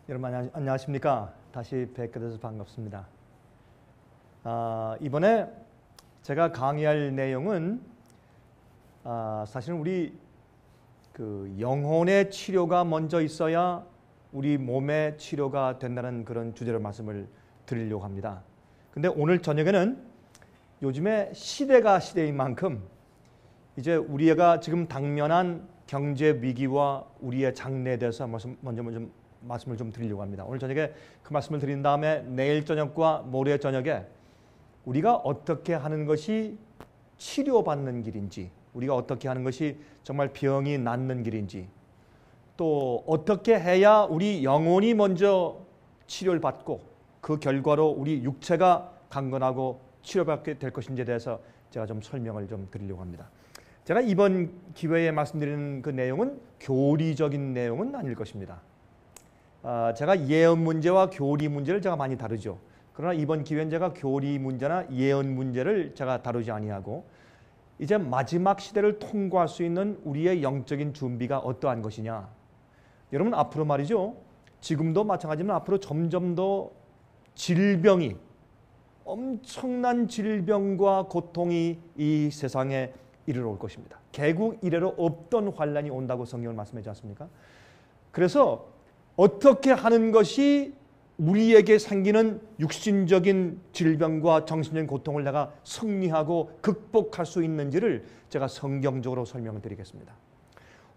여러분 안녕하십니까? 다시 뵙게 돼서 반갑습니다. 이번에 제가 강의할 내용은 사실은 우리 영혼의 치료가 먼저 있어야 우리 몸의 치료가 된다는 그런 주제로 말씀을 드리려고 합니다. 근데 오늘 저녁에는 요즘에 시대가 시대인 만큼 이제 우리가 지금 당면한 경제 위기와 우리의 장래에 대해서 먼저 말씀을 좀 드리려고 합니다. 오늘 저녁에 그 말씀을 드린 다음에 내일 저녁과 모레 저녁에 우리가 어떻게 하는 것이 치료받는 길인지, 우리가 어떻게 하는 것이 정말 병이 낫는 길인지, 또 어떻게 해야 우리 영혼이 먼저 치료를 받고 그 결과로 우리 육체가 강건하고 치료받게 될 것인지에 대해서 제가 좀 설명을 좀 드리려고 합니다. 제가 이번 기회에 말씀드리는 그 내용은 교리적인 내용은 아닐 것입니다. 제가 예언 문제와 교리 문제를 제가 많이 다루죠. 그러나 이번 기회는 제가 교리 문제나 예언 문제를 제가 다루지 아니하고 이제 마지막 시대를 통과할 수 있는 우리의 영적인 준비가 어떠한 것이냐. 여러분 앞으로 말이죠. 지금도 마찬가지지만 앞으로 점점 더 질병이, 엄청난 질병과 고통이 이 세상에 이르러 올 것입니다. 개국 이래로 없던 환란이 온다고 성경을 말씀하지 않습니까? 그래서 어떻게 하는 것이 우리에게 생기는 육신적인 질병과 정신적인 고통을 내가 승리하고 극복할 수 있는지를 제가 성경적으로 설명을 드리겠습니다.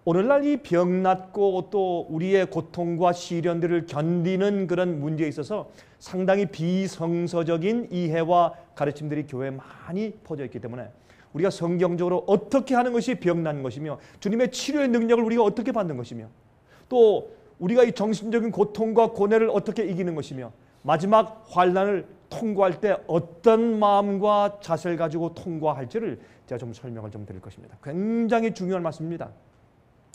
오늘날 이 병났고 또 우리의 고통과 시련들을 견디는 그런 문제에 있어서 상당히 비성서적인 이해와 가르침들이 교회에 많이 퍼져 있기 때문에 우리가 성경적으로 어떻게 하는 것이 병난 것이며 주님의 치료의 능력을 우리가 어떻게 받는 것이며 또 우리가 이 정신적인 고통과 고뇌를 어떻게 이기는 것이며 마지막 환난을 통과할 때 어떤 마음과 자세를 가지고 통과할지를 제가 좀 설명을 좀 드릴 것입니다. 굉장히 중요한 말씀입니다.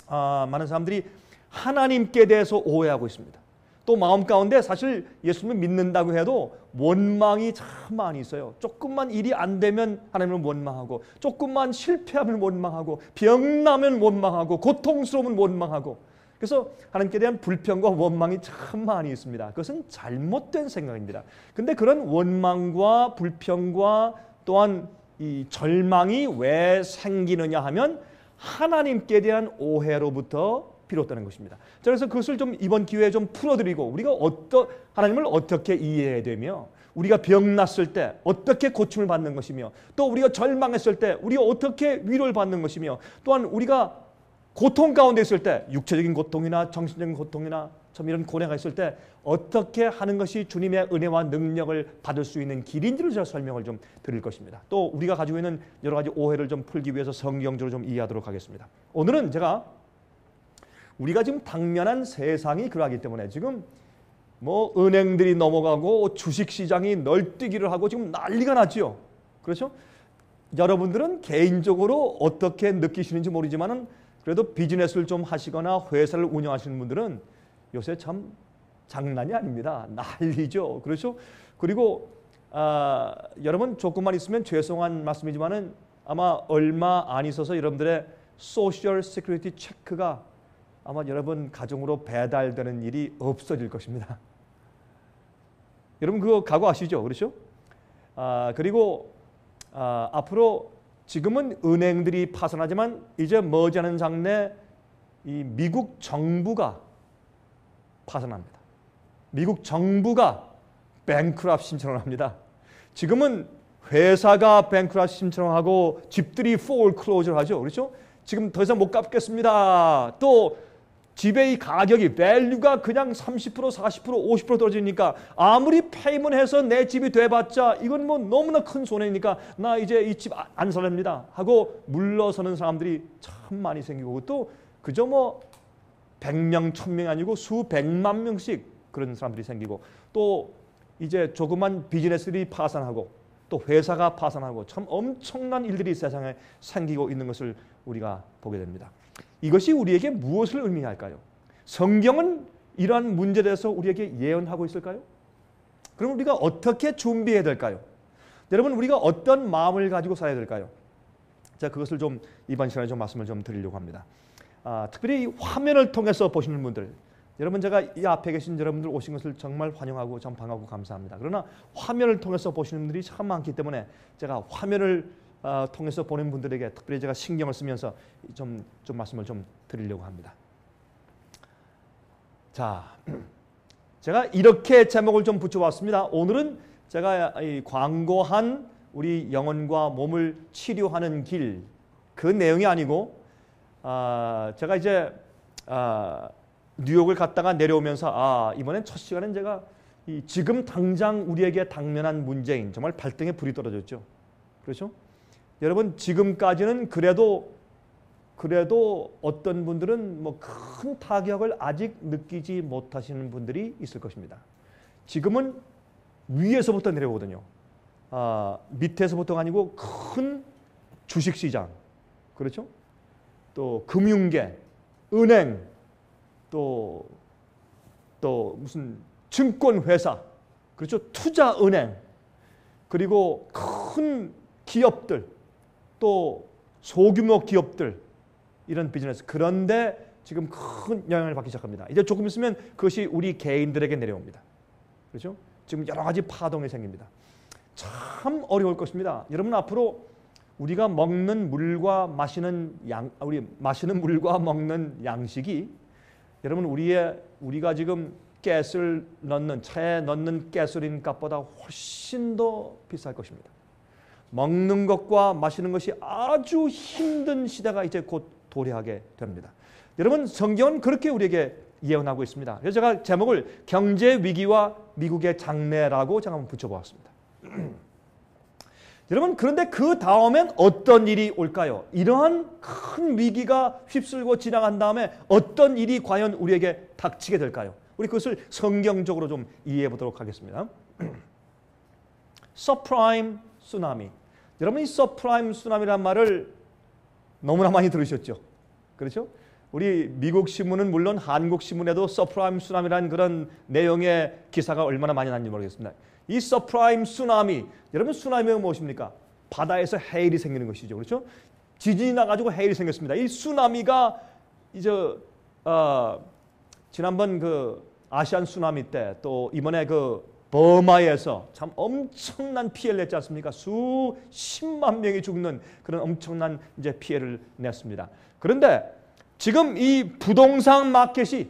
많은 사람들이 하나님께 대해서 오해하고 있습니다. 또 마음 가운데 사실 예수님을 믿는다고 해도 원망이 참 많이 있어요. 조금만 일이 안 되면 하나님을 원망하고, 조금만 실패하면 원망하고, 병나면 원망하고, 고통스러우면 원망하고, 그래서 하나님께 대한 불평과 원망이 참 많이 있습니다. 그것은 잘못된 생각입니다. 근데 그런 원망과 불평과 또한 이 절망이 왜 생기느냐 하면 하나님께 대한 오해로부터 비롯되는 것입니다. 그래서 그것을 좀 이번 기회에 좀 풀어드리고 우리가 하나님을 어떻게 이해해야 되며 우리가 병났을 때 어떻게 고침을 받는 것이며 또 우리가 절망했을 때 우리가 어떻게 위로를 받는 것이며 또한 우리가 고통 가운데 있을 때 육체적인 고통이나 정신적인 고통이나 참 이런 고뇌가 있을 때 어떻게 하는 것이 주님의 은혜와 능력을 받을 수 있는 길인지를 제가 설명을 좀 드릴 것입니다. 또 우리가 가지고 있는 여러 가지 오해를 좀 풀기 위해서 성경적으로 좀 이해하도록 하겠습니다. 오늘은 제가 우리가 지금 당면한 세상이 그러하기 때문에 지금 뭐 은행들이 넘어가고 주식시장이 널뛰기를 하고 지금 난리가 났죠. 그렇죠? 여러분들은 개인적으로 어떻게 느끼시는지 모르지만은 그래도 비즈니스를 좀 하시거나 회사를 운영하시는 분들은 요새 참 장난이 아닙니다. 난리죠. 그렇죠? 그리고 여러분 조금만 있으면 죄송한 말씀이지만은 아마 얼마 안 있어서 여러분들의 소셜 시큐리티 체크가 아마 여러분 가정으로 배달되는 일이 없어질 것입니다. 여러분 그거 각오하시죠? 그렇죠? 그리고 앞으로 지금은 은행들이 파산하지만 이제 머지않은 장래 이 미국 정부가 파산합니다. 미국 정부가 뱅크럽 신청을 합니다. 지금은 회사가 뱅크럽 신청하고 집들이 foreclosure를 하죠. 그렇죠? 지금 더 이상 못 갚겠습니다. 또 집의 가격이 밸류가 그냥 30%, 40%, 50% 떨어지니까 아무리 페이먼해서 내 집이 돼봤자 이건 뭐 너무나 큰 손해니까 나 이제 이 집 안 살랍니다 하고 물러서는 사람들이 참 많이 생기고 또 그저 뭐 100명, 1000명이 아니고 수백만 명씩 그런 사람들이 생기고 또 이제 조그만 비즈니스들이 파산하고 또 회사가 파산하고 참 엄청난 일들이 세상에 생기고 있는 것을 우리가 보게 됩니다. 이것이 우리에게 무엇을 의미할까요? 성경은 이러한 문제에 대해서 우리에게 예언하고 있을까요? 그럼 우리가 어떻게 준비해야 될까요? 여러분 우리가 어떤 마음을 가지고 살아야 될까요? 제가 그것을 좀 이번 시간에 좀 말씀을 좀 드리려고 합니다. 특별히 화면을 통해서 보시는 분들 여러분 제가 이 앞에 계신 여러분들 오신 것을 정말 환영하고 반가고 감사합니다. 그러나 화면을 통해서 보시는 분들이 참 많기 때문에 제가 화면을 통해서 보는 분들에게 특별히 제가 신경을 쓰면서 좀 말씀을 좀 드리려고 합니다. 자, 제가 이렇게 제목을 좀 붙여봤습니다. 오늘은 제가 이 광고한 우리 영혼과 몸을 치료하는 길, 그 내용이 아니고 제가 이제 뉴욕을 갔다가 내려오면서 이번엔 첫 시간엔 제가 지금 당장 우리에게 당면한 문제인 정말 발등에 불이 떨어졌죠. 그렇죠? 여러분 지금까지는 그래도 어떤 분들은 뭐 큰 타격을 아직 느끼지 못하시는 분들이 있을 것입니다. 지금은 위에서부터 내려오거든요. 밑에서부터가 아니고 큰 주식시장, 그렇죠? 또 금융계, 은행, 또 무슨 증권회사, 그렇죠? 투자은행, 그리고 큰 기업들, 또 소규모 기업들, 이런 비즈니스. 그런데 지금 큰 영향을 받기 시작합니다. 이제 조금 있으면 그것이 우리 개인들에게 내려옵니다. 그렇죠? 지금 여러 가지 파동이 생깁니다. 참 어려울 것입니다. 여러분 앞으로 우리가 먹는 물과 마시는 마시는 물과 먹는 양식이 여러분 우리가 지금 가스를 넣는 차에 넣는 가솔린 값보다 훨씬 더 비쌀 것입니다. 먹는 것과 마시는 것이 아주 힘든 시대가 이제 곧 도래하게 됩니다. 여러분 성경은 그렇게 우리에게 예언하고 있습니다. 그래서 제가 제목을 경제 위기와 미국의 장래라고 제가 한번 붙여보았습니다. 여러분 그런데 그 다음엔 어떤 일이 올까요? 이러한 큰 위기가 휩쓸고 지나간 다음에 어떤 일이 과연 우리에게 닥치게 될까요? 우리 그것을 성경적으로 좀 이해해 보도록 하겠습니다. 서프라임 쓰나미. 여러분 이 서프라임 쓰나미란 말을 너무나 많이 들으셨죠? 그렇죠? 우리 미국 신문은 물론 한국 신문에도 서프라임 쓰나미라는 그런 내용의 기사가 얼마나 많이 났는지 모르겠습니다. 이 서프라임 쓰나미, 여러분 쓰나미가 무엇입니까? 바다에서 해일이 생기는 것이죠. 그렇죠? 지진이 나가지고 해일이 생겼습니다. 이 쓰나미가 이제 지난번 그 아시안 쓰나미 때 또 이번에 그 버마에서 참 엄청난 피해를 냈지 않습니까? 수십만 명이 죽는 그런 엄청난 이제 피해를 냈습니다. 그런데 지금 이 부동산 마켓이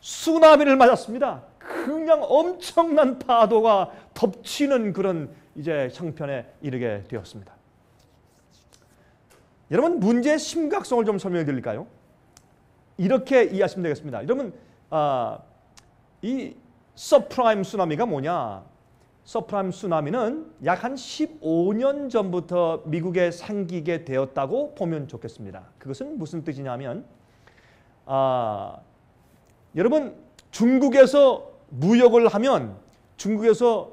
쓰나미를 맞았습니다. 그냥 엄청난 파도가 덮치는 그런 이제 형편에 이르게 되었습니다. 여러분 문제의 심각성을 좀 설명해 드릴까요? 이렇게 이해하시면 되겠습니다. 여러분 이 서프라임 쓰나미가 뭐냐? 서프라임 쓰나미는 약 한 15년 전부터 미국에 생기게 되었다고 보면 좋겠습니다. 그것은 무슨 뜻이냐면 여러분 중국에서 무역을 하면 중국에서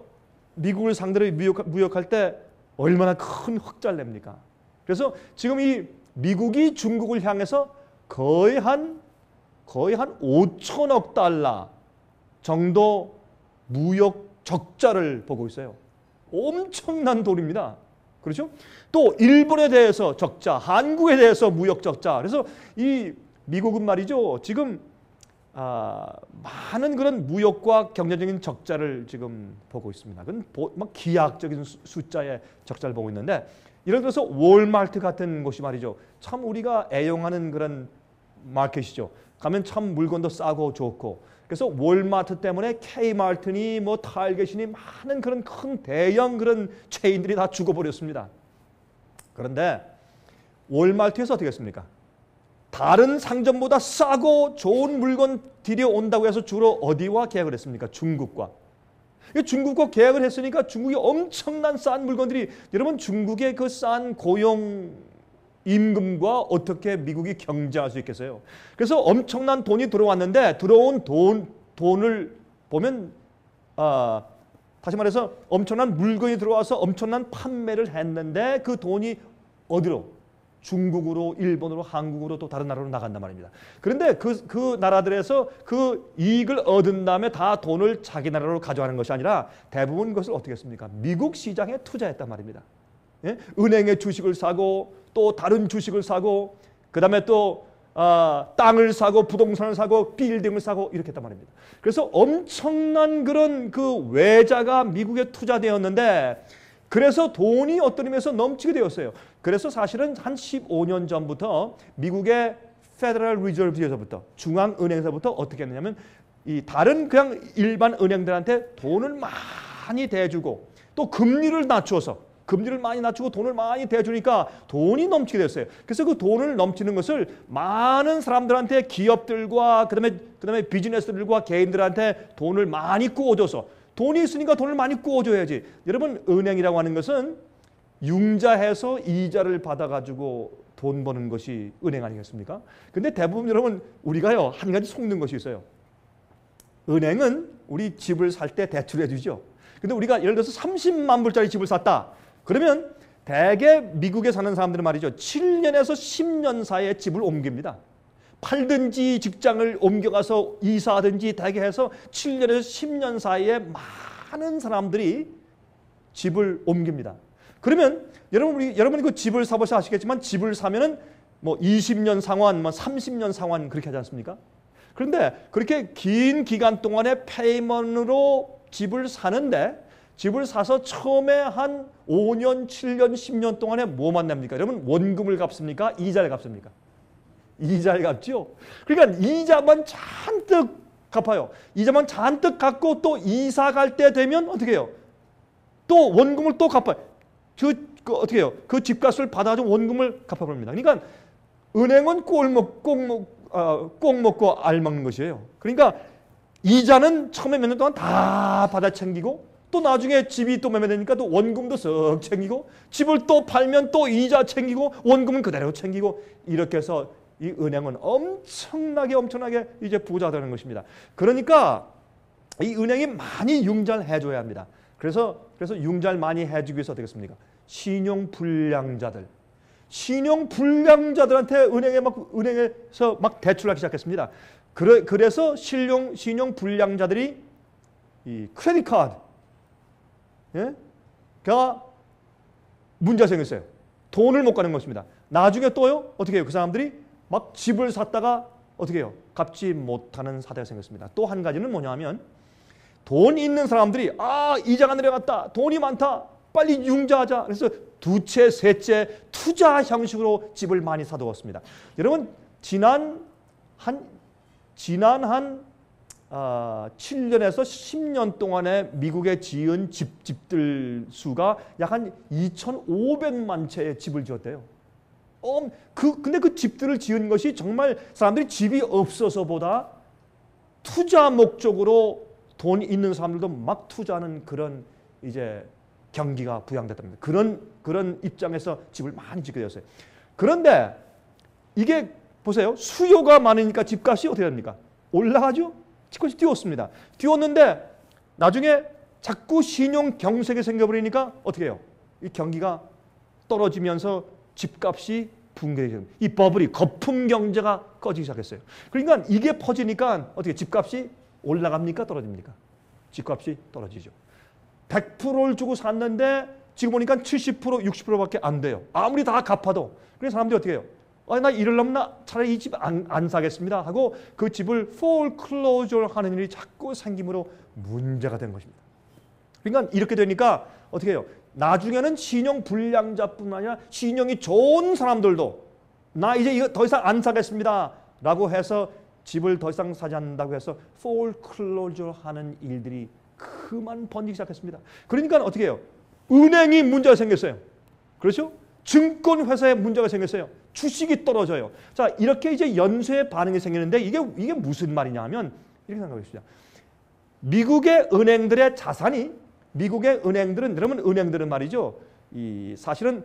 미국을 상대로 무역할 때 얼마나 큰 흑자를 냅니까? 그래서 지금 이 미국이 중국을 향해서 거의 한 5천억 달러 정도 무역 적자를 보고 있어요. 엄청난 돈입니다. 그렇죠? 또 일본에 대해서 적자, 한국에 대해서 무역 적자. 그래서 이 미국은 말이죠. 지금 많은 그런 무역과 경제적인 적자를 지금 보고 있습니다. 그건 막 기하학적인 숫자의 적자를 보고 있는데 예를 들어서 월마트 같은 곳이 말이죠. 참 우리가 애용하는 그런 마켓이죠. 가면 참 물건도 싸고 좋고 그래서 월마트 때문에 K마트니 뭐 타겟이니 많은 그런 큰 대형 그런 체인들이 다 죽어버렸습니다. 그런데 월마트에서 어떻게 했습니까? 다른 상점보다 싸고 좋은 물건 들여온다고 해서 주로 어디와 계약을 했습니까? 중국과. 중국과 계약을 했으니까 중국이 엄청난 싼 물건들이 여러분 중국의 그 싼 고용 임금과 어떻게 미국이 경쟁할 수 있겠어요? 그래서 엄청난 돈이 들어왔는데 들어온 돈을 보면 다시 말해서 엄청난 물건이 들어와서 엄청난 판매를 했는데 그 돈이 어디로? 중국으로, 일본으로, 한국으로 또 다른 나라로 나간단 말입니다. 그런데 그 나라들에서 그 이익을 얻은 다음에 다 돈을 자기 나라로 가져가는 것이 아니라 대부분 그것을 어떻게 했습니까? 미국 시장에 투자했단 말입니다. 예? 은행의 주식을 사고 또 다른 주식을 사고 그 다음에 또 땅을 사고 부동산을 사고 빌딩을 사고 이렇게 했단 말입니다. 그래서 엄청난 그런 그 외자가 미국에 투자되었는데 그래서 돈이 어떤 의미에서 넘치게 되었어요. 그래서 사실은 한 15년 전부터 미국의 페더럴 리저브에서부터 중앙은행에서부터 어떻게 했느냐면 이 다른 그냥 일반 은행들한테 돈을 많이 대주고 또 금리를 많이 낮추고 돈을 많이 대주니까 돈이 넘치게 됐어요. 그래서 그 돈을 넘치는 것을 많은 사람들한테 기업들과 그다음에 비즈니스들과 개인들한테 돈을 많이 꾸어줘서 돈이 있으니까 돈을 많이 꾸어줘야지. 여러분 은행이라고 하는 것은 융자해서 이자를 받아가지고 돈 버는 것이 은행 아니겠습니까? 근데 대부분 여러분 우리가요 한 가지 속는 것이 있어요. 은행은 우리 집을 살 때 대출해 주죠. 근데 우리가 예를 들어서 30만 불짜리 집을 샀다. 그러면 대개 미국에 사는 사람들은 말이죠. 7년에서 10년 사이에 집을 옮깁니다. 팔든지 직장을 옮겨가서 이사하든지 대개 해서 7년에서 10년 사이에 많은 사람들이 집을 옮깁니다. 그러면 여러분이 그 집을 사보셔 아시겠지만 집을 사면은 뭐 20년 상환, 뭐 30년 상환 그렇게 하지 않습니까? 그런데 그렇게 긴 기간 동안의 페이먼으로 집을 사는데 집을 사서 처음에 한 5년, 7년, 10년 동안에 뭐만 냅니까? 여러분 원금을 갚습니까? 이자를 갚습니까? 이자를 갚죠. 그러니까 이자만 잔뜩 갚아요. 이자만 잔뜩 갚고 또 이사 갈 때 되면 어떻게 해요? 또 원금을 또 갚아요. 어떻게 해요? 그 집값을 받아가지고 원금을 갚아버립니다. 그러니까 은행은 꼭 먹고 알 먹는 것이에요. 그러니까 이자는 처음에 몇 년 동안 다 받아 챙기고 또 나중에 집이 또 매매되니까 또 원금도 쓱 챙기고 집을 또 팔면 또 이자 챙기고 원금은 그대로 챙기고 이렇게 해서 이 은행은 엄청나게 이제 부자 되는 것입니다. 그러니까 이 은행이 많이 융자를 해줘야 합니다. 그래서 융자를 많이 해주기 위해서 어떻게 했습니까? 신용불량자들한테 은행에서 막 대출하기 시작했습니다. 그래서 신용불량자들이 이 크레딧 카드가 문제가 생겼어요. 돈을 못 가는 것입니다. 나중에 또요 어떻게 해요? 그 사람들이 막 집을 샀다가 어떻게 해요? 갚지 못하는 사태가 생겼습니다. 또 한 가지는 뭐냐면 돈 있는 사람들이 이자가 내려갔다. 돈이 많다. 빨리 융자하자. 그래서 두 채, 세 채 투자 형식으로 집을 많이 사두었습니다. 여러분 지난 한 7년에서 10년 동안에 미국에 지은 집들 수가 약 한 2,500만 채의 집을 지었대요. 근데 그 집들을 지은 것이 정말 사람들이 집이 없어서보다 투자 목적으로 돈 있는 사람들도 막 투자하는 그런 이제 경기가 부양됐답니다. 그런 입장에서 집을 많이 짓게 되었어요. 그런데 이게 보세요. 수요가 많으니까 집값이 어떻게 됩니까? 올라가죠? 집값이 뛰었습니다. 뛰었는데 나중에 자꾸 신용 경색이 생겨버리니까 어떻게 해요? 이 경기가 떨어지면서 집값이 붕괴되죠. 이 버블이 거품 경제가 꺼지기 시작했어요. 그러니까 이게 퍼지니까 어떻게 집값이 올라갑니까? 떨어집니까? 집값이 떨어지죠. 100%를 주고 샀는데 지금 보니까 70%, 60%밖에 안 돼요. 아무리 다 갚아도. 그래서 사람들이 어떻게 해요? 나 이러려면 차라리 이 집 안 사겠습니다 하고 그 집을 foreclosure 하는 일이 자꾸 생김으로 문제가 된 것입니다. 그러니까 이렇게 되니까 어떻게 해요? 나중에는 신용 불량자뿐만 아니라 신용이 좋은 사람들도 나 이제 이거 더 이상 안 사겠습니다 라고 해서 집을 더 이상 사지 않는다고 해서 foreclosure 하는 일들이 그만 번지기 시작했습니다. 그러니까 어떻게 해요? 은행이 문제가 생겼어요. 그렇죠? 증권회사에 문제가 생겼어요. 주식이 떨어져요. 자, 이렇게 이제 연쇄 반응이 생기는데 이게 무슨 말이냐 하면 이렇게 생각해 보십시오. 미국의 은행들의 자산이 미국의 은행들은 여러분 은행들은 말이죠. 사실은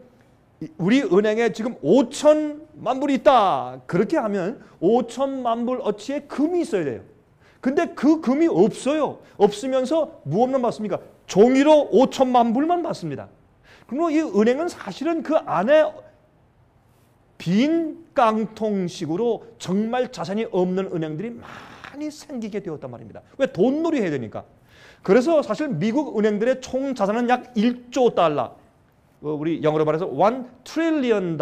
우리 은행에 지금 5천만 불이 있다. 그렇게 하면 5천만 불 어치의 금이 있어야 돼요. 근데 그 금이 없어요. 없으면서 무엇만 받습니까? 종이로 5천만 불만 받습니다. 그리고 이 은행은 사실은 그 안에 빈 깡통식으로 정말 자산이 없는 은행들이 많이 생기게 되었단 말입니다. 왜? 돈놀이 해야 되니까. 그래서 사실 미국 은행들의 총 자산은 약 1조 달러. 우리 영어로 말해서 $1 trillion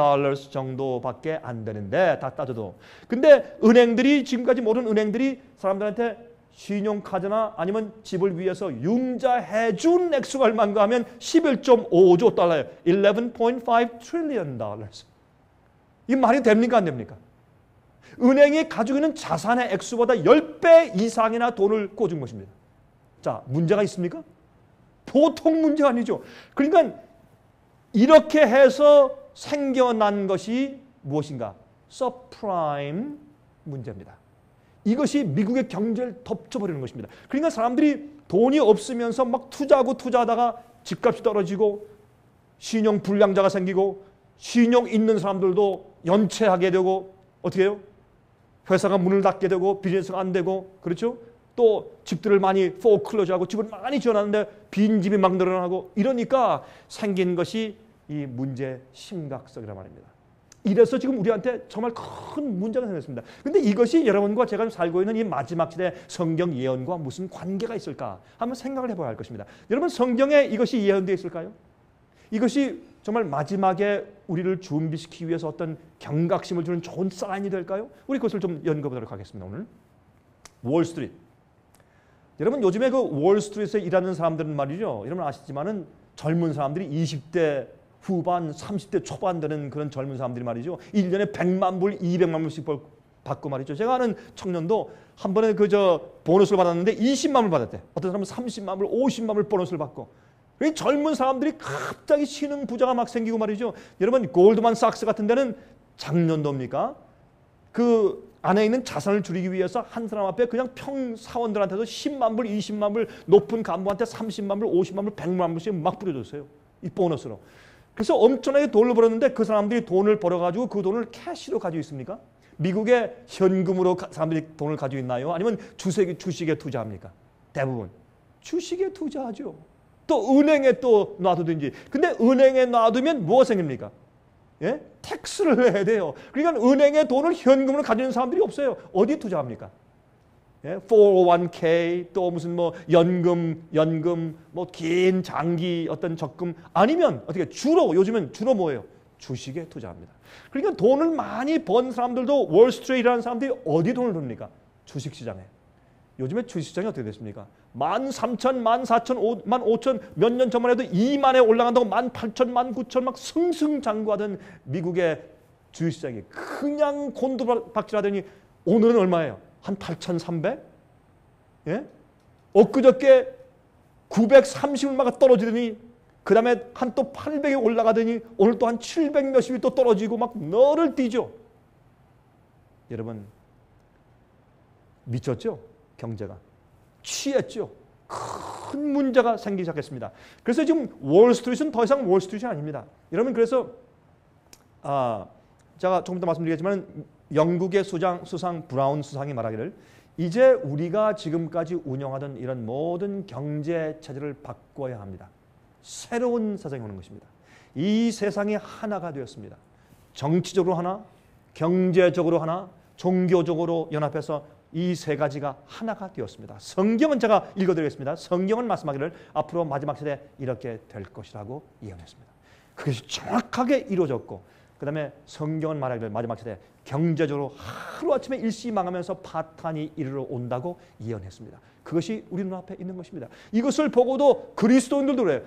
정도밖에 안 되는데 다 따져도. 근데 은행들이 지금까지 모든 은행들이 사람들한테 신용카드나 아니면 집을 위해서 융자해 준 액수가 얼마인가 하면 11.5조 달러예요. $11.5 trillion. 이 말이 됩니까 안 됩니까? 은행이 가지고 있는 자산의 액수보다 10배 이상이나 돈을 꽂은 것입니다. 자, 문제가 있습니까? 보통 문제가 아니죠. 그러니까 이렇게 해서 생겨난 것이 무엇인가? 서프라임 문제입니다. 이것이 미국의 경제를 덮쳐버리는 것입니다. 그러니까 사람들이 돈이 없으면서 막 투자하다가 집값이 떨어지고 신용 불량자가 생기고 신용 있는 사람들도 연체하게 되고 어떻게 해요? 회사가 문을 닫게 되고 비즈니스가 안 되고 그렇죠? 또 집들을 많이 포클로즈하고 집을 많이 지어놨는데 빈집이 막 늘어나고 이러니까 생긴 것이 이 문제의 심각성이란 말입니다. 이래서 지금 우리한테 정말 큰 문제가 생겼습니다. 그런데 이것이 여러분과 제가 살고 있는 이 마지막 시대 성경 예언과 무슨 관계가 있을까? 한번 생각을 해봐야 할 것입니다. 여러분 성경에 이것이 예언되어 있을까요? 이것이 정말 마지막에 우리를 준비시키기 위해서 어떤 경각심을 주는 좋은 사인이 될까요? 우리 그것을 좀 연구해보도록 하겠습니다. 오늘 월스트리트. 여러분 요즘에 그 월스트리트에 일하는 사람들은 말이죠. 여러분 아시지만은 젊은 사람들이 20대 후반, 30대 초반 되는 그런 젊은 사람들이 말이죠. 1년에 100만 불, 200만 불씩 받고 말이죠. 제가 아는 청년도 한 번에 보너스를 받았는데 20만 불 받았대. 어떤 사람은 30만 불, 50만 불 보너스를 받고. 이 젊은 사람들이 갑자기 신흥 부자가 막 생기고 말이죠. 여러분 골드만삭스 같은 데는 작년도입니까? 그 안에 있는 자산을 줄이기 위해서 한 사람 앞에 그냥 평사원들한테도 10만 불, 20만 불, 높은 간부한테 30만 불, 50만 불, 100만 불씩 막 뿌려줬어요. 이 보너스로. 그래서 엄청나게 돈을 벌었는데 그 사람들이 돈을 벌어가지고 그 돈을 캐시로 가지고 있습니까? 미국의 현금으로 사람들이 돈을 가지고 있나요? 아니면 주식에 투자합니까? 대부분 주식에 투자하죠. 또 은행에 또 놔두든지. 근데 은행에 놔두면 뭐가 생깁니까? 예? 텍스를 내야 돼요. 그러니까 은행에 돈을 현금으로 가지는 사람들이 없어요. 어디에 투자합니까? 예? 401k 또 무슨 뭐 연금 뭐 긴 장기 어떤 적금 아니면 어떻게 요즘은 주로 뭐예요? 주식에 투자합니다. 그러니까 돈을 많이 번 사람들도 월스트리트라는 사람들이 어디 돈을 봅니까? 주식시장에. 요즘에 주식시장이 어떻게 됐습니까? 13,000, 14,000, 15,000 몇 년 전만 해도 2만에 올라간다고 18,000, 19,000 막 승승장구하던 미국의 주식시장이 그냥 곤두박질하더니 오늘은 얼마예요? 한 8,300? 예? 엊그저께 930얼마가 떨어지더니 그 다음에 한 또 800에 올라가더니 오늘 또 한 700 몇십이 또 떨어지고 막 너를 뛰죠. 여러분 미쳤죠? 경제가. 취했죠. 큰 문제가 생기기 시작했습니다. 그래서 지금 월스트리트는 더 이상 월스트리트가 아닙니다. 여러분 그래서 제가 조금 더 말씀드리겠지만 영국의 수상 브라운 수상이 말하기를 이제 우리가 지금까지 운영하던 이런 모든 경제 체제를 바꿔야 합니다. 새로운 세상이 오는 것입니다. 이 세상이 하나가 되었습니다. 정치적으로 하나, 경제적으로 하나, 종교적으로 연합해서 이 세 가지가 하나가 되었습니다. 성경은 제가 읽어드리겠습니다. 성경은 말씀하기를 앞으로 마지막 세대 이렇게 될 것이라고 예언했습니다. 그것이 정확하게 이루어졌고 그 다음에 성경은 말하기를 마지막 세대 경제적으로 하루아침에 일시망하면서 파탄이 이르러 온다고 예언했습니다. 그것이 우리 눈앞에 있는 것입니다. 이것을 보고도 그리스도인들도 그래요.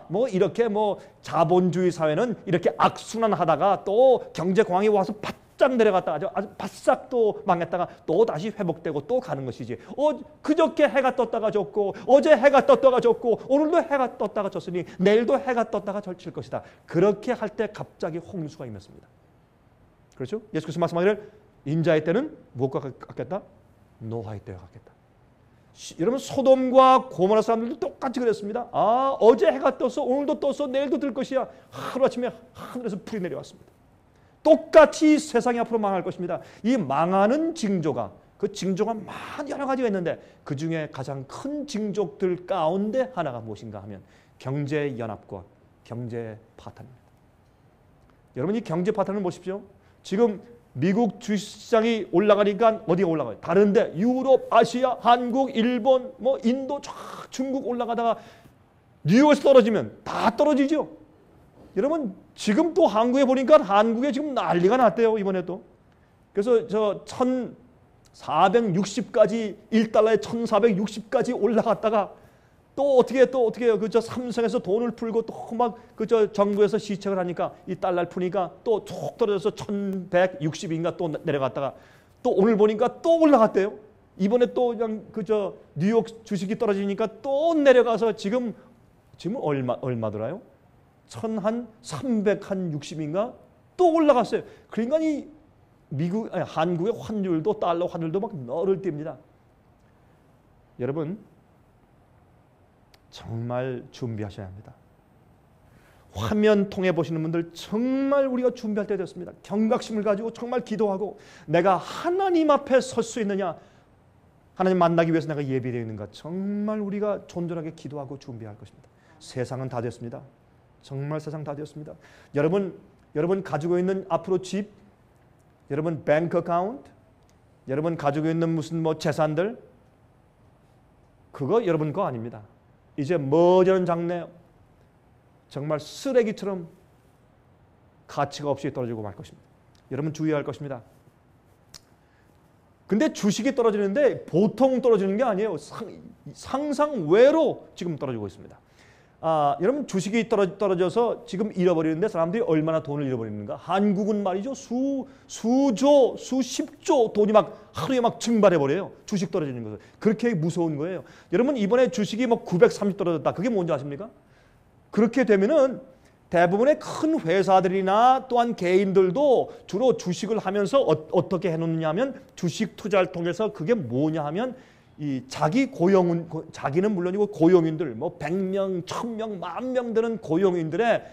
뭐 이렇게 뭐 자본주의 사회는 이렇게 악순환하다가 또 경제공황이 와서 바짝 내려갔다가 아주 바싹 또 망했다가 또 다시 회복되고 또 가는 것이지. 그저께 해가 떴다가 졌고 어제 해가 떴다가 졌고 오늘도 해가 떴다가 졌으니 내일도 해가 떴다가 질 것이다. 그렇게 할 때 갑자기 홍수가 임했습니다. 그렇죠? 예수께서 말씀하기를 인자의 때는 무엇과 같겠다? 노아의 때와 같겠다. 여러분 소돔과 고모라 사람들도 똑같이 그랬습니다. 어제 해가 떴어, 오늘도 떴어, 내일도 뜰 것이야. 하루아침에 하늘에서 불이 내려왔습니다. 똑같이 세상이 앞으로 망할 것입니다. 이 망하는 징조가 그 징조가 여러 가지가 있는데 그 중에 가장 큰 징조들 가운데 하나가 무엇인가 하면 경제 연합과 경제 파탄입니다. 여러분 이 경제 파탄을 보십시오. 지금 미국 주식시장이 올라가니까 어디가 올라가요? 다른데 유럽, 아시아, 한국, 일본, 뭐 인도, 중국 올라가다가 뉴욕에서 떨어지면 다 떨어지죠. 여러분 지금 또 한국에 보니까 한국에 지금 난리가 났대요. 이번에 또. 그래서 저 1460까지 1달러에 1460까지 올라갔다가 또 어떻게 해요? 그저 삼성에서 돈을 풀고 또 막 그저 정부에서 시책을 하니까 이 달러를 푸니까 또 툭 떨어져서 1160인가 또 내려갔다가 또 오늘 보니까 또 올라갔대요. 이번에 또 그냥 그저 뉴욕 주식이 떨어지니까 또 내려가서 지금 얼마더라요? 1360인가 또 올라갔어요. 그러니까 이 한국의 환율도 달러 환율도 막 너를 띱니다. 여러분 정말 준비하셔야 합니다. 화면 통해 보시는 분들 정말 우리가 준비할 때 됐습니다. 경각심을 가지고 정말 기도하고 내가 하나님 앞에 설 수 있느냐, 하나님 만나기 위해서 내가 예비되어 있는가, 정말 우리가 존전하게 기도하고 준비할 것입니다. 세상은 다 됐습니다. 정말 세상 다 되었습니다. 여러분 가지고 있는 앞으로 집, 여러분 뱅크 어카운트, 여러분 가지고 있는 무슨 재산들, 그거 여러분 거 아닙니다. 이제 머저런 장래 정말 쓰레기처럼 가치가 없이 떨어지고 말 것입니다. 여러분 주의해야 할 것입니다. 근데 주식이 떨어지는데 보통 떨어지는 게 아니에요. 상상 외로 지금 떨어지고 있습니다. 여러분 주식이 떨어져서 지금 잃어버리는데 사람들이 얼마나 돈을 잃어버리는가. 한국은 말이죠. 수조, 수십조 돈이 막 하루에 막 증발해버려요. 주식 떨어지는 것은. 그렇게 무서운 거예요. 여러분 이번에 주식이 930 떨어졌다. 그게 뭔지 아십니까? 그렇게 되면은 대부분의 큰 회사들이나 또한 개인들도 주로 주식을 하면서 어떻게 해놓느냐 하면 주식 투자를 통해서 그게 뭐냐 하면 이 자기는 물론이고 고용인들 100명, 1000명, 10,000명 되는 고용인들의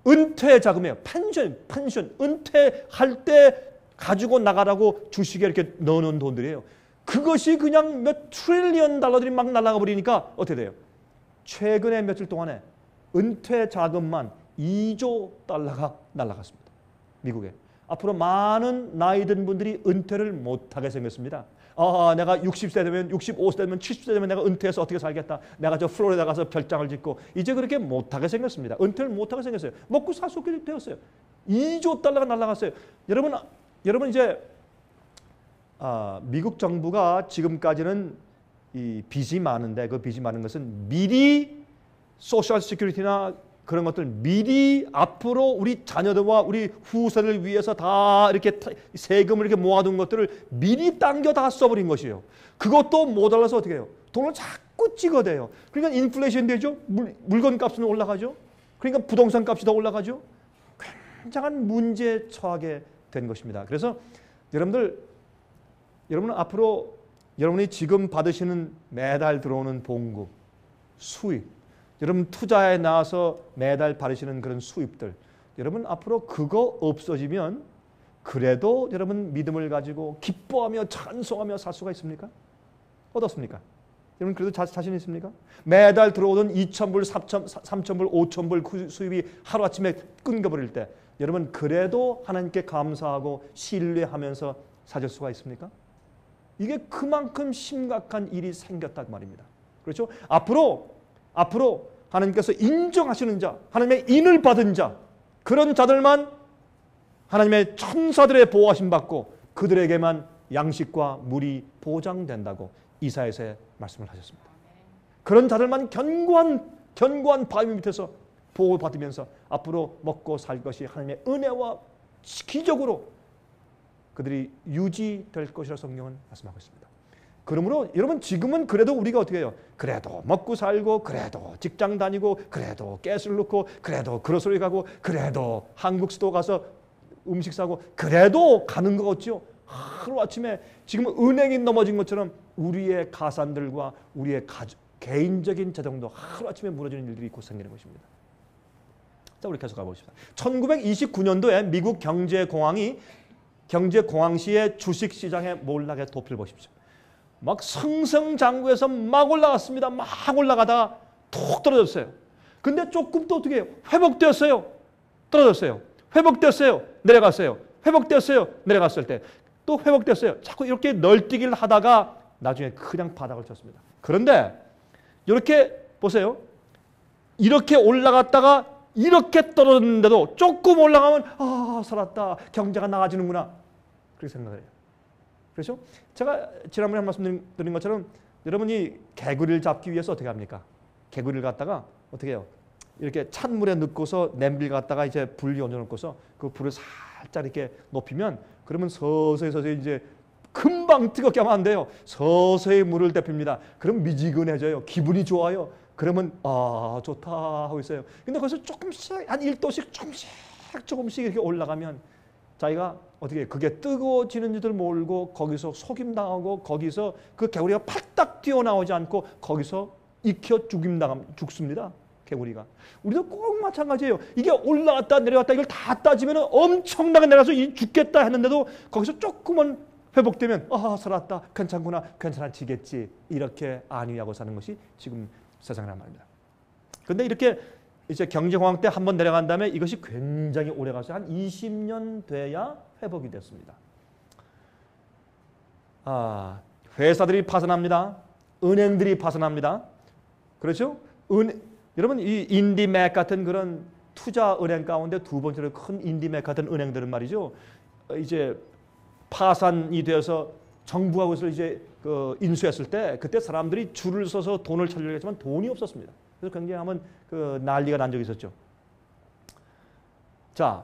은퇴 자금이에요. 펜션 은퇴할 때 가지고 나가라고 주식에 이렇게 넣어놓은 돈들이에요. 그것이 그냥 몇 트릴리언 달러들이 막 날아가 버리니까 어떻게 돼요? 최근에 며칠 동안에 은퇴 자금만 2조 달러가 날아갔습니다. 미국에. 앞으로 많은 나이 든 분들이 은퇴를 못하게 생겼습니다. 내가 60세 되면 65세 되면 70세 되면 내가 은퇴해서 어떻게 살겠다. 내가 저 플로리다 가서 별장을 짓고 이제 그렇게 못하게 생겼습니다. 은퇴를 못하게 생겼어요. 먹고 살 수 없게 되었어요. 2조 달러가 날아갔어요. 여러분 이제 미국 정부가 지금까지는 이 빚이 많은데 그 빚이 많은 것은 미리 소셜 시큐리티나 그런 것들 미리 앞으로 우리 자녀들과 우리 후세를 위해서 다 이렇게 세금을 이렇게 모아둔 것들을 미리 당겨 다 써버린 것이에요. 그것도 모자라서 어떻게 해요? 돈을 자꾸 찍어대요. 그러니까 인플레이션 되죠. 물건 값은 올라가죠. 그러니까 부동산 값이 더 올라가죠. 굉장한 문제에 처하게 된 것입니다. 그래서 여러분은 앞으로 여러분이 지금 받으시는 매달 들어오는 봉급, 수입, 여러분 투자에 나와서 매달 받으시는 그런 수입들, 여러분 앞으로 그거 없어지면 그래도 여러분 믿음을 가지고 기뻐하며 찬송하며 살 수가 있습니까? 어떻습니까? 여러분 그래도 자신 있습니까? 매달 들어오던 2,000불, 3,000불, 5,000불 수입이 하루아침에 끊겨버릴 때 여러분 그래도 하나님께 감사하고 신뢰하면서 사실 수가 있습니까? 이게 그만큼 심각한 일이 생겼단 말입니다. 그렇죠? 앞으로 하나님께서 인정하시는 자, 하나님의 인을 받은 자, 그런 자들만 하나님의 천사들의 보호하심 받고 그들에게만 양식과 물이 보장된다고 이사야서에 말씀을 하셨습니다. 그런 자들만 견고한 바위 밑에서 보호받으면서 앞으로 먹고 살 것이 하나님의 은혜와 기적으로 그들이 유지될 것이라 성경은 말씀하고 있습니다. 그러므로 여러분 지금은 그래도 우리가 어떻게 해요? 그래도 먹고 살고 그래도 직장 다니고 그래도 가스를 넣고 그래도 그로서리 가고 그래도 한국 수도 가서 음식 사고 그래도 가는 거 같죠? 하루아침에 지금 은행이 넘어진 것처럼 우리의 가산들과 우리의 개인적인 재정도 하루아침에 무너지는 일들이 곧 생기는 것입니다. 자, 우리 계속 가보십시다. 1929년도에 미국 경제공황시의 주식시장의 몰락의 도표를 보십시오. 막 승승장구해서 막 올라갔습니다. 막 올라가다가 툭 떨어졌어요. 근데 조금 또 어떻게 해요? 회복되었어요. 떨어졌어요. 회복되었어요. 내려갔어요. 회복되었어요. 내려갔을 때 또 회복됐어요. 자꾸 이렇게 널뛰기를 하다가 나중에 그냥 바닥을 쳤습니다. 그런데 이렇게 보세요. 이렇게 올라갔다가 이렇게 떨어졌는데도 조금 올라가면 아, 살았다. 경제가 나아지는구나. 그렇게 생각을 해요. 그렇죠? 제가 지난번에 말씀드린 것처럼 여러분이 개구리를 잡기 위해서 어떻게 합니까? 개구리를 갖다가 어떻게 해요? 이렇게 찬물에 넣고서 냄비를 갖다가 이제 불 올려놓고서 그 불을 살짝 이렇게 높이면 그러면 서서히 이제 금방 뜨겁게 하면 안 돼요. 서서히 물을 데핍니다. 그럼 미지근해져요. 기분이 좋아요. 그러면 아 좋다 하고 있어요. 근데 거기서 조금씩 한 1도씩 조금씩 이렇게 올라가면 자기가 어떻게 그게 뜨거워지는 줄도 모르고 거기서 속임당하고 거기서 그 개구리가 팔딱 뛰어나오지 않고 거기서 익혀 죽습니다. 개구리가. 우리도 꼭 마찬가지예요. 이게 올라갔다 내려갔다 이걸 다 따지면 엄청나게 내려가서 죽겠다 했는데도 거기서 조금은 회복되면 아 살았다 괜찮구나 괜찮아지겠지 이렇게 안위하고 사는 것이 지금 세상이란 말입니다. 그런데 이렇게 이제 경제공황 때 한번 내려간 다음에 이것이 굉장히 오래 가서 한 20년 돼야 회복이 됐습니다. 회사들이 파산합니다. 은행들이 파산합니다. 그렇죠? 여러분 이 인디맥 같은 그런 투자 은행 가운데 두 번째로 큰 인디맥 같은 은행들은 말이죠. 이제 파산이 되어서 정부가 그것을 이제 인수했을 때 그때 사람들이 줄을 서서 돈을 찾으려고 했지만 돈이 없었습니다. 그래서 굉장히 한번 난리가 난 적이 있었죠. 자,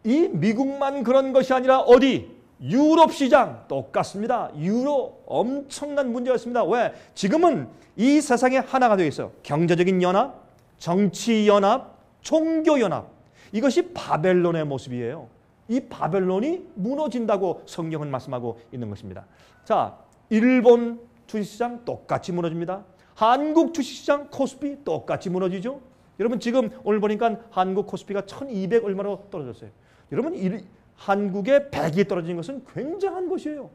이 미국만 그런 것이 아니라 어디? 유럽 시장 똑같습니다. 유럽 엄청난 문제였습니다. 왜? 지금은 이 세상에 하나가 되어 있어요. 경제적인 연합, 정치 연합, 종교 연합. 이것이 바벨론의 모습이에요. 이 바벨론이 무너진다고 성경은 말씀하고 있는 것입니다. 자, 일본 주식시장 똑같이 무너집니다. 한국 주식시장 코스피 똑같이 무너지죠. 여러분 지금 오늘 보니까 한국 코스피가 1200 얼마로 떨어졌어요. 여러분 한국의 100이 떨어진 것은 굉장한 것이에요.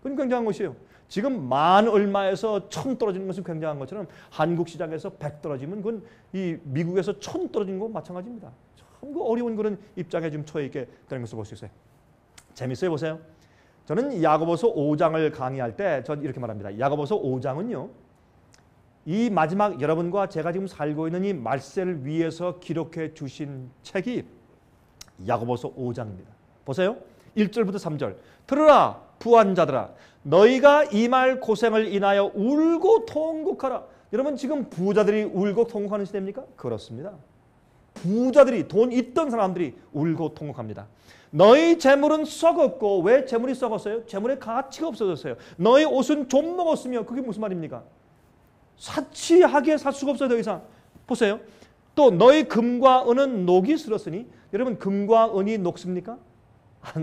그건 굉장한 것이에요. 지금 만 얼마에서 1000 떨어지는 것은 굉장한 것처럼 한국 시장에서 100 떨어지면 그건 이 미국에서 1000 떨어진 거 마찬가지입니다. 참 어려운 그런 입장에 지금 처해 있게 되는 것을 볼 수 있어요. 재밌어요. 보세요. 저는 야고보서 5장을 강의할 때 전 이렇게 말합니다. 야고보서 5장은요. 이 마지막 여러분과 제가 지금 살고 있는 이 말세를 위해서 기록해 주신 책이 야고보서 5장입니다. 보세요. 1절부터 3절. 들으라 부한자들아 너희가 이 말 고생을 인하여 울고 통곡하라. 여러분 지금 부자들이 울고 통곡하는 시대입니까? 그렇습니다. 부자들이 돈 있던 사람들이 울고 통곡합니다. 너희 재물은 썩었고 왜 재물이 썩었어요? 재물의 가치가 없어졌어요. 너희 옷은 좀 먹었으며 그게 무슨 말입니까? 사치하게 살 수가 없어요. 더 이상. 보세요. 또 너희 금과 은은 녹이 슬었으니 여러분 금과 은이 녹습니까?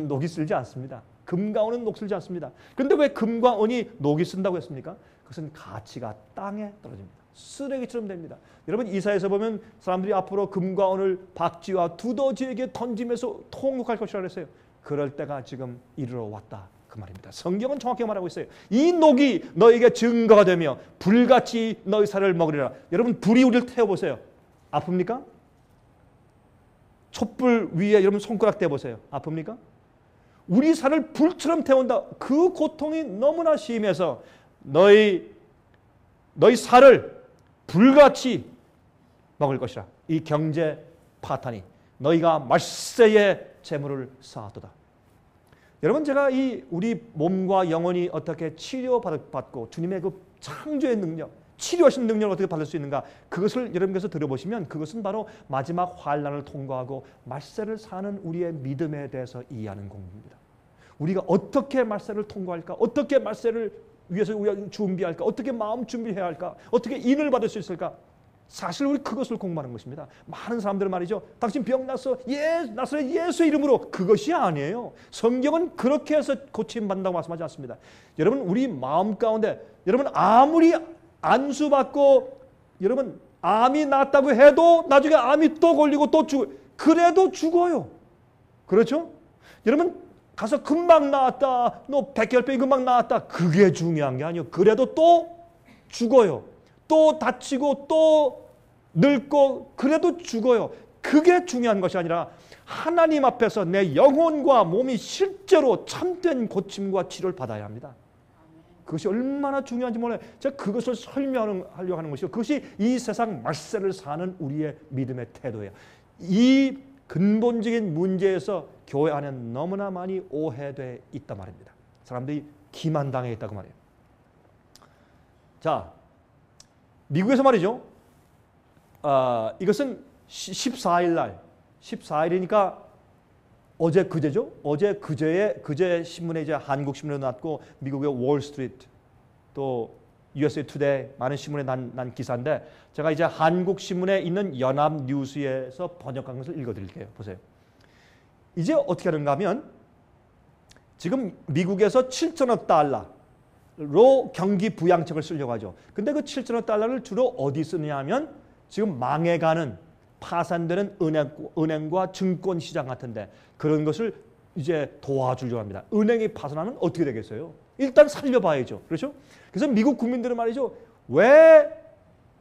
녹이 슬지 않습니다. 금과 은은 녹슬지 않습니다. 그런데 왜 금과 은이 녹이 쓴다고 했습니까? 그것은 가치가 땅에 떨어집니다. 쓰레기처럼 됩니다. 여러분 이사에서 보면 사람들이 앞으로 금과 은을 박쥐와 두더지에게 던지면서 통곡할 것이라고 했어요. 그럴 때가 지금 이르러 왔다. 그 말입니다. 성경은 정확히 말하고 있어요. 이 녹이 너에게 증거가 되며 불같이 너희 살을 먹으리라. 여러분 불이 우리를 태워보세요. 아픕니까? 촛불 위에 여러분 손가락 대보세요. 아픕니까? 우리 살을 불처럼 태운다. 그 고통이 너무나 심해서 너희 살을 불같이 먹을 것이라. 이 경제 파탄이 너희가 말세의 재물을 쌓았도다. 여러분 제가 이 우리 몸과 영혼이 어떻게 치료받고 주님의 그 창조의 능력, 치료하신 능력을 어떻게 받을 수 있는가 그것을 여러분께서 들어보시면 그것은 바로 마지막 환난을 통과하고 말세를 사는 우리의 믿음에 대해서 이해하는 공부입니다. 우리가 어떻게 말세를 통과할까? 어떻게 말세를 위해서 우리가 준비할까? 어떻게 마음 준비해야 할까? 어떻게 인을 받을 수 있을까? 사실 우리 그것을 공부하는 것입니다. 많은 사람들은 말이죠. 당신 병 났어. 나사렛 예수의 이름으로. 그것이 아니에요. 성경은 그렇게 해서 고침받는다고 말씀하지 않습니다. 여러분 우리 마음 가운데 여러분 아무리 안수받고 여러분 암이 났다고 해도 나중에 암이 또 걸리고 또 죽어요. 그래도 죽어요. 그렇죠? 여러분 가서 금방 나았다. 너 백혈병이 금방 나았다. 그게 중요한 게 아니에요. 그래도 또 죽어요. 또 다치고 또 늙고 그래도 죽어요. 그게 중요한 것이 아니라 하나님 앞에서 내 영혼과 몸이 실제로 참된 고침과 치료를 받아야 합니다. 그것이 얼마나 중요한지 몰라요. 제가 그것을 설명하려고 하는 것이요. 그것이 이 세상 말세를 사는 우리의 믿음의 태도예요. 이 근본적인 문제에서 교회 안에 너무나 많이 오해되어 있단 말입니다. 사람들이 기만당해 있다고 말이에요. 자, 미국에서 말이죠. 이것은 14일 날, 14일이니까 어제 그제죠. 그제 신문에 이제 한국 신문에 났고 미국의 월스트리트 또 USA 투데이 많은 신문에 난 기사인데 제가 이제 한국 신문에 있는 연합 뉴스에서 번역한 것을 읽어드릴게요. 보세요. 이제 어떻게 하는가 하면 지금 미국에서 7천억 달러로 경기 부양책을 쓰려고 하죠. 근데 그 7천억 달러를 주로 어디 쓰느냐 하면 지금 망해가는 파산되는 은행과 증권시장 같은데 그런 것을 이제 도와주려고 합니다. 은행이 파산하면 어떻게 되겠어요? 일단 살려봐야죠. 그렇죠? 그래서 미국 국민들은 말이죠. 왜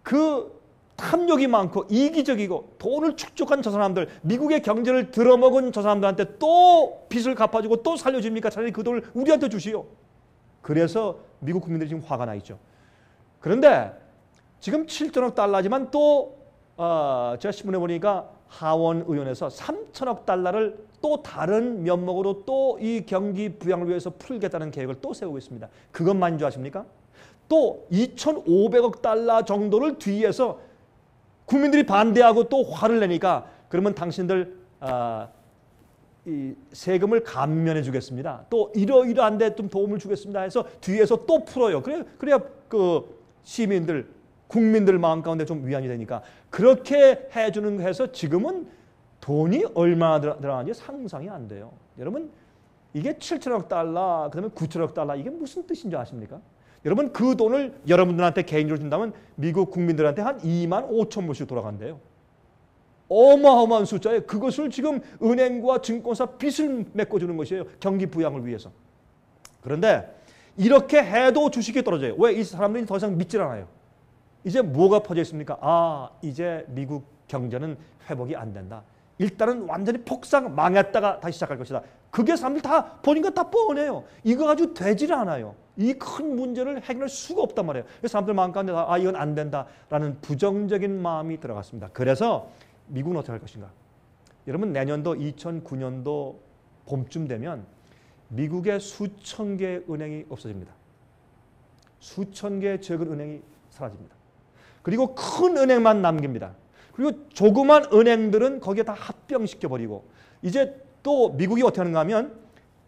그 탐욕이 많고 이기적이고 돈을 축적한 저 사람들, 미국의 경제를 들어먹은 저 사람들한테 또 빚을 갚아주고 또 살려줍니까? 차라리 그 돈을 우리한테 주시오. 그래서 미국 국민들이 지금 화가 나 있죠. 그런데 지금 7천억 달러지만 또 제가 신문에 보니까 하원 의원에서 3천억 달러를 또 다른 면목으로 또 이 경기 부양을 위해서 풀겠다는 계획을 또 세우고 있습니다. 그것만인 줄 아십니까? 또 2,500억 달러 정도를 뒤에서 국민들이 반대하고 또 화를 내니까 그러면 당신들 이 세금을 감면해 주겠습니다. 또 이러이러한데 좀 도움을 주겠습니다 해서 뒤에서 또 풀어요. 그래야 그 시민들 국민들 마음 가운데 좀 위안이 되니까 그렇게 해주는 해서 지금은 돈이 얼마나 들어가는지 상상이 안 돼요. 여러분 이게 7천억 달러 그다음에 9천억 달러 이게 무슨 뜻인지 아십니까? 여러분 그 돈을 여러분들한테 개인적으로 준다면 미국 국민들한테 한 2만 5천 불씩 돌아간대요. 어마어마한 숫자에 그것을 지금 은행과 증권사 빚을 메꿔주는 것이에요. 경기 부양을 위해서. 그런데 이렇게 해도 주식이 떨어져요. 왜? 이 사람들이 더 이상 믿질 않아요. 이제 뭐가 퍼져 있습니까? 이제 미국 경제는 회복이 안 된다. 일단은 완전히 폭삭 망했다가 다시 시작할 것이다. 그게 사람들 다 보니까 다 뻔해요. 이거 가지고 되질 않아요. 이 큰 문제를 해결할 수가 없단 말이에요. 그래서 사람들 마음 가운데 이건 안 된다라는 부정적인 마음이 들어갔습니다. 그래서 미국은 어떻게 할 것인가? 여러분 내년도 2009년도 봄쯤 되면 미국의 수천 개의 은행이 없어집니다. 수천 개의 적은 은행이 사라집니다. 그리고 큰 은행만 남깁니다. 그리고 조그만 은행들은 거기에 다 합병시켜버리고 이제 또 미국이 어떻게 하는가 하면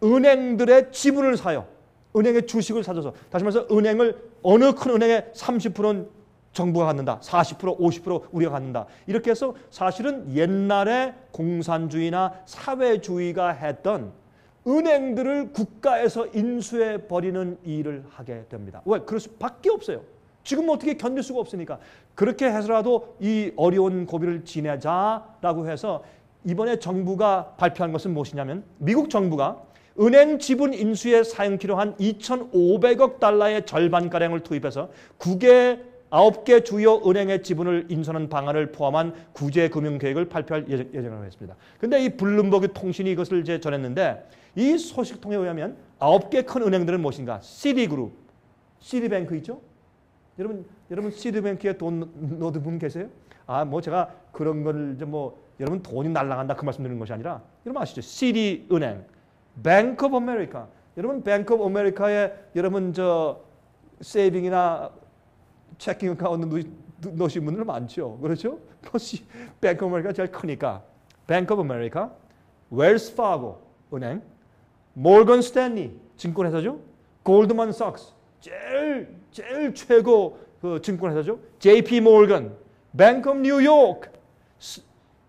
은행들의 지분을 사요. 은행의 주식을 사줘서 다시 말해서 은행을 어느 큰 은행의 30%는 정부가 갖는다. 40%, 50% 우리가 갖는다. 이렇게 해서 사실은 옛날에 공산주의나 사회주의가 했던 은행들을 국가에서 인수해버리는 일을 하게 됩니다. 왜? 그럴 수밖에 없어요. 지금 어떻게 견딜 수가 없으니까. 그렇게 해서라도 이 어려운 고비를 지내자라고 해서 이번에 정부가 발표한 것은 무엇이냐면 미국 정부가 은행 지분 인수에 사용키로 한 2,500억 달러의 절반가량을 투입해서 9개 주요 은행의 지분을 인수하는 방안을 포함한 구제금융계획을 발표할 예정이라고 했습니다. 그런데 이 블룸버그 통신이 이것을 이제 전했는데 이 소식통에 의하면 9개 큰 은행들은 무엇인가? 시티그룹, 시티뱅크 있죠? 여러분 시티뱅크에 돈 넣은 분 계세요? 제가 그런 걸 이제 여러분 돈이 날아간다 그 말씀드리는 것이 아니라 여러분 아시죠? 시티은행, 뱅크 오브 아메리카. 여러분 뱅크 오브 아메리카에 여러분 저 세이빙이나 체킹 어카운트 넣으신 분들 많죠. 그렇죠? 뱅크 오브 아메리카 제일 크니까. 뱅크 오브 아메리카, 웰스 파고 은행, 모건 스탠리 증권회사죠. 골드만 삭스 제일 최고 그 증권회사죠. JP 모건, 뱅크 오브 뉴욕,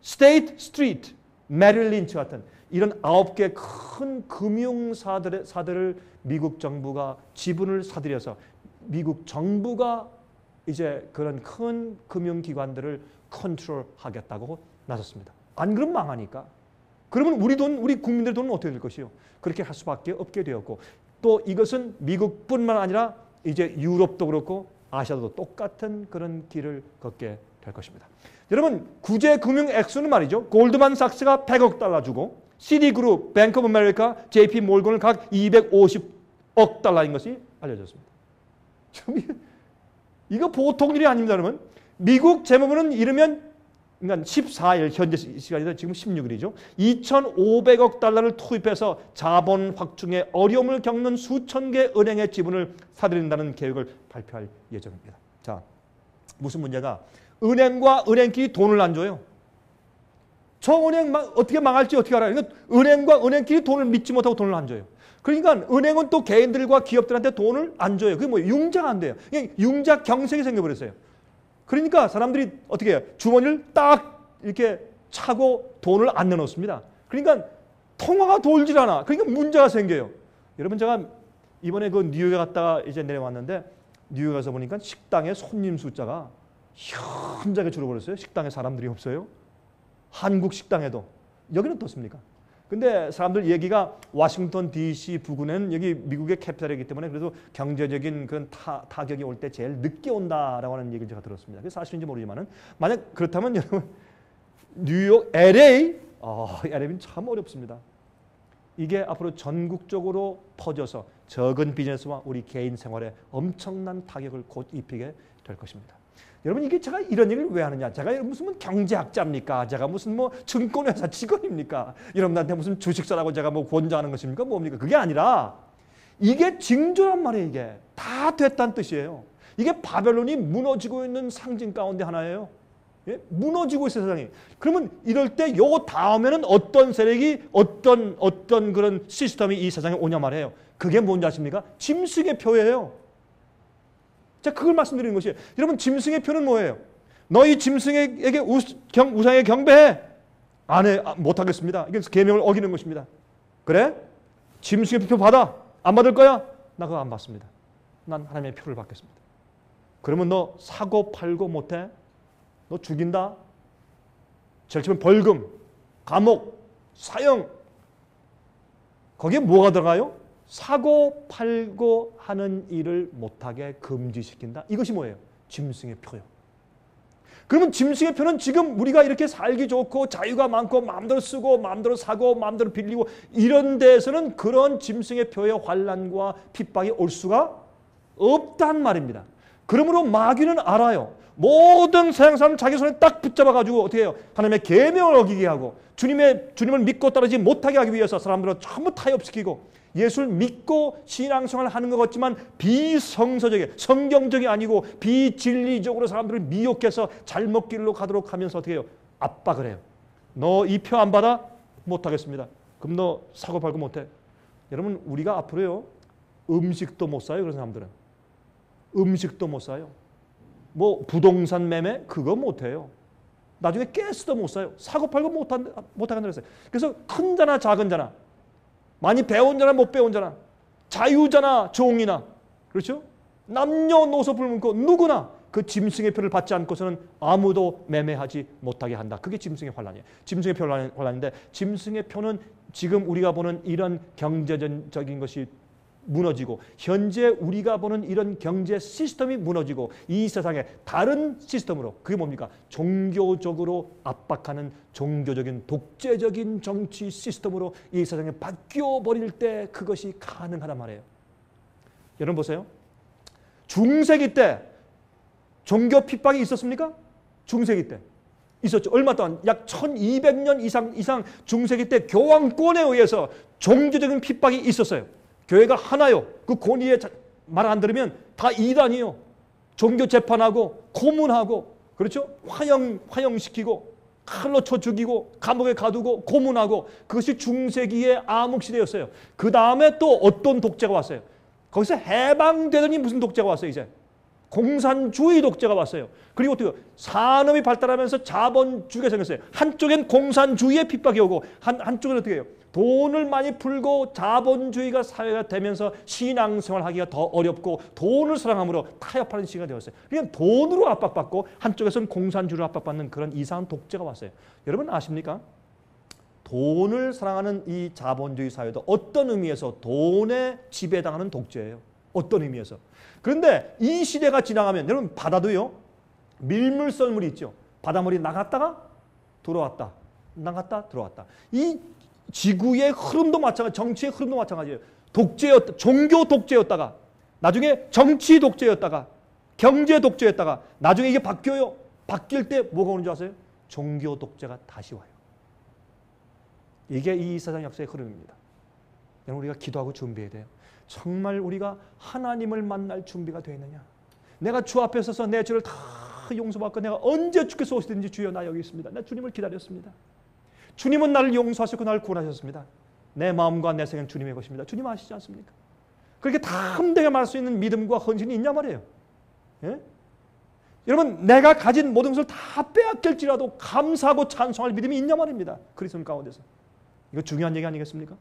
스테이트 스트리트, 메릴 린치 같은 이런 9개 큰 금융사들을 미국 정부가 지분을 사들여서 미국 정부가 이제 그런 큰 금융기관들을 컨트롤하겠다고 나섰습니다. 안 그러면 망하니까. 그러면 우리 국민들 돈은 어떻게 될 것이요? 그렇게 할 수밖에 없게 되었고 또 이것은 미국뿐만 아니라 이제 유럽도 그렇고 아시아도 똑같은 그런 길을 걷게 될 것입니다. 여러분 구제금융 액수는 말이죠. 골드만삭스가 100억 달러 주고 시티그룹, 뱅크 오브 아메리카, JP 몰건을 각 250억 달러인 것이 알려졌습니다. 이거 보통 일이 아닙니다, 여러분. 미국 재무부는 이르면 그러니까 14일 현재 시간이다. 지금 16일이죠. 2,500억 달러를 투입해서 자본 확충에 어려움을 겪는 수천 개 은행의 지분을 사들인다는 계획을 발표할 예정입니다. 자, 무슨 문제가? 은행과 은행끼리 돈을 안 줘요. 저 은행 어떻게 망할지 어떻게 알아요? 그러니까 은행과 은행끼리 돈을 믿지 못하고 돈을 안 줘요. 그러니까 은행은 또 개인들과 기업들한테 돈을 안 줘요. 그게 뭐 융자가 안 돼요. 융자 경색이 생겨버렸어요. 그러니까 사람들이 어떻게 해요? 주머니를 딱 이렇게 차고 돈을 안 내놓습니다. 그러니까 통화가 돌질 않아. 그러니까 문제가 생겨요. 여러분, 제가 이번에 그 뉴욕에 갔다가 이제 내려왔는데 뉴욕에 가서 보니까 식당에 손님 숫자가 현저하게 줄어버렸어요. 식당에 사람들이 없어요. 한국 식당에도. 여기는 어떻습니까? 근데 사람들 얘기가 워싱턴 DC 부근에는 여기 미국의 캐피탈이기 때문에 그래도 경제적인 그런 타격이 올 때 제일 늦게 온다라고 하는 얘기를 제가 들었습니다. 그게 사실인지 모르지만은 만약 그렇다면 여러분 뉴욕, LA는 참 어렵습니다. 이게 앞으로 전국적으로 퍼져서 적은 비즈니스와 우리 개인 생활에 엄청난 타격을 곧 입히게 될 것입니다. 여러분, 이게 제가 이런 얘기를 왜 하느냐? 제가 무슨 경제학자입니까? 제가 무슨 뭐 증권회사 직원입니까? 여러분한테 무슨 주식사라고 제가 뭐 권장하는 것입니까? 뭡니까? 그게 아니라 이게 징조란 말이에요. 이게 다 됐다는 뜻이에요. 이게 바벨론이 무너지고 있는 상징 가운데 하나예요. 예? 무너지고 있어요, 세상이. 그러면 이럴 때 요 다음에는 어떤 세력이 어떤 그런 시스템이 이 세상에 오냐 말이에요. 그게 뭔지 아십니까? 짐승의 표예요. 자, 그걸 말씀드리는 것이에요. 여러분, 짐승의 표는 뭐예요? 너희 짐승에게 우상에 경배해. 못하겠습니다. 이게 계명을 어기는 것입니다. 그래? 짐승의 표 받아. 안 받을 거야? 나 그거 안 받습니다. 난 하나님의 표를 받겠습니다. 그러면 너 사고 팔고 못해? 너 죽인다? 제일 처음에 벌금, 감옥, 사형. 거기에 뭐가 들어가요? 사고 팔고 하는 일을 못하게 금지시킨다. 이것이 뭐예요? 짐승의 표요. 그러면 짐승의 표는 지금 우리가 이렇게 살기 좋고 자유가 많고 마음대로 쓰고 마음대로 사고 마음대로 빌리고 이런 데에서는 그런 짐승의 표의 환난과 핍박이 올 수가 없단 말입니다. 그러므로 마귀는 알아요. 모든 세상 사람 자기 손에 딱 붙잡아가지고 어떻게 해요? 하나님의 계명을 어기게 하고 주님을 믿고 따르지 못하게 하기 위해서 사람들을 전부 타협시키고 예수를 믿고 신앙생활을 하는 것 같지만 비성서적이 성경적이 아니고 비진리적으로 사람들을 미혹해서 잘못 길로 가도록 하면서 어떻게 해요? 압박을 해요. 너 이 표 안 받아? 못하겠습니다. 그럼 너 사고 팔고 못해. 여러분, 우리가 앞으로요 음식도 못 사요. 그런 사람들은 음식도 못 사요. 뭐 부동산 매매 그거 못해요. 나중에 가스도 못 사요. 사고 팔고 못하게 했어요. 그래서 큰 자나 작은 자나 많이 배운 자나 못 배운 자나 자유자나 종이나 그렇죠? 남녀노소 불문고 누구나 그 짐승의 표를 받지 않고서는 아무도 매매하지 못하게 한다. 그게 짐승의 환란이에요. 짐승의 표 환란인데 짐승의 표는 지금 우리가 보는 이런 경제적인 것이 무너지고 현재 우리가 보는 이런 경제 시스템이 무너지고 이 세상에 다른 시스템으로 그게 뭡니까? 종교적으로 압박하는 종교적인 독재적인 정치 시스템으로 이 세상에 바뀌어 버릴 때 그것이 가능하단 말이에요. 여러분 보세요. 중세기 때 종교 핍박이 있었습니까? 중세기 때 있었죠. 얼마 동안 약 1200년 이상 중세기 때 교황권에 의해서 종교적인 핍박이 있었어요. 교회가 하나요. 그 권위에 말 안 들으면 다 이단이요. 종교 재판하고 고문하고 그렇죠? 화형시키고 칼로 쳐 죽이고 감옥에 가두고 고문하고 그것이 중세기의 암흑시대였어요. 그 다음에 또 어떤 독재가 왔어요. 거기서 해방되더니 무슨 독재가 왔어요. 이제 공산주의 독재가 왔어요. 그리고 또 산업이 발달하면서 자본주의가 생겼어요. 한쪽엔 공산주의의 핍박이 오고 한쪽은 어떻게 해요? 돈을 많이 풀고 자본주의가 사회가 되면서 신앙생활 하기가 더 어렵고 돈을 사랑함으로 타협하는 시기가 되었어요. 그냥 돈으로 압박받고 한쪽에서는 공산주의로 압박받는 그런 이상한 독재가 왔어요. 여러분 아십니까? 돈을 사랑하는 이 자본주의 사회도 어떤 의미에서 돈에 지배당하는 독재예요. 어떤 의미에서. 그런데 이 시대가 지나가면 여러분 바다도요. 밀물썰물이 있죠. 바닷물이 나갔다가 들어왔다. 나갔다 들어왔다. 이 지구의 흐름도 마찬가지, 정치의 흐름도 마찬가지예요. 종교 독재였다가 나중에 정치 독재였다가 경제 독재였다가 나중에 이게 바뀌어요. 바뀔 때 뭐가 오는 줄 아세요? 종교 독재가 다시 와요. 이게 이 세상 역사의 흐름입니다. 여러분 우리가 기도하고 준비해야 돼요. 정말 우리가 하나님을 만날 준비가 되어 있느냐. 내가 주 앞에 서서 내 죄를 다 용서받고 내가 언제 주께서 오시든지 주여 나 여기 있습니다. 나 주님을 기다렸습니다. 주님은 나를 용서하셨고 나를 구원하셨습니다. 내 마음과 내 생은 주님의 것입니다. 주님 아시지 않습니까? 그렇게 담대하게 말할 수 있는 믿음과 헌신이 있냐 말이에요. 예? 여러분 내가 가진 모든 것을 다 빼앗길지라도 감사하고 찬송할 믿음이 있냐 말입니다. 그리스도 가운데서. 이거 중요한 얘기 아니겠습니까?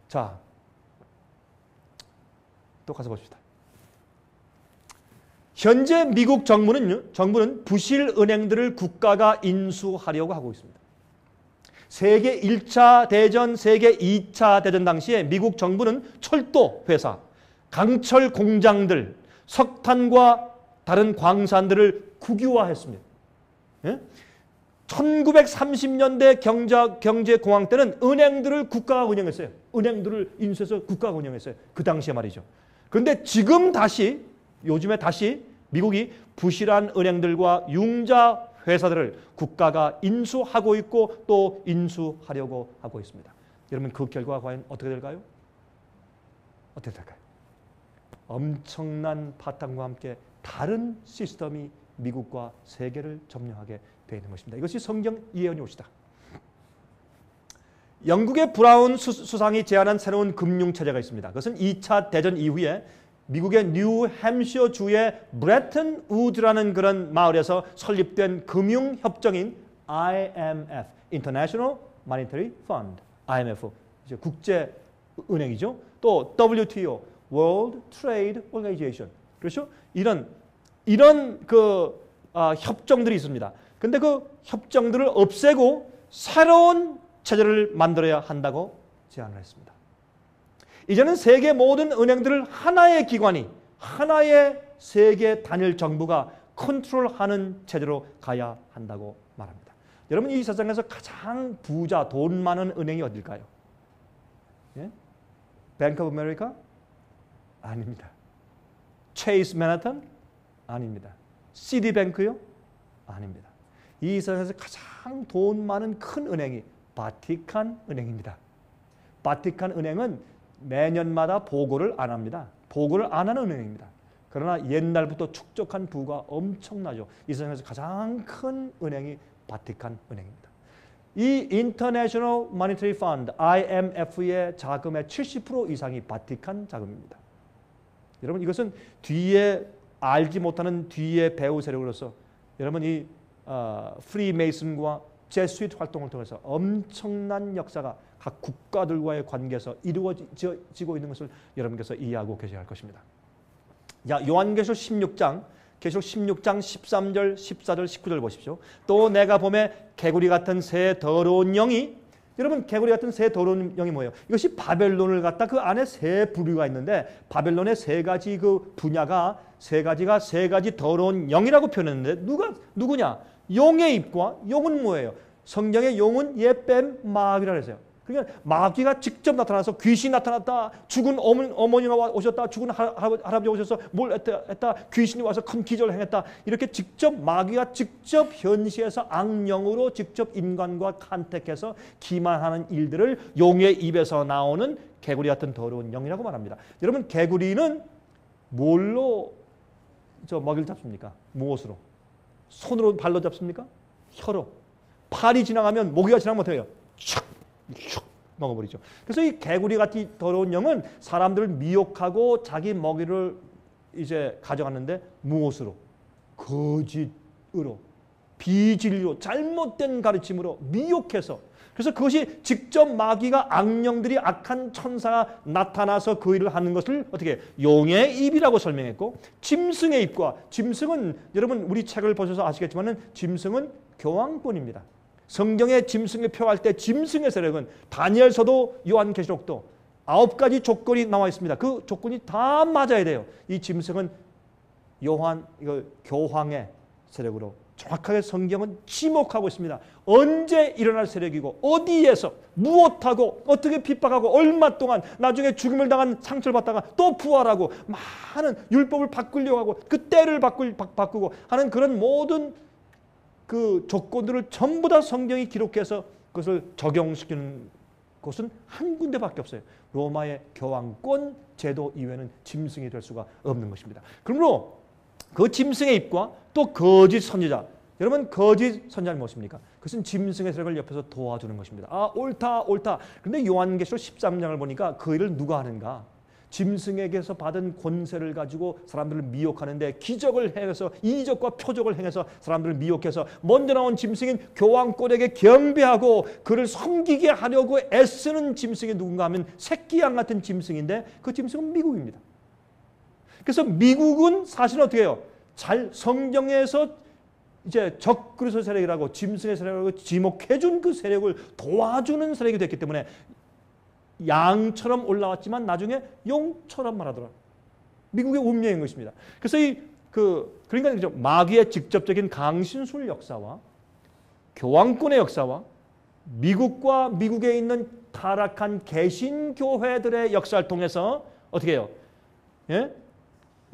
자, 또 가서 봅시다. 현재 미국 정부는 부실 은행들을 국가가 인수하려고 하고 있습니다. 세계 1차 대전, 세계 2차 대전 당시에 미국 정부는 철도 회사, 강철 공장들, 석탄과 다른 광산들을 국유화했습니다. 예? 1930년대 경제공황 때는 은행들을 국가가 운영했어요. 은행들을 인수해서 국가가 운영했어요. 그 당시에 말이죠. 그런데 지금 다시 요즘에 다시 미국이 부실한 은행들과 융자 회사들을 국가가 인수하고 있고 또 인수하려고 하고 있습니다. 여러분 그 결과가 과연 어떻게 될까요? 어떻게 될까요? 엄청난 파탄과 함께 다른 시스템이 미국과 세계를 점령하게 되어 있는 것입니다. 이것이 성경 예언이 옵시다. 영국의 브라운 수상이 제안한 새로운 금융체제가 있습니다. 그것은 2차 대전 이후에 미국의 뉴햄셔 주의 브레튼 우드라는 그런 마을에서 설립된 금융협정인 IMF, International Monetary Fund, IMF, 이제 국제은행이죠. 또 WTO, World Trade Organization, 그렇죠? 이런 그 협정들이 있습니다. 근데 그 협정들을 없애고 새로운 체제를 만들어야 한다고 제안을 했습니다. 이제는 세계 모든 은행들을 하나의 기관이, 하나의 세계 단일 정부가 컨트롤하는 체제로 가야 한다고 말합니다. 여러분 이 세상에서 가장 부자, 돈 많은 은행이 어딜까요? 예? 뱅크 오브 아메리카? 아닙니다. 체이스 맨하탄? 아닙니다. 시티뱅크요? 아닙니다. 이 세상에서 가장 돈 많은 큰 은행이 바티칸 은행입니다. 바티칸 은행은 매년마다 보고를 안 합니다. 보고를 안 하는 은행입니다. 그러나 옛날부터 축적한 부가 엄청나죠. 이 세상에서 가장 큰 은행이 바티칸 은행입니다. 이 International Monetary Fund, IMF의 자금의 70% 이상이 바티칸 자금입니다. 여러분 이것은 뒤에 알지 못하는 뒤에 배후 세력으로서 여러분 이 프리메이슨과 제스윗 활동을 통해서 엄청난 역사가 각 국가들과의 관계에서 이루어지고 있는 것을 여러분께서 이해하고 계셔야 할 것입니다. 요한계시록 16장 13절, 14절, 19절 보십시오. 또 내가 보매 개구리 같은 새 더러운 영이, 여러분 개구리 같은 새 더러운 영이 뭐예요? 이것이 바벨론을 갖다 그 안에 세 부류가 있는데 바벨론의 세 가지 그 분야가 세 가지 더러운 영이라고 표현했는데 누구냐? 용의 입과 용은 뭐예요? 성경의 용은 예뱀 마귀라 그랬어요. 그러니까 마귀가 직접 나타나서 귀신이 나타났다. 죽은 어머니가 오셨다. 죽은 할아버지 오셔서 뭘 했다. 귀신이 와서 큰 기적을 행했다. 이렇게 마귀가 직접 현시해서 악령으로 직접 인간과 컨택해서 기만하는 일들을 용의 입에서 나오는 개구리 같은 더러운 영이라고 말합니다. 여러분 개구리는 뭘로 먹이를 잡습니까? 무엇으로? 손으로 발로 잡습니까? 혀로. 팔이 지나가면 모기가 지나가면 어떻게 해요? 촥 먹어버리죠. 그래서 이 개구리 같이 더러운 영은 사람들을 미혹하고 자기 먹이를 이제 가져갔는데 무엇으로? 거짓으로, 비진리로, 잘못된 가르침으로 미혹해서. 그래서 그것이 직접 마귀가 악령들이 악한 천사가 나타나서 그 일을 하는 것을 어떻게 용의 입이라고 설명했고 짐승의 입과 짐승은 여러분 우리 책을 보셔서 아시겠지만 짐승은 교황권입니다. 성경의 짐승을 표할 때 짐승의 세력은 다니엘서도 요한계시록도 9가지 조건이 나와 있습니다. 그 조건이 다 맞아야 돼요. 이 짐승은 교황의 세력으로 정확하게 성경은 지목하고 있습니다. 언제 일어날 세력이고 어디에서 무엇하고 어떻게 핍박하고 얼마 동안 나중에 죽음을 당한 상처를 받다가 또 부활하고 많은 율법을 바꾸려고 하고 그 때를 바꾸고 하는 그런 모든 그 조건들을 전부 다 성경이 기록해서 그것을 적용시키는 곳은 한 군데밖에 없어요. 로마의 교황권 제도 이외에는 짐승이 될 수가 없는 것입니다. 그러므로 그 짐승의 입과 또 거짓 선지자, 여러분 거짓 선지자는 무엇입니까? 그것은 짐승의 세력을 옆에서 도와주는 것입니다. 아, 옳다 옳다. 그런데 요한계시록 13장을 보니까 그 일을 누가 하는가? 짐승에게서 받은 권세를 가지고 사람들을 미혹하는데 기적을 행해서 이적과 표적을 행해서 사람들을 미혹해서 먼저 나온 짐승인 교황권에게 경배하고 그를 섬기게 하려고 애쓰는 짐승이 누군가 하면 새끼양 같은 짐승인데 그 짐승은 미국입니다. 그래서 미국은 사실은 어떻게 해요? 성경에서 이제 적그리스도 세력이라고 짐승의 세력이라고 지목해준 그 세력을 도와주는 세력이 됐기 때문에 양처럼 올라왔지만 나중에 용처럼 말하더라. 미국의 운명인 것입니다. 그래서 그러니까 마귀의 직접적인 강신술 역사와 교황권의 역사와 미국과 미국에 있는 타락한 개신교회들의 역사를 통해서 어떻게 해요? 예?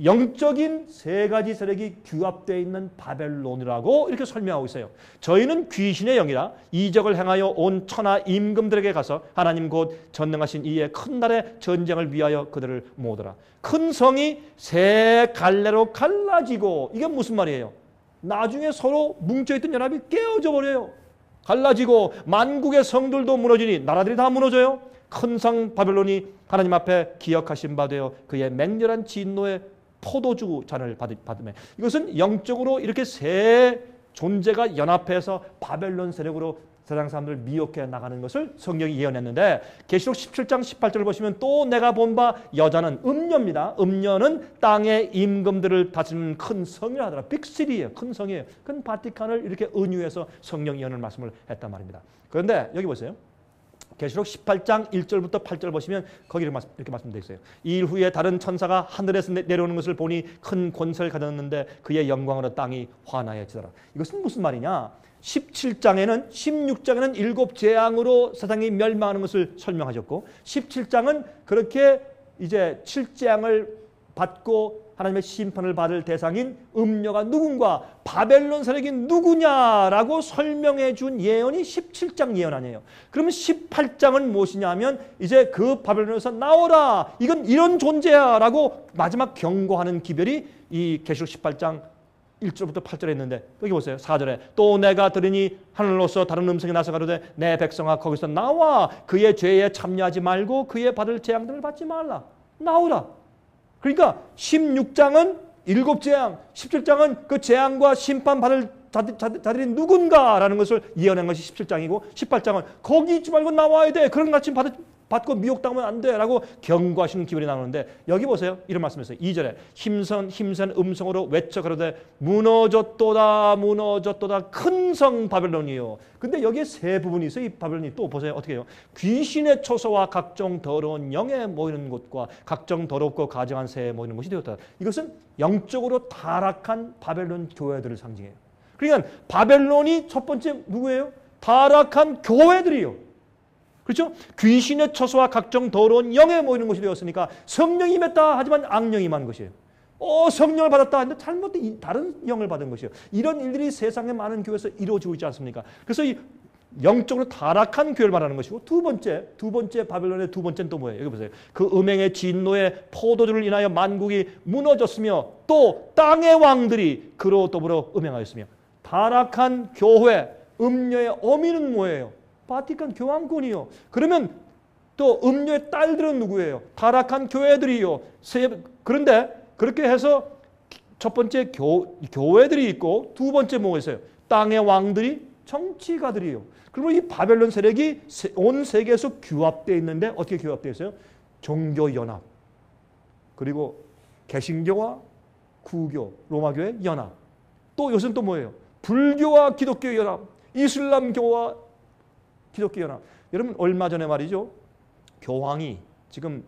영적인 세 가지 세력이 규합되어 있는 바벨론이라고 이렇게 설명하고 있어요. 저희는 귀신의 영이라 이적을 행하여 온 천하 임금들에게 가서 하나님 곧 전능하신 이의 큰 날의 전쟁을 위하여 그들을 모으더라. 큰 성이 세 갈래로 갈라지고, 이게 무슨 말이에요? 나중에 서로 뭉쳐있던 연합이 깨어져 버려요. 갈라지고 만국의 성들도 무너지니 나라들이 다 무너져요. 큰 성 바벨론이 하나님 앞에 기억하신 바 되어 그의 맹렬한 진노의 포도주 잔을 받으며, 이것은 영적으로 이렇게 세 존재가 연합해서 바벨론 세력으로 세상 사람들을 미혹해 나가는 것을 성경이 예언했는데, 계시록 17장 18절을 보시면 또 내가 본 바 여자는 음녀입니다. 음녀는 땅의 임금들을 다스리는 큰 성이라 하더라. 빅시리예요. 큰 성이에요. 큰 바티칸을 이렇게 은유해서 성령 예언을 말씀을 했단 말입니다. 그런데 여기 보세요. 계시록 18장 1절부터 8절 보시면 거기를 이렇게 말씀되어 있어요. 이 일 후에 다른 천사가 하늘에서 내려오는 것을 보니 큰 권세를 가졌는데 그의 영광으로 땅이 환하여지더라. 이것은 무슨 말이냐? 17장에는 16장에는 일곱 재앙으로 세상이 멸망하는 것을 설명하셨고, 17장은 그렇게 이제 7재앙을 받고 하나님의 심판을 받을 대상인 음녀가 누군가, 바벨론 세력이 누구냐라고 설명해 준 예언이 17장 예언 아니에요. 그러면 18장은 무엇이냐 하면 이제 그 바벨론에서 나오라, 이건 이런 존재야 라고 마지막 경고하는 기별이 이 계시록 18장 1절부터 8절에 있는데, 여기 보세요. 4절에 또 내가 들으니 하늘로서 다른 음성이 나서 가로되 내 백성아 거기서 나와 그의 죄에 참여하지 말고 그의 받을 재앙들을 받지 말라. 나오라. 그러니까 16장은 일곱 재앙, 17장은 그 재앙과 심판 받을 자들이 누군가라는 것을 예언한 것이 17장이고, 18장은 거기 있지 말고 나와야 돼. 그런 가르침 받고 미혹당하면 안 돼 라고 경고하시는 기별이 나오는데, 여기 보세요. 이런 말씀이었어요. 2절에 힘센 음성으로 외쳐 가로되 무너졌도다 무너졌도다 큰 성 바벨론이요. 근데 여기에 세 부분이 있어요. 이 바벨론이 또 보세요. 어떻게 해요? 귀신의 처소와 각종 더러운 영에 모이는 곳과 각종 더럽고 가증한 새에 모이는 곳이 되었다. 이것은 영적으로 타락한 바벨론 교회들을 상징해요. 그러니까 바벨론이 첫 번째 누구예요? 타락한 교회들이요. 그렇죠? 귀신의 처소와 각종 더러운 영에 모이는 것이 되었으니까 성령이 임했다 하지만 악령이 임한 것이에요. 성령을 받았다 했는데 잘못된 다른 영을 받은 것이에요. 이런 일들이 세상의 많은 교회에서 이루어지고 있지 않습니까? 그래서 이 영적으로 타락한 교회를 말하는 것이고, 두 번째 바벨론의 두 번째는 또 뭐예요? 여기 보세요. 그 음행의 진노의 포도주를 인하여 만국이 무너졌으며 또 땅의 왕들이 그로 더불어 음행하였으며. 타락한 교회, 음녀의 어미는 뭐예요? 바티칸 교황권이요. 그러면 또 음녀의 딸들은 누구예요? 타락한 교회들이요. 그런데 그렇게 해서 첫 번째 교회들이 있고, 두 번째 뭐가 있어요? 땅의 왕들이, 정치가들이요. 그리고 이 바벨론 세력이 온 세계에서 규합되어 있는데 어떻게 규합되어 있어요? 종교연합, 그리고 개신교와 구교, 로마교의 연합, 또 요새는 또 뭐예요? 불교와 기독교 연합, 이슬람교와 기독교 연합. 여러분 얼마 전에 말이죠, 교황이 지금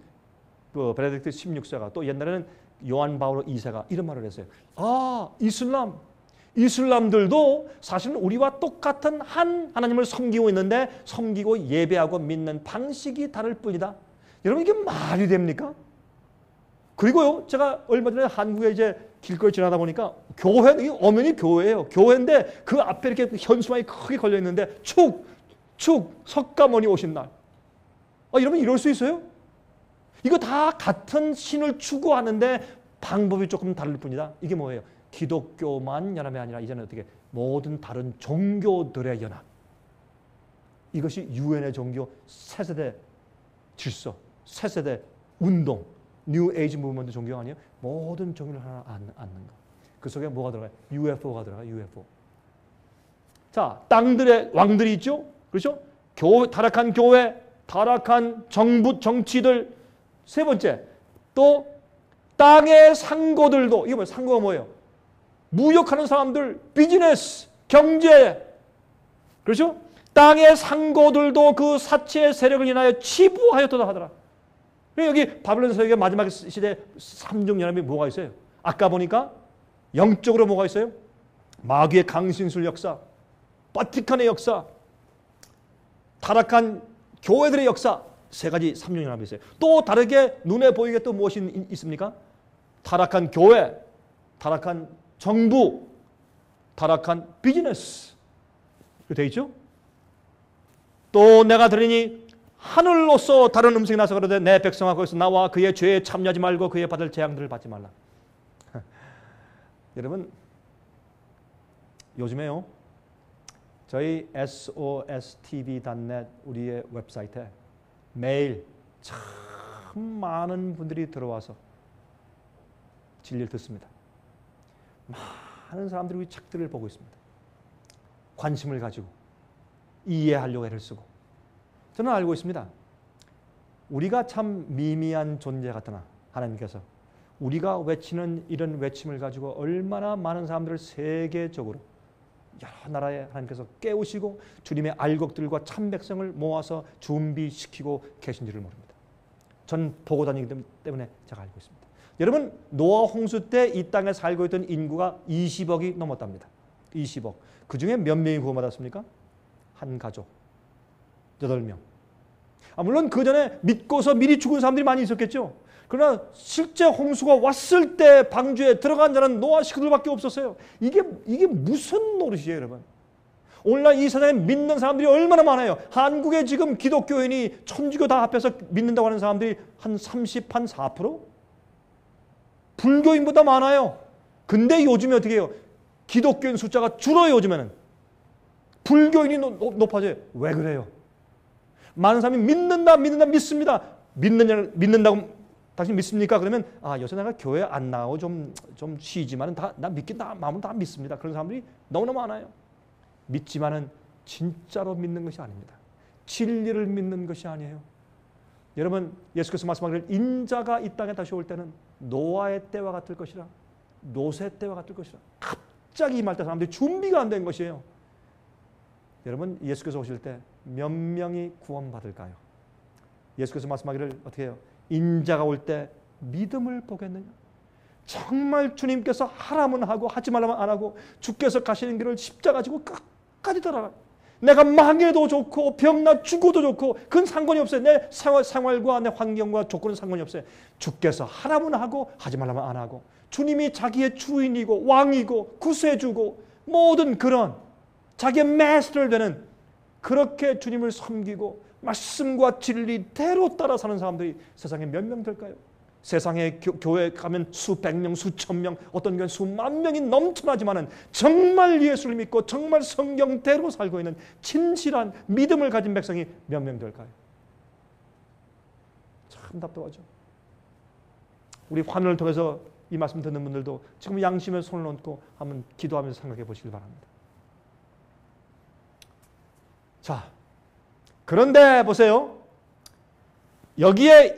그 베네딕트 16세가 또 옛날에는 요한 바오로 2세가 이런 말을 했어요. 이슬람 이슬람들도 사실은 우리와 똑같은 한 하나님을 섬기고 있는데 섬기고 예배하고 믿는 방식이 다를 뿐이다. 여러분 이게 말이 됩니까? 그리고요, 제가 얼마 전에 한국에 이제 길거리 지나다 보니까 교회, 이게 엄연히 교회예요. 교회인데 그 앞에 이렇게 현수막이 크게 걸려 있는데 축 석가모니 오신 날. 여러분 이럴 수 있어요? 이거 다 같은 신을 추구하는데 방법이 조금 다를 뿐이다. 이게 뭐예요? 기독교만 연합이 아니라 이제는 어떻게 모든 다른 종교들의 연합. 이것이 유엔의 종교 새세대 질서, 새세대 운동, 뉴 에이지 무브먼트 종교 아니에요? 모든 종교를 하나 안는 거. 그 속에 뭐가 들어가요? UFO가 들어가요. UFO. 자, 땅들의 왕들이 있죠? 그렇죠? 타락한 교회, 타락한 정부, 정치들. 세 번째, 또 땅의 상고들도, 이거 뭐예요? 상고가 뭐예요? 무역하는 사람들, 비즈니스, 경제. 그렇죠? 땅의 상고들도 그 사치의 세력을 인하여 치부하였다 하더라. 여기 바벨론 서유의 마지막 시대 삼중연합이 뭐가 있어요? 아까 보니까 영적으로 뭐가 있어요? 마귀의 강신술 역사, 바티칸의 역사, 타락한 교회들의 역사, 세 가지 삼중연합이 있어요. 또 다르게 눈에 보이게 또 무엇이 있습니까? 타락한 교회, 타락한 정부, 타락한 비즈니스. 되어 있죠? 또 내가 들으니 하늘로서 다른 음성이 나서 그러되 내 백성아 거기서 나와 그의 죄에 참여하지 말고 그의 받을 재앙들을 받지 말라. 여러분 요즘에요 저희 sostv.net 우리의 웹사이트에 매일 참 많은 분들이 들어와서 진리를 듣습니다. 많은 사람들이 우리 책들을 보고 있습니다. 관심을 가지고 이해하려고 애를 쓰고. 저는 알고 있습니다. 우리가 참 미미한 존재 같으나 하나님께서 우리가 외치는 이런 외침을 가지고 얼마나 많은 사람들을 세계적으로 여러 나라에 하나님께서 깨우시고 주님의 알곡들과 참 백성을 모아서 준비시키고 계신지를 모릅니다. 전 보고 다니기 때문에 제가 알고 있습니다. 여러분 노아 홍수 때 이 땅에 살고 있던 인구가 20억이 넘었답니다. 20억. 그중에 몇 명이 구원받았습니까? 한 가족 8명. 물론 그 전에 믿고서 미리 죽은 사람들이 많이 있었겠죠. 그러나 실제 홍수가 왔을 때 방주에 들어간 자는 노아 식구들밖에 없었어요. 이게 무슨 노릇이에요, 여러분? 오늘날 이 세상에 믿는 사람들이 얼마나 많아요. 한국에 지금 기독교인이 천주교 다 합해서 믿는다고 하는 사람들이 한 4%? 불교인보다 많아요. 근데 요즘에 어떻게 해요? 기독교인 숫자가 줄어요, 요즘에는. 불교인이 높아져요. 왜 그래요? 많은 사람이 믿습니다. 믿는다고 당신 믿습니까? 그러면 요새 내가 교회 안 나오고 좀 쉬지만은 나 믿긴 마음은 다 믿습니다. 그런 사람들이 너무나 많아요. 믿지만은 진짜로 믿는 것이 아닙니다. 진리를 믿는 것이 아니에요. 여러분 예수께서 말씀하기를 인자가 이 땅에 다시 올 때는 노아의 때와 같을 것이라, 노새 때와 같을 것이라. 갑자기 임할 때 사람들이 준비가 안 된 것이에요. 여러분 예수께서 오실 때 몇 명이 구원받을까요? 예수께서 말씀하기를 어떻게 해요? 인자가 올 때 믿음을 보겠느냐? 정말 주님께서 하라면 하고 하지 말라면 안 하고 주께서 가시는 길을 십자가 지고 끝까지 따라가. 내가 망해도 좋고 병나 죽어도 좋고 그건 상관이 없어요. 내 생활과 내 환경과 조건은 상관이 없어요. 주께서 하라면 하고 하지 말라면 안 하고 주님이 자기의 주인이고 왕이고 구세주고 모든 그런 자기의 마스터를 되는 그렇게 주님을 섬기고 말씀과 진리대로 따라 사는 사람들이 세상에 몇 명 될까요? 세상에 교회 가면 수백 명, 수천 명, 어떤 교회는 수만 명이 넘쳐나지만은 정말 예수를 믿고 정말 성경대로 살고 있는 진실한 믿음을 가진 백성이 몇 명 될까요? 참 답답하죠. 우리 화면을 통해서 이 말씀 듣는 분들도 지금 양심에 손을 얹고 한번 기도하면서 생각해 보시길 바랍니다. 자, 그런데 보세요. 여기에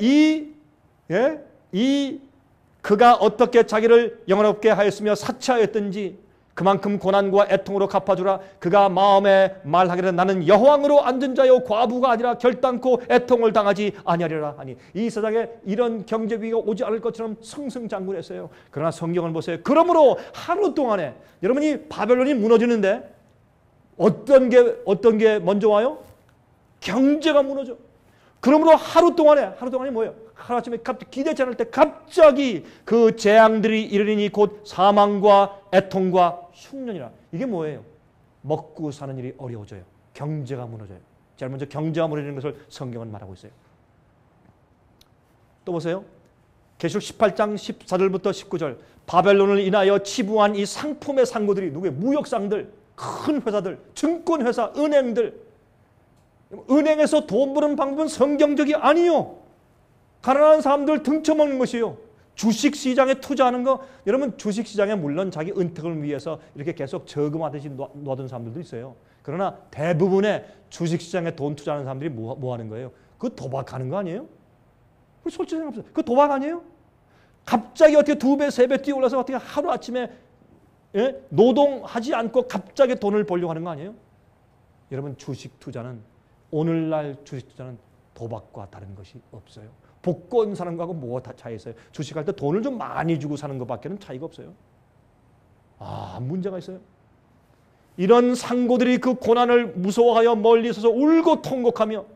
그가 어떻게 자기를 영원롭게 하였으며 사치하였든지 그만큼 고난과 애통으로 갚아주라. 그가 마음에 말하기를 나는 여호왕으로 앉은 자요 과부가 아니라 결단코 애통을 당하지 아니하리라 하니 이 세상에 이런 경제 위기가 오지 않을 것처럼 승승장구했어요. 그러나 성경을 보세요. 그러므로 하루 동안에 여러분이 바벨론이 무너지는데 어떤 게 먼저 와요? 경제가 무너져. 그러므로 하루 동안에 뭐예요? 하루아침에 기대치 않을 때 갑자기 그 재앙들이 이르리니 곧 사망과 애통과 흉년이라. 이게 뭐예요? 먹고 사는 일이 어려워져요. 경제가 무너져요. 제일 먼저 경제가 무너지는 것을 성경은 말하고 있어요. 또 보세요. 계시록 18장 14절부터 19절. 바벨론을 인하여 치부한 이 상품의 상고들이 누구예요? 무역상들, 큰 회사들, 증권회사, 은행들. 은행에서 돈 버는 방법은 성경적이 아니요. 가난한 사람들 등쳐먹는 것이요. 주식시장에 투자하는 거. 여러분 주식시장에 물론 자기 은택을 위해서 이렇게 계속 저금하듯이 놔둔 사람들도 있어요. 그러나 대부분의 주식시장에 돈 투자하는 사람들이 뭐 하는 거예요? 그거 도박하는 거 아니에요? 솔직히 생각해보세요. 그거 도박 아니에요? 갑자기 어떻게 2배, 3배 뛰어올라서 어떻게 하루아침에 노동하지 않고 갑자기 돈을 벌려고 하는 거 아니에요? 여러분 주식 투자는 오늘날 주식 투자는 도박과 다른 것이 없어요. 복권 사는 거하고 뭐가 차이 있어요? 주식할 때 돈을 좀 많이 주고 사는 것밖에는 차이가 없어요. 문제가 있어요. 이런 상고들이 그 고난을 무서워하여 멀리 서서 울고 통곡하며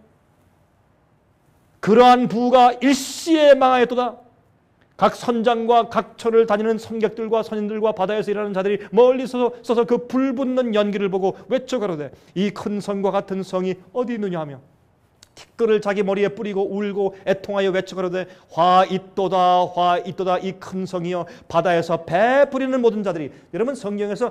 그러한 부가 일시에 망하였도다. 각 선장과 각 처를 다니는 선객들과 선인들과 바다에서 일하는 자들이 멀리 서서 그 불붙는 연기를 보고 외쳐 가로되 이 큰 성과 같은 성이 어디 있느냐 하며 티끌을 자기 머리에 뿌리고 울고 애통하여 외쳐 가로되 화 있도다 이 큰 성이여 바다에서 배 부리는 모든 자들이. 여러분 성경에서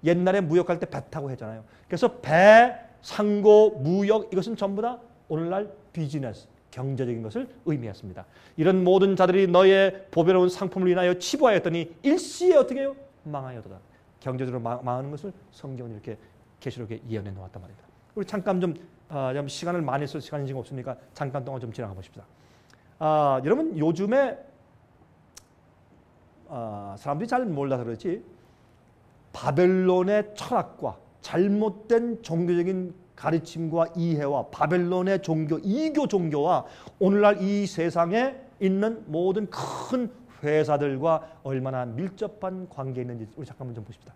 옛날에 무역할 때 배 타고 했잖아요. 그래서 배, 상고, 무역 이것은 전부 다 오늘날 비즈니스, 경제적인 것을 의미했습니다. 이런 모든 자들이 너의 보배로운 상품을 인하여 치부하였더니 일시에 어떻게 해요? 망하였도다. 경제적으로 망하는 것을 성경은 이렇게 계시록에 예언해 놓았단 말입니다. 우리 잠깐 좀 시간을 많이 쓸 시간이 지금 없으니까 잠깐 동안 좀 지나가 보십시다. 여러분 요즘에 사람들이 잘 몰라서 그렇지 바벨론의 철학과 잘못된 종교적인 가르침과 이해와 바벨론의 종교, 이교 종교와 오늘날 이 세상에 있는 모든 큰 회사들과 얼마나 밀접한 관계가 있는지 우리 잠깐만 좀 보십시다.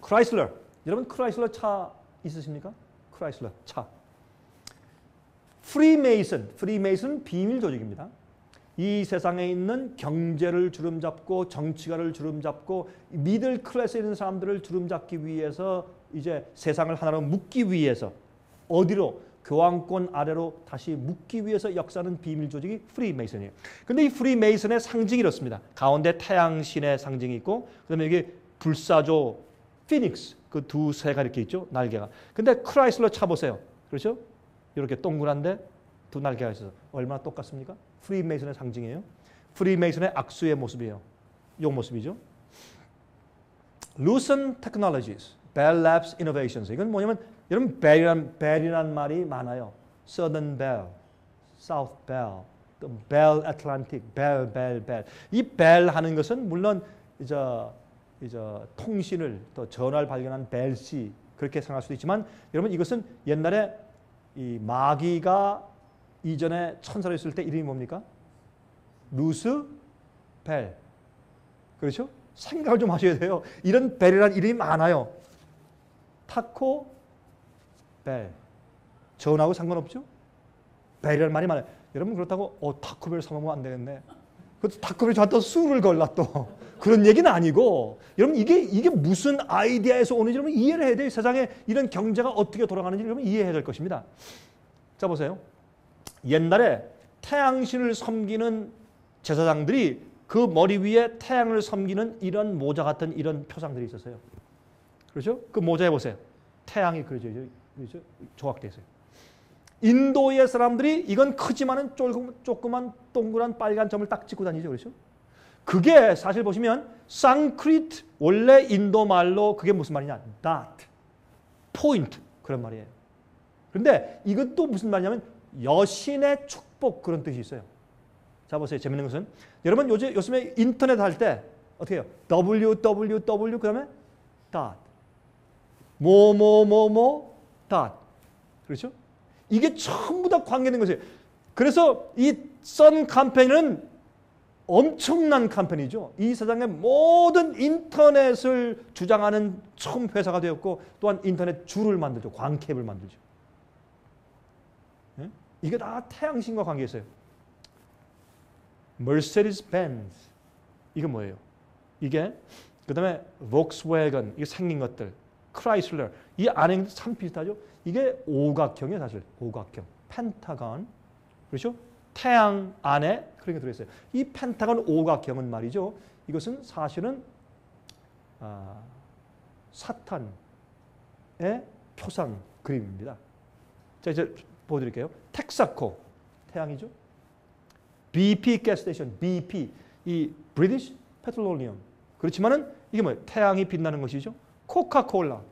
크라이슬러, 여러분 크라이슬러 차 있으십니까? 크라이슬러 차. 프리메이슨 비밀 조직입니다. 이 세상에 있는 경제를 주름잡고 정치가를 주름잡고 미들 클래스에 있는 사람들을 주름잡기 위해서 이제 세상을 하나로 묶기 위해서 어디로? 교황권 아래로 다시 묶기 위해서 역사하는 비밀 조직이 프리메이슨이에요. 근데 이 프리메이슨의 상징이 이렇습니다. 가운데 태양신의 상징이 있고 그다음에 여기 불사조 피닉스 그 두 새가 이렇게 있죠. 날개가. 근데 크라이슬러 차 보세요. 그렇죠? 이렇게 동그란데 두 날개가 있어서 얼마나 똑같습니까? 프리메이슨의 상징이에요. 프리메이슨의 악수의 모습이에요. 이 모습이죠. Lucent Technologies, Bell Labs Innovations. 이건 뭐냐면 여러분 벨이란 말이 많아요. Southern Bell, South Bell, 또 Bell Atlantic, Bell. 이 벨 하는 것은 물론 이제 통신을 또 전화를 발견한 벨시 그렇게 생각할 수도 있지만 여러분 이것은 옛날에 이 마귀가 이전에 천사로 있을 때 이름이 뭡니까? 루스 벨. 그렇죠? 생각을 좀 하셔야 돼요. 이런 벨이라는 이름이 많아요. 타코 벨. 전하고 상관없죠? 벨이라는 말이 많아요. 여러분 그렇다고 타코벨 사먹으면 안 되겠네. 그것도 타코벨 저한테 술을 걸라 또. 그런 얘기는 아니고 여러분 이게 무슨 아이디어에서 오는지 여러분 이해를 해야 돼요. 세상에 이런 경제가 어떻게 돌아가는지 여러분 이해해야 될 것입니다. 자 보세요. 옛날에 태양신을 섬기는 제사장들이 그 머리 위에 태양을 섬기는 이런 모자 같은 이런 표상들이 있었어요. 그렇죠? 그 모자에 보세요. 태양이 그려져 있죠. 조각되어 있어요. 인도의 사람들이 이건 크지만은 조그만 동그란 빨간 점을 딱 찍고 다니죠. 그렇죠? 그게 사실 보시면 상크리트 원래 인도 말로 그게 무슨 말이냐? dot, 포인트 그런 말이에요. 그런데 이것도 무슨 말이냐면 여신의 축복 그런 뜻이 있어요. 자 보세요. 재밌는 것은 여러분 요즘에 인터넷 할 때 어떻게 해요? www 그다음에 dot. 뭐뭐뭐뭐 dot. 그렇죠? 이게 전부 다 관계된 것이에요. 그래서 이 선 컴퍼니는 엄청난 컴퍼니죠. 이 세상의 모든 인터넷을 주장하는 처음 회사가 되었고 또한 인터넷 줄을 만들죠. 광캡을 만들죠. 예? 이게 다 태양신과 관계 있어요. 머세디스 벤츠 이게 뭐예요? 이게 그 다음에 volkswagen 이게 생긴 것들 크라이슬러 이 안에 참 비슷하죠. 이게 오각형이에요. 사실 오각형 펜타곤 그렇죠? 태양 안에 그런 게 들어있어요. 이 펜타곤 오각형은 말이죠. 이것은 사실은 사탄의 표상 그림입니다. 자 이제 보여드릴게요. 텍사코 태양이죠. BP 가스스테이션 BP 이 British Petroleum 그렇지만은 이게 뭐예요? 태양이 빛나는 것이죠. 코카콜라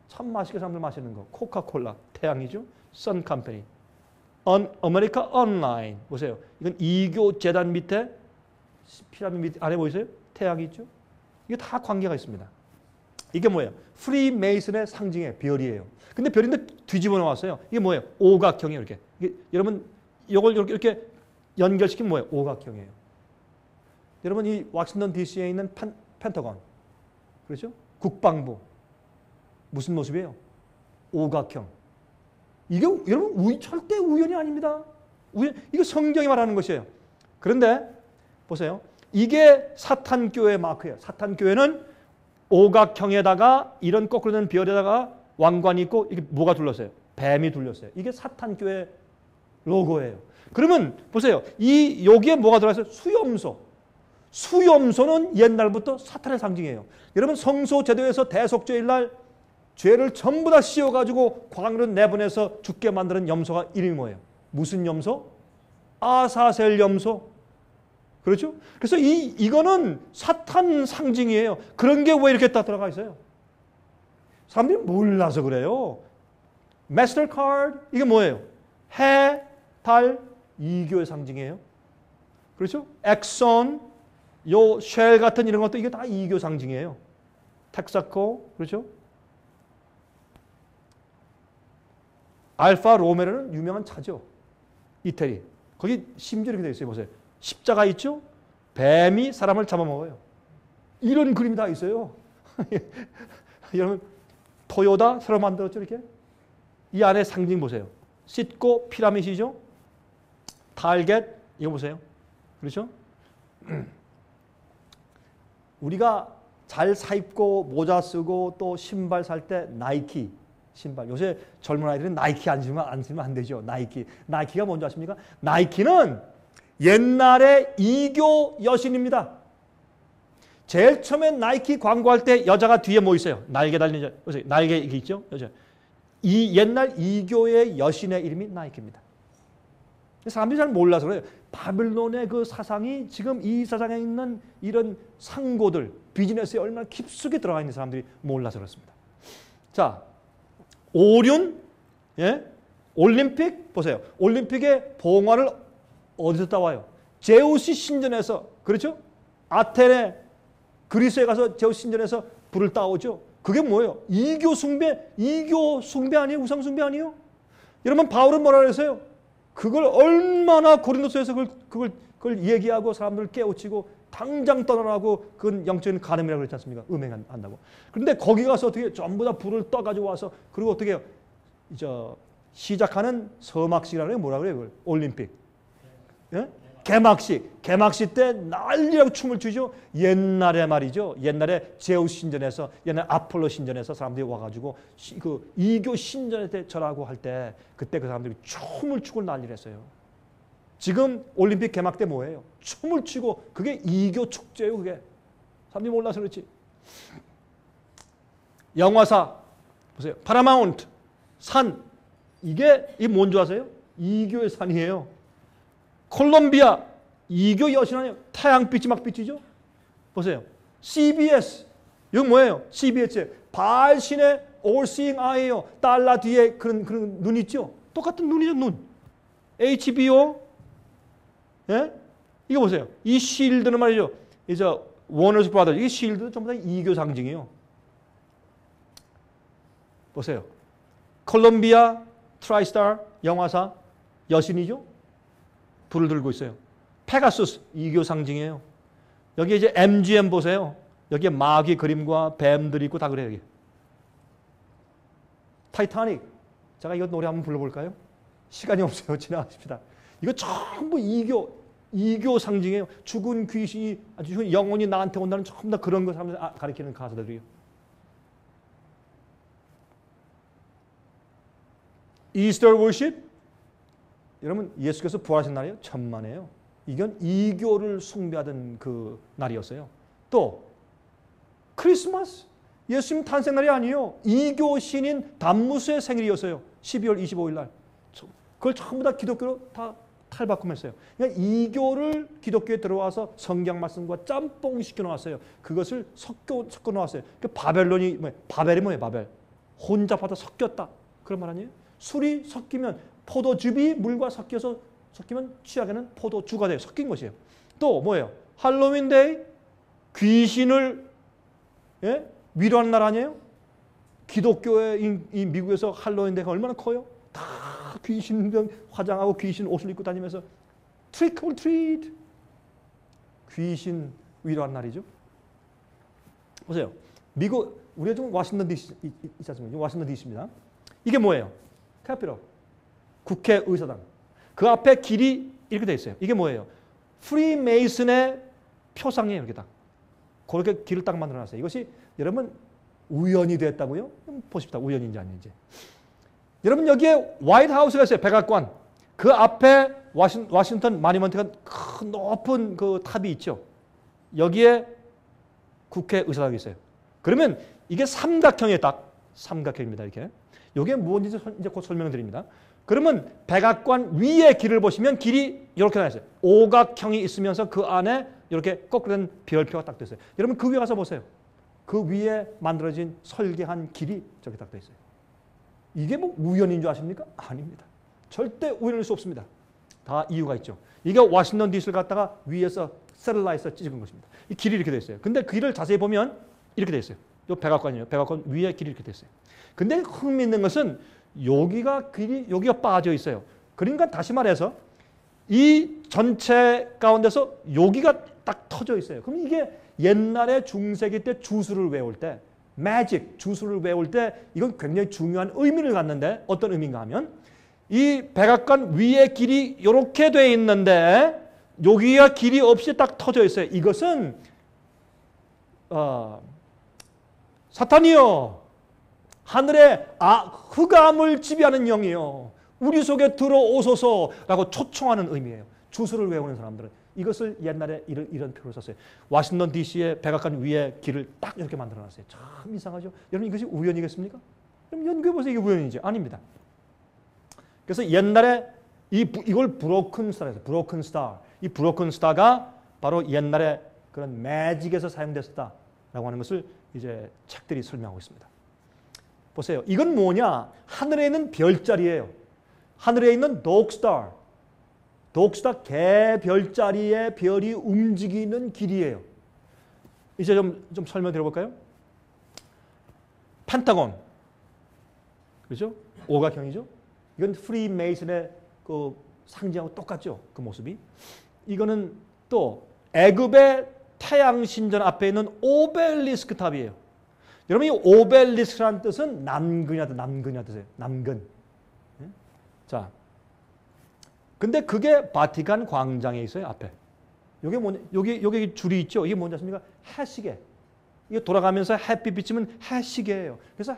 참 맛있게 사람들 마시는 거 코카콜라 태양이죠. 선 컴퍼니 아메리카 온라인 보세요. 이건 이교 재단 밑에 피라미드 밑에 안에 보이세요? 태양이 있죠. 이게 다 관계가 있습니다. 이게 뭐예요? 프리메이슨의 상징의 별이에요. 근데 별인데 뒤집어 놓았어요. 이게 뭐예요? 오각형이에요. 이렇게. 여러분 이걸 이렇게 연결시키면 뭐예요? 오각형이에요. 여러분 이 워싱턴 DC에 있는 펜타곤 그렇죠? 국방부 무슨 모습이에요? 오각형. 이게 여러분 절대 우연이 아닙니다. 이거 성경이 말하는 것이에요. 그런데 보세요. 이게 사탄교회 마크예요. 사탄교회는 오각형에다가 이런 거꾸로 된 별에다가 왕관이 있고 이게 뭐가 둘렀어요? 뱀이 둘렸어요. 이게 사탄교회 로고예요. 그러면 보세요. 여기에 뭐가 들어있어요? 수염소. 수염소는 옛날부터 사탄의 상징이에요. 여러분 성소 제도에서 대속죄일 날 죄를 전부 다 씌워가지고 광으로 내보내서 죽게 만드는 염소가 이름이 뭐예요? 무슨 염소? 아사셀 염소. 그렇죠? 그래서 이거는 사탄 상징이에요. 그런 게 왜 이렇게 딱 들어가 있어요? 사람들이 몰라서 그래요. 마스터카드 이게 뭐예요? 해, 달, 이교의 상징이에요. 그렇죠? 엑선, 쉘 같은 이런 것도 이게 다 이교 상징이에요. 텍사코, 그렇죠? 알파 로메오는 유명한 차죠. 이태리. 거기 심지어 이렇게 되어 있어요. 보세요. 십자가 있죠? 뱀이 사람을 잡아먹어요. 이런 그림이 다 있어요. 여러분 토요타 새로 만들었죠. 이렇게. 이 안에 상징 보세요. 씻고 피라미드죠. 타겟 이거 보세요. 그렇죠? 우리가 잘 사 입고 모자 쓰고 또 신발 살 때 나이키 신발. 요새 젊은 아이들은 나이키 안 신으면 안 되죠. 나이키가 뭔지 아십니까? 나이키는 옛날의 이교 여신입니다. 제일 처음에 나이키 광고할 때 여자가 뒤에 뭐 있어요? 날개 달린 여자. 보세요. 날개 이게 있죠? 여자. 이 옛날 이교의 여신의 이름이 나이키입니다. 사람들이 잘 몰라서 그래요. 바빌론의 그 사상이 지금 이 세상에 있는 이런 상고들, 비즈니스에 얼마나 깊숙이 들어가 있는 사람들이 몰라서 그렇습니다. 자, 오륜, 예? 올림픽 보세요. 올림픽의 봉화를 어디서 따와요? 제우스 신전에서, 그렇죠? 아테네, 그리스에 가서 제우스 신전에서 불을 따오죠. 그게 뭐예요? 이교 숭배 아니에요? 우상 숭배 아니에요? 여러분 바울은 뭐라 그랬어요? 그걸 얼마나 고린도서에서 그걸 얘기하고 사람들을 깨우치고 당장 떠나라고 그건 영적인 간음이라고 그랬지 않습니까? 음행한다고. 그런데 거기 가서 어떻게 전부 다 불을 떠가지고 와서 그리고 어떻게 해요? 시작하는 서막식이라는 게 뭐라 그래요? 그걸? 올림픽. 예? 개막식 때 난리라고 춤을 추죠. 옛날에 말이죠. 옛날에 제우스 신전에서 옛날 아폴로 신전에서 사람들이 와가지고 그 이교 신전에 때 절하고 할 때 그때 그 사람들이 춤을 추고 난리를 했어요. 지금 올림픽 개막 때 뭐예요? 춤을 추고 그게 이교 축제예요. 그게 사람들이 몰라서 그렇지. 영화사 보세요. 파라마운트 산 이게 뭔지 아세요? 이교의 산이에요. 콜롬비아 이교 여신 아니에요. 태양빛이 막 비치죠. 보세요. CBS 이건 뭐예요? CBS 발신의 all-seeing eye예요. 달러 뒤에 그런 눈 있죠. 똑같은 눈이죠. 눈. HBO 예? 이거 보세요. 이 실드는 말이죠. 이제 워너스 브라더스, 이 실드 전부 다 이교 상징이에요. 보세요. 콜롬비아 트라이스타 영화사 여신이죠. 불을 들고 있어요. 페가수스 이교 상징이에요. 여기 이제 MGM 보세요. 여기에 마귀 그림과 뱀들이 있고 다 그래요. 여기. 타이타닉. 제가 이거 노래 한번 불러볼까요? 시간이 없어요. 지나가십시다. 이거 전부 이교 상징이에요. 죽은 귀신이 아주 영혼이 나한테 온다는 전부 다 그런 것을 가리키는 가사들이에요. 이스터 워십. 여러분 예수께서 부활하신 날이에요. 천만에요. 이건 이교를 숭배하던 그 날이었어요. 또 크리스마스. 예수님 탄생날이 아니에요. 이교 신인 담무스의 생일이었어요. 12월 25일 날. 그걸 전부 다 기독교로 다 탈바꿈했어요. 그러니까 이교를 기독교에 들어와서 성경 말씀과 짬뽕 시켜 놓았어요. 그것을 섞어 놓았어요. 그러니까 바벨론이 바벨이 뭐예요? 바벨. 혼잡하다 섞였다. 그런 말 아니에요? 술이 섞이면 포도즙이 물과 섞이면 취하게는 포도주가 돼요. 섞인 것이에요. 또 뭐예요? 할로윈데이 귀신을 위로하는 날 아니에요? 기독교의 이 미국에서 할로윈데이가 얼마나 커요? 다 귀신 화장하고 귀신 옷을 입고 다니면서 트릭 올 트리트 귀신 위로하는 날이죠. 보세요. 미국 우리가 좀 워싱턴 DC 있지 않습니까? 워싱턴 DC입니다. 이게 뭐예요? 캐피털 국회의사당. 그 앞에 길이 이렇게 돼 있어요. 이게 뭐예요? 프리메이슨의 표상이에요. 이렇게 딱. 그렇게 길을 딱 만들어놨어요. 이것이 여러분 우연이 됐다고요? 보십시다. 우연인지 아닌지. 여러분 여기에 화이트하우스가 있어요. 백악관. 그 앞에 워싱턴 마니먼트가 큰 높은 그 탑이 있죠. 여기에 국회의사당이 있어요. 그러면 이게 삼각형이에요. 딱 삼각형입니다. 이렇게. 이게 무엇인지 이제 곧 설명드립니다. 그러면 백악관 위에 길을 보시면 길이 이렇게 나와 있어요. 오각형이 있으면서 그 안에 이렇게 거꾸로 된 별표가 딱 됐어요. 여러분 그 위에 가서 보세요. 그 위에 만들어진 설계한 길이 저기 딱 돼 있어요. 이게 뭐 우연인 줄 아십니까? 아닙니다. 절대 우연일 수 없습니다. 다 이유가 있죠. 이게 워싱턴 DC를 갖다가 위에서 셀라에서 찍은 것입니다. 이 길이 이렇게 돼 있어요. 근데 그 길을 자세히 보면 이렇게 돼 있어요. 이 백악관이에요. 백악관 위에 길이 이렇게 돼 있어요. 근데 흥미있는 것은 여기가 길이 여기가 빠져 있어요. 그러니까 다시 말해서 이 전체 가운데서 여기가 딱 터져 있어요. 그럼 이게 옛날에 중세기 때 주술을 외울 때 매직 주술을 외울 때 이건 굉장히 중요한 의미를 갖는데 어떤 의미인가 하면 이 백악관 위에 길이 이렇게 돼 있는데 여기가 길이 없이 딱 터져 있어요. 이것은 사탄이요. 하늘에 흑암을 지배하는 영이요. 우리 속에 들어오소서라고 초청하는 의미예요. 주술을 외우는 사람들은. 이것을 옛날에 이런 표를 썼어요. 워싱턴 DC의 백악관 위에 길을 딱 이렇게 만들어놨어요. 참 이상하죠? 여러분 이것이 우연이겠습니까? 그럼 연구해보세요. 이게 우연인지. 아닙니다. 그래서 옛날에 이걸 브로큰 스타라고 해서 브로큰 스타. 이 브로큰 스타가 바로 옛날에 그런 매직에서 사용됐었다라고 하는 것을 이제 책들이 설명하고 있습니다. 보세요. 이건 뭐냐? 하늘에 있는 별자리예요. 하늘에 있는 독스타. 독스타 개 별자리의 별이 움직이는 길이에요. 이제 좀 설명드려볼까요? 펜타곤. 그렇죠? 오각형이죠? 이건 프리메이슨의 그 상징하고 똑같죠? 그 모습이. 이거는 또 애굽의 태양 신전 앞에 있는 오벨리스크 탑이에요. 여러분 이 오벨리스크라는 뜻은 남근이다 뜻이에요. 남근. 자, 근데 그게 바티칸 광장에 있어요. 앞에. 이게 뭐냐? 여기 줄이 있죠. 이게 뭔지 아십니까? 해시계. 이게 돌아가면서 햇빛 비치면 해시계예요. 그래서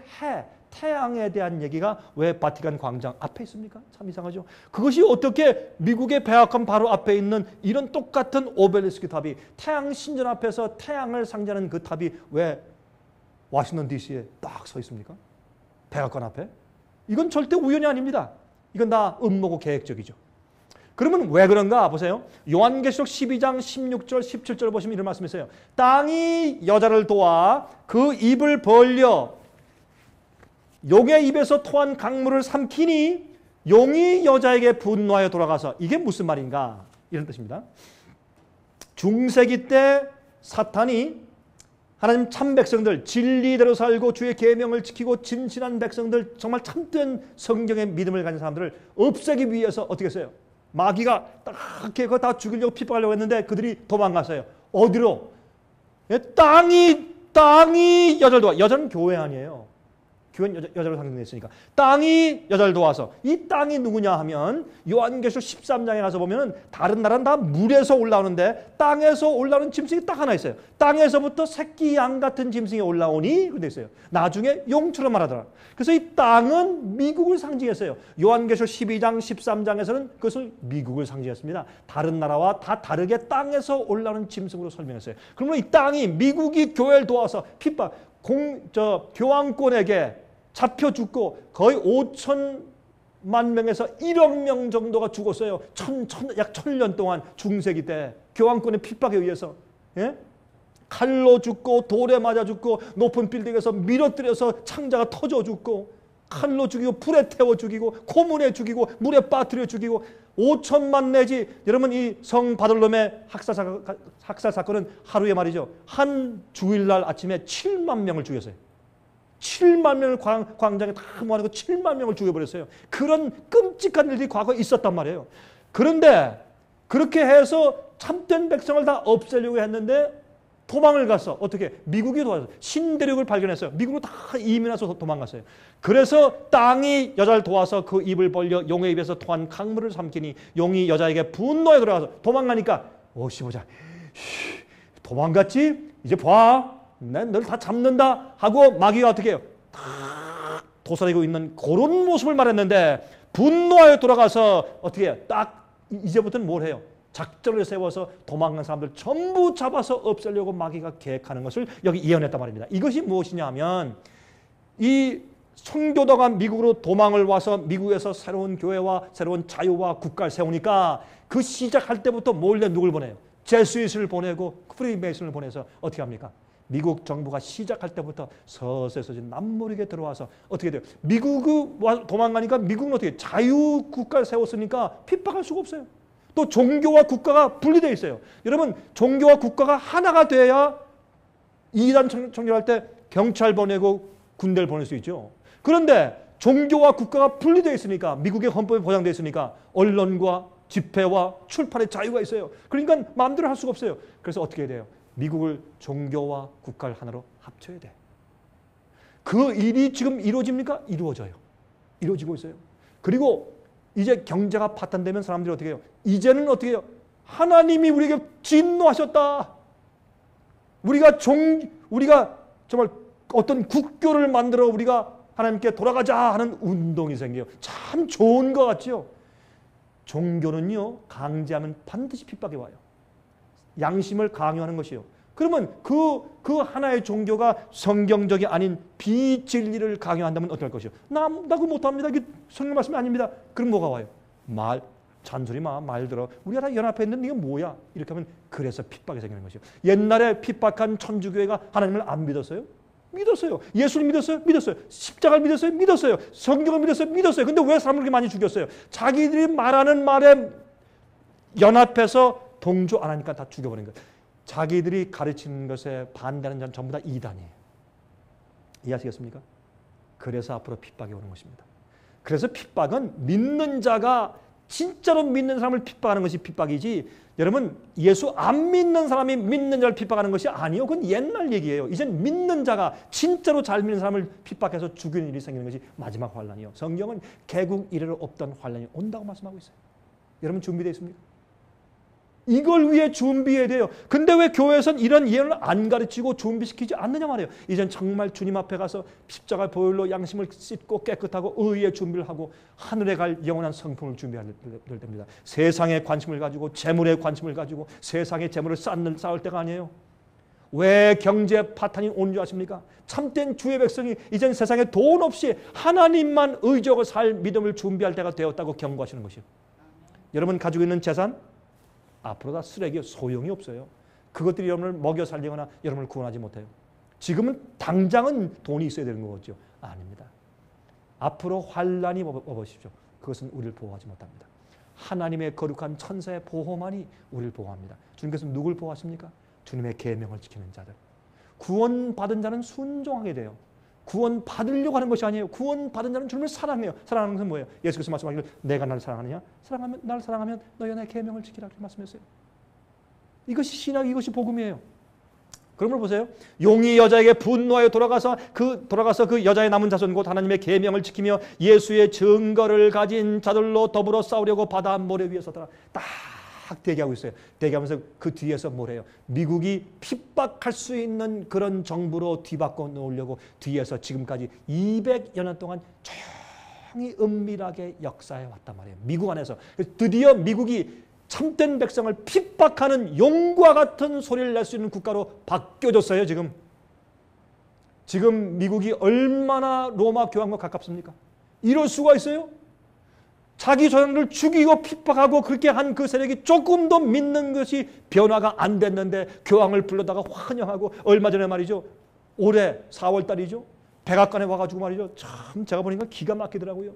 태양에 대한 얘기가 왜 바티칸 광장 앞에 있습니까? 참 이상하죠. 그것이 어떻게 미국의 백악관 바로 앞에 있는 이런 똑같은 오벨리스크 탑이 태양 신전 앞에서 태양을 상징하는 그 탑이 왜 워싱턴 DC에 딱 서 있습니까? 백악관 앞에? 이건 절대 우연이 아닙니다. 이건 다 음모고 계획적이죠. 그러면 왜 그런가 보세요. 요한계시록 12장 16절 17절 보시면 이런 말씀이 있어요. 땅이 여자를 도와 그 입을 벌려 용의 입에서 토한 강물을 삼키니 용이 여자에게 분노하여 돌아가서 이게 무슨 말인가 이런 뜻입니다. 중세기 때 사탄이 하나님 참 백성들, 진리대로 살고 주의 계명을 지키고 진실한 백성들, 정말 참된 성경의 믿음을 가진 사람들을 없애기 위해서 어떻게 했어요? 마귀가 딱 그거 다 죽이려고 핍박하려고 했는데 그들이 도망갔어요. 어디로? 땅이 여자를 도와. 여자는 교회 아니에요. 교회는 여자로 상징됐으니까. 땅이 여자를 도와서. 이 땅이 누구냐 하면 요한계시록 13장에 가서 보면 다른 나라는 다 물에서 올라오는데 땅에서 올라오는 짐승이 딱 하나 있어요. 땅에서부터 새끼 양 같은 짐승이 올라오니 그렇게 있어요. 나중에 용처럼 말하더라. 그래서 이 땅은 미국을 상징했어요. 요한계시록 12장 13장에서는 그것을 미국을 상징했습니다. 다른 나라와 다 다르게 땅에서 올라오는 짐승으로 설명했어요. 그러면 이 땅이 미국이 교회를 도와서 핍박 교황권에게 잡혀 죽고 거의 5천만 명에서 1억 명 정도가 죽었어요. 약 1000년 동안 중세기 때 교황권의 핍박에 의해서. 예? 칼로 죽고 돌에 맞아 죽고 높은 빌딩에서 밀어뜨려서 창자가 터져 죽고 칼로 죽이고 불에 태워 죽이고 고문에 죽이고 물에 빠뜨려 죽이고 5천만 내지 여러분 이 성 바들롬의 학살 사건은 하루에 말이죠. 한 주일날 아침에 7만 명을 죽였어요. 7만 명을 광장에 다 모아놓고 7만 명을 죽여버렸어요. 그런 끔찍한 일들이 과거에 있었단 말이에요. 그런데 그렇게 해서 참된 백성을 다 없애려고 했는데 도망을 가서 어떻게 미국이 도와서 신대륙을 발견했어요. 미국으로 다 이민해서 도망갔어요. 그래서 땅이 여자를 도와서 그 입을 벌려 용의 입에서 토한 강물을 삼키니 용이 여자에게 분노에 들어가서 도망가니까 오씨 보자. 도망갔지? 이제 봐. 난 널 다 잡는다 하고 마귀가 어떻게 해요? 다 도사리고 있는 그런 모습을 말했는데 분노하여 돌아가서 어떻게 해요? 딱 이제부터는 뭘 해요? 작전을 세워서 도망간 사람들 전부 잡아서 없애려고 마귀가 계획하는 것을 여기 예언했단 말입니다. 이것이 무엇이냐 하면 이 선교도가 미국으로 도망을 와서 미국에서 새로운 교회와 새로운 자유와 국가를 세우니까 그 시작할 때부터 몰래 누굴 보내요? 제수잇을 보내고 프리메이슨을 보내서 어떻게 합니까? 미국 정부가 시작할 때부터 서서히 남모르게 들어와서 어떻게 돼요? 미국 도망가니까 미국은 어떻게 자유 국가를 세웠으니까 핍박할 수가 없어요. 또 종교와 국가가 분리되어 있어요. 여러분 종교와 국가가 하나가 돼야 이단 청결할 때 경찰 보내고 군대를 보낼 수 있죠. 그런데 종교와 국가가 분리되어 있으니까 미국의 헌법에 보장되어 있으니까 언론과 집회와 출판의 자유가 있어요. 그러니까 마음대로 할 수가 없어요. 그래서 어떻게 해야 돼요? 미국을 종교와 국가를 하나로 합쳐야 돼. 그 일이 지금 이루어집니까? 이루어져요. 이루어지고 있어요. 그리고 이제 경제가 파탄되면 사람들이 어떻게 해요? 이제는 어떻게 해요? 하나님이 우리에게 진노하셨다. 우리가 정말 어떤 국교를 만들어 우리가 하나님께 돌아가자 하는 운동이 생겨요. 참 좋은 것 같죠? 종교는요, 강제하면 반드시 핍박이 와요. 양심을 강요하는 것이요. 그러면 그 하나의 종교가 성경적이 아닌 비진리를 강요한다면 어떨 것이요? 나 그거 못합니다. 이게 성경 말씀이 아닙니다. 그럼 뭐가 와요? 잔소리 말 들어. 우리가 다 연합했는데 이게 뭐야? 이렇게 하면 그래서 핍박이 생기는 것이요. 옛날에 핍박한 천주교회가 하나님을 안 믿었어요? 믿었어요. 예수를 믿었어요? 믿었어요. 십자가를 믿었어요? 믿었어요. 성경을 믿었어요? 믿었어요. 근데 왜 사람을 그렇게 많이 죽였어요? 자기들이 말하는 말에 연합해서 동조 안 하니까 다 죽여버린 거예요. 자기들이 가르치는 것에 반대하는 자는 전부 다 이단이에요. 이해하시겠습니까? 그래서 앞으로 핍박이 오는 것입니다. 그래서 핍박은 믿는 자가 진짜로 믿는 사람을 핍박하는 것이 핍박이지, 여러분 예수 안 믿는 사람이 믿는 자를 핍박하는 것이 아니에요. 그건 옛날 얘기예요. 이젠 믿는 자가 진짜로 잘 믿는 사람을 핍박해서 죽이는 일이 생기는 것이 마지막 환란이요. 성경은 개국 이래로 없던 환란이 온다고 말씀하고 있어요. 여러분 준비되어 있습니까? 이걸 위해 준비해야 돼요. 근데 왜 교회에서는 이런 예언을 안 가르치고 준비시키지 않느냐 말이에요. 이젠 정말 주님 앞에 가서 십자가 보혈로 양심을 씻고 깨끗하고 의의 준비를 하고 하늘에 갈 영원한 성품을 준비할 때입니다. 세상에 관심을 가지고 재물에 관심을 가지고 세상의 재물을 쌓을 때가 아니에요. 왜 경제 파탄이 온 줄 아십니까? 참된 주의 백성이 이젠 세상에 돈 없이 하나님만 의지하고 살 믿음을 준비할 때가 되었다고 경고하시는 것이요. 여러분 가지고 있는 재산 앞으로 다 쓰레기, 소용이 없어요. 그것들이 여러분을 먹여 살리거나 여러분을 구원하지 못해요. 지금은 당장은 돈이 있어야 되는 거죠. 아닙니다. 앞으로 환란이 와보십시오. 그것은 우리를 보호하지 못합니다. 하나님의 거룩한 천사의 보호만이 우리를 보호합니다. 주님께서 누굴 보호하십니까? 주님의 계명을 지키는 자들. 구원받은 자는 순종하게 돼요. 구원받으려고 하는 것이 아니에요. 구원받은 자는 주님을 사랑해요. 사랑하는 것은 뭐예요? 예수께서 말씀하기를 내가 나를 사랑하느냐? 나를 사랑하면 너희가 내 계명을 지키라 그렇게 말씀했어요. 이것이 신학, 이것이 복음이에요. 그러므로 보세요. 용이 여자에게 분노하여 돌아가서 그 여자의 남은 자손 곧 하나님의 계명을 지키며 예수의 증거를 가진 자들로 더불어 싸우려고 바다 모래 위에 서더라. 딱 대기하고 있어요. 대기하면서 그 뒤에서 뭐래요? 미국이 핍박할 수 있는 그런 정부로 뒤바꿔 놓으려고 뒤에서 지금까지 200여 년 동안 조용히 은밀하게 역사해 왔단 말이에요. 미국 안에서. 드디어 미국이 참된 백성을 핍박하는 용과 같은 소리를 낼 수 있는 국가로 바뀌어졌어요. 지금 미국이 얼마나 로마 교황과 가깝습니까? 이럴 수가 있어요? 자기 조상들을 죽이고 핍박하고 그렇게 한 그 세력이 조금 더 믿는 것이 변화가 안 됐는데 교황을 불러다가 환영하고 얼마 전에 말이죠. 올해 4월 달이죠. 백악관에 와가지고 말이죠. 참 제가 보니까 기가 막히더라고요.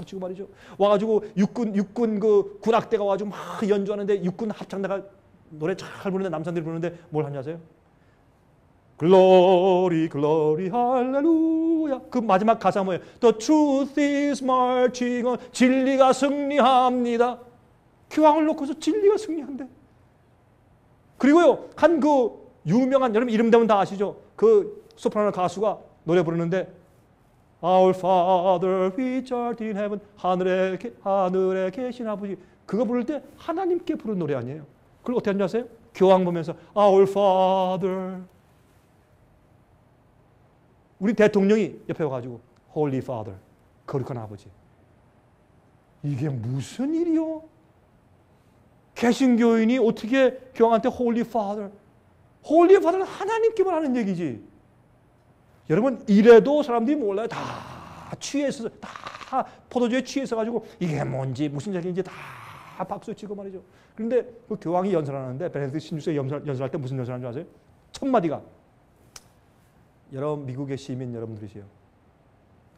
치고 말이죠. 와가지고 육군 그 군악대가 와가지고 막 연주하는데 육군 합창대가 노래 잘 부르는데 남성들이 부르는데 뭘 하냐 아세요? 글로리 글로리 할렐루야. 그 마지막 가사 뭐예요? The truth is marching on. 진리가 승리합니다. 교황을 놓고서 진리가 승리한대. 그리고요 한 그 유명한 여러분 이름 되면 다 아시죠? 그 소프라노 가수가 노래 부르는데 Our Father which art in heaven. 하늘에 계신 아버지. 그거 부를 때 하나님께 부른 노래 아니에요. 그걸 어떻게 하는지 아세요? 교황 보면서 Our Father. 우리 대통령이 옆에 와가지고 Holy Father. 거룩한 아버지. 이게 무슨 일이요? 개신교인이 어떻게 교황한테 Holy Father. Holy Father는 하나님께만 하는 얘기지. 여러분 이래도 사람들이 몰라요. 다 취해서 다 포도주에 취해서 가지고 이게 뭔지 무슨 얘기인지 다 박수치고 말이죠. 그런데 그 교황이 연설하는데 베네딕트 16세 연설할 때 무슨 연설하는 줄 아세요? 첫 마디가 여러분 미국의 시민 여러분들이세요.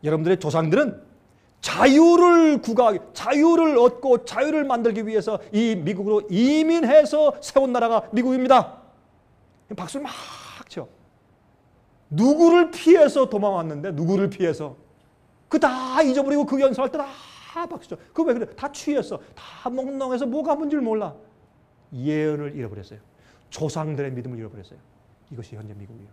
여러분들의 조상들은 자유를 구가하기, 자유를 얻고 자유를 만들기 위해서 이 미국으로 이민해서 세운 나라가 미국입니다. 박수를 막 쳐. 누구를 피해서 도망왔는데 누구를 피해서 그 다 잊어버리고 그 연설할 때 다 박수쳐. 그 왜 그래? 다 취했어. 다 몽롱해서 뭐가 뭔지를 몰라. 예언을 잃어버렸어요. 조상들의 믿음을 잃어버렸어요. 이것이 현재 미국이에요.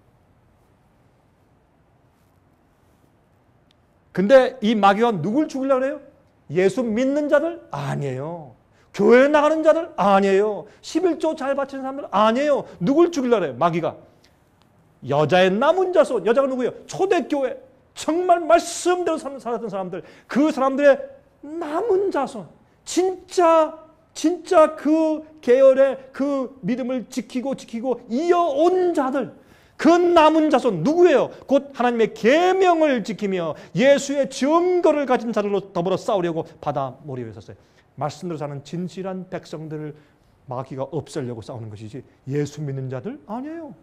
근데 이 마귀가 누굴 죽이려고 그래요? 예수 믿는 자들? 아니에요. 교회 나가는 자들? 아니에요. 11조 잘 바치는 사람들? 아니에요. 누굴 죽이려고 그래요? 마귀가. 여자의 남은 자손, 여자가 누구예요? 초대교회, 정말 말씀대로 살았던 사람들, 그 사람들의 남은 자손, 진짜 그 계열의 그 믿음을 지키고 이어온 자들, 그 남은 자손 누구예요? 곧 하나님의 계명을 지키며 예수의 증거를 가진 자들로 더불어 싸우려고 바다 모래 위에 섰어요. 말씀대로 사는 진실한 백성들을 마귀가 없애려고 싸우는 것이지 예수 믿는 자들? 아니에요.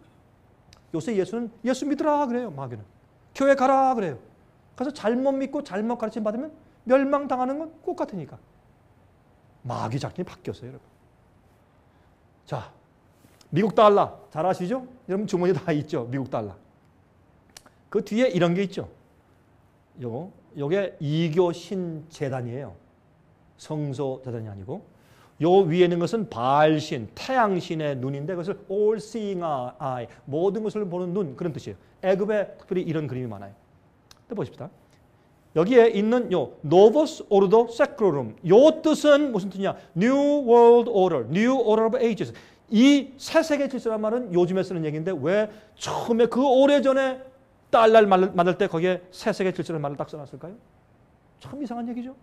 요새 예수는 예수 믿으라 그래요. 마귀는. 교회 가라 그래요. 그래서 잘못 믿고 잘못 가르침 받으면 멸망당하는 건 똑같으니까. 마귀 작전이 바뀌었어요. 여러분. 자, 미국 달러 잘 아시죠? 여러분 주머니에 다 있죠. 미국 달러. 그 뒤에 이런 게 있죠. 요게 이교 신재단이에요. 성소 재단이 아니고. 요 위에 있는 것은 바알신, 태양신의 눈인데 그것을 all seeing eye, 모든 것을 보는 눈 그런 뜻이에요. 애굽에 특별히 이런 그림이 많아요. 또 보십시다. 여기에 있는 요 Novus Ordo Seclorum 요 뜻은 무슨 뜻이냐? New World Order, New Order of Ages. 이 새 세계 질서란 말은 요즘에 쓰는 얘기인데 왜 처음에 그 오래전에 달러를 만들 때 거기에 새 세계 질서라는 말을 딱 써놨을까요? 참 이상한 얘기죠.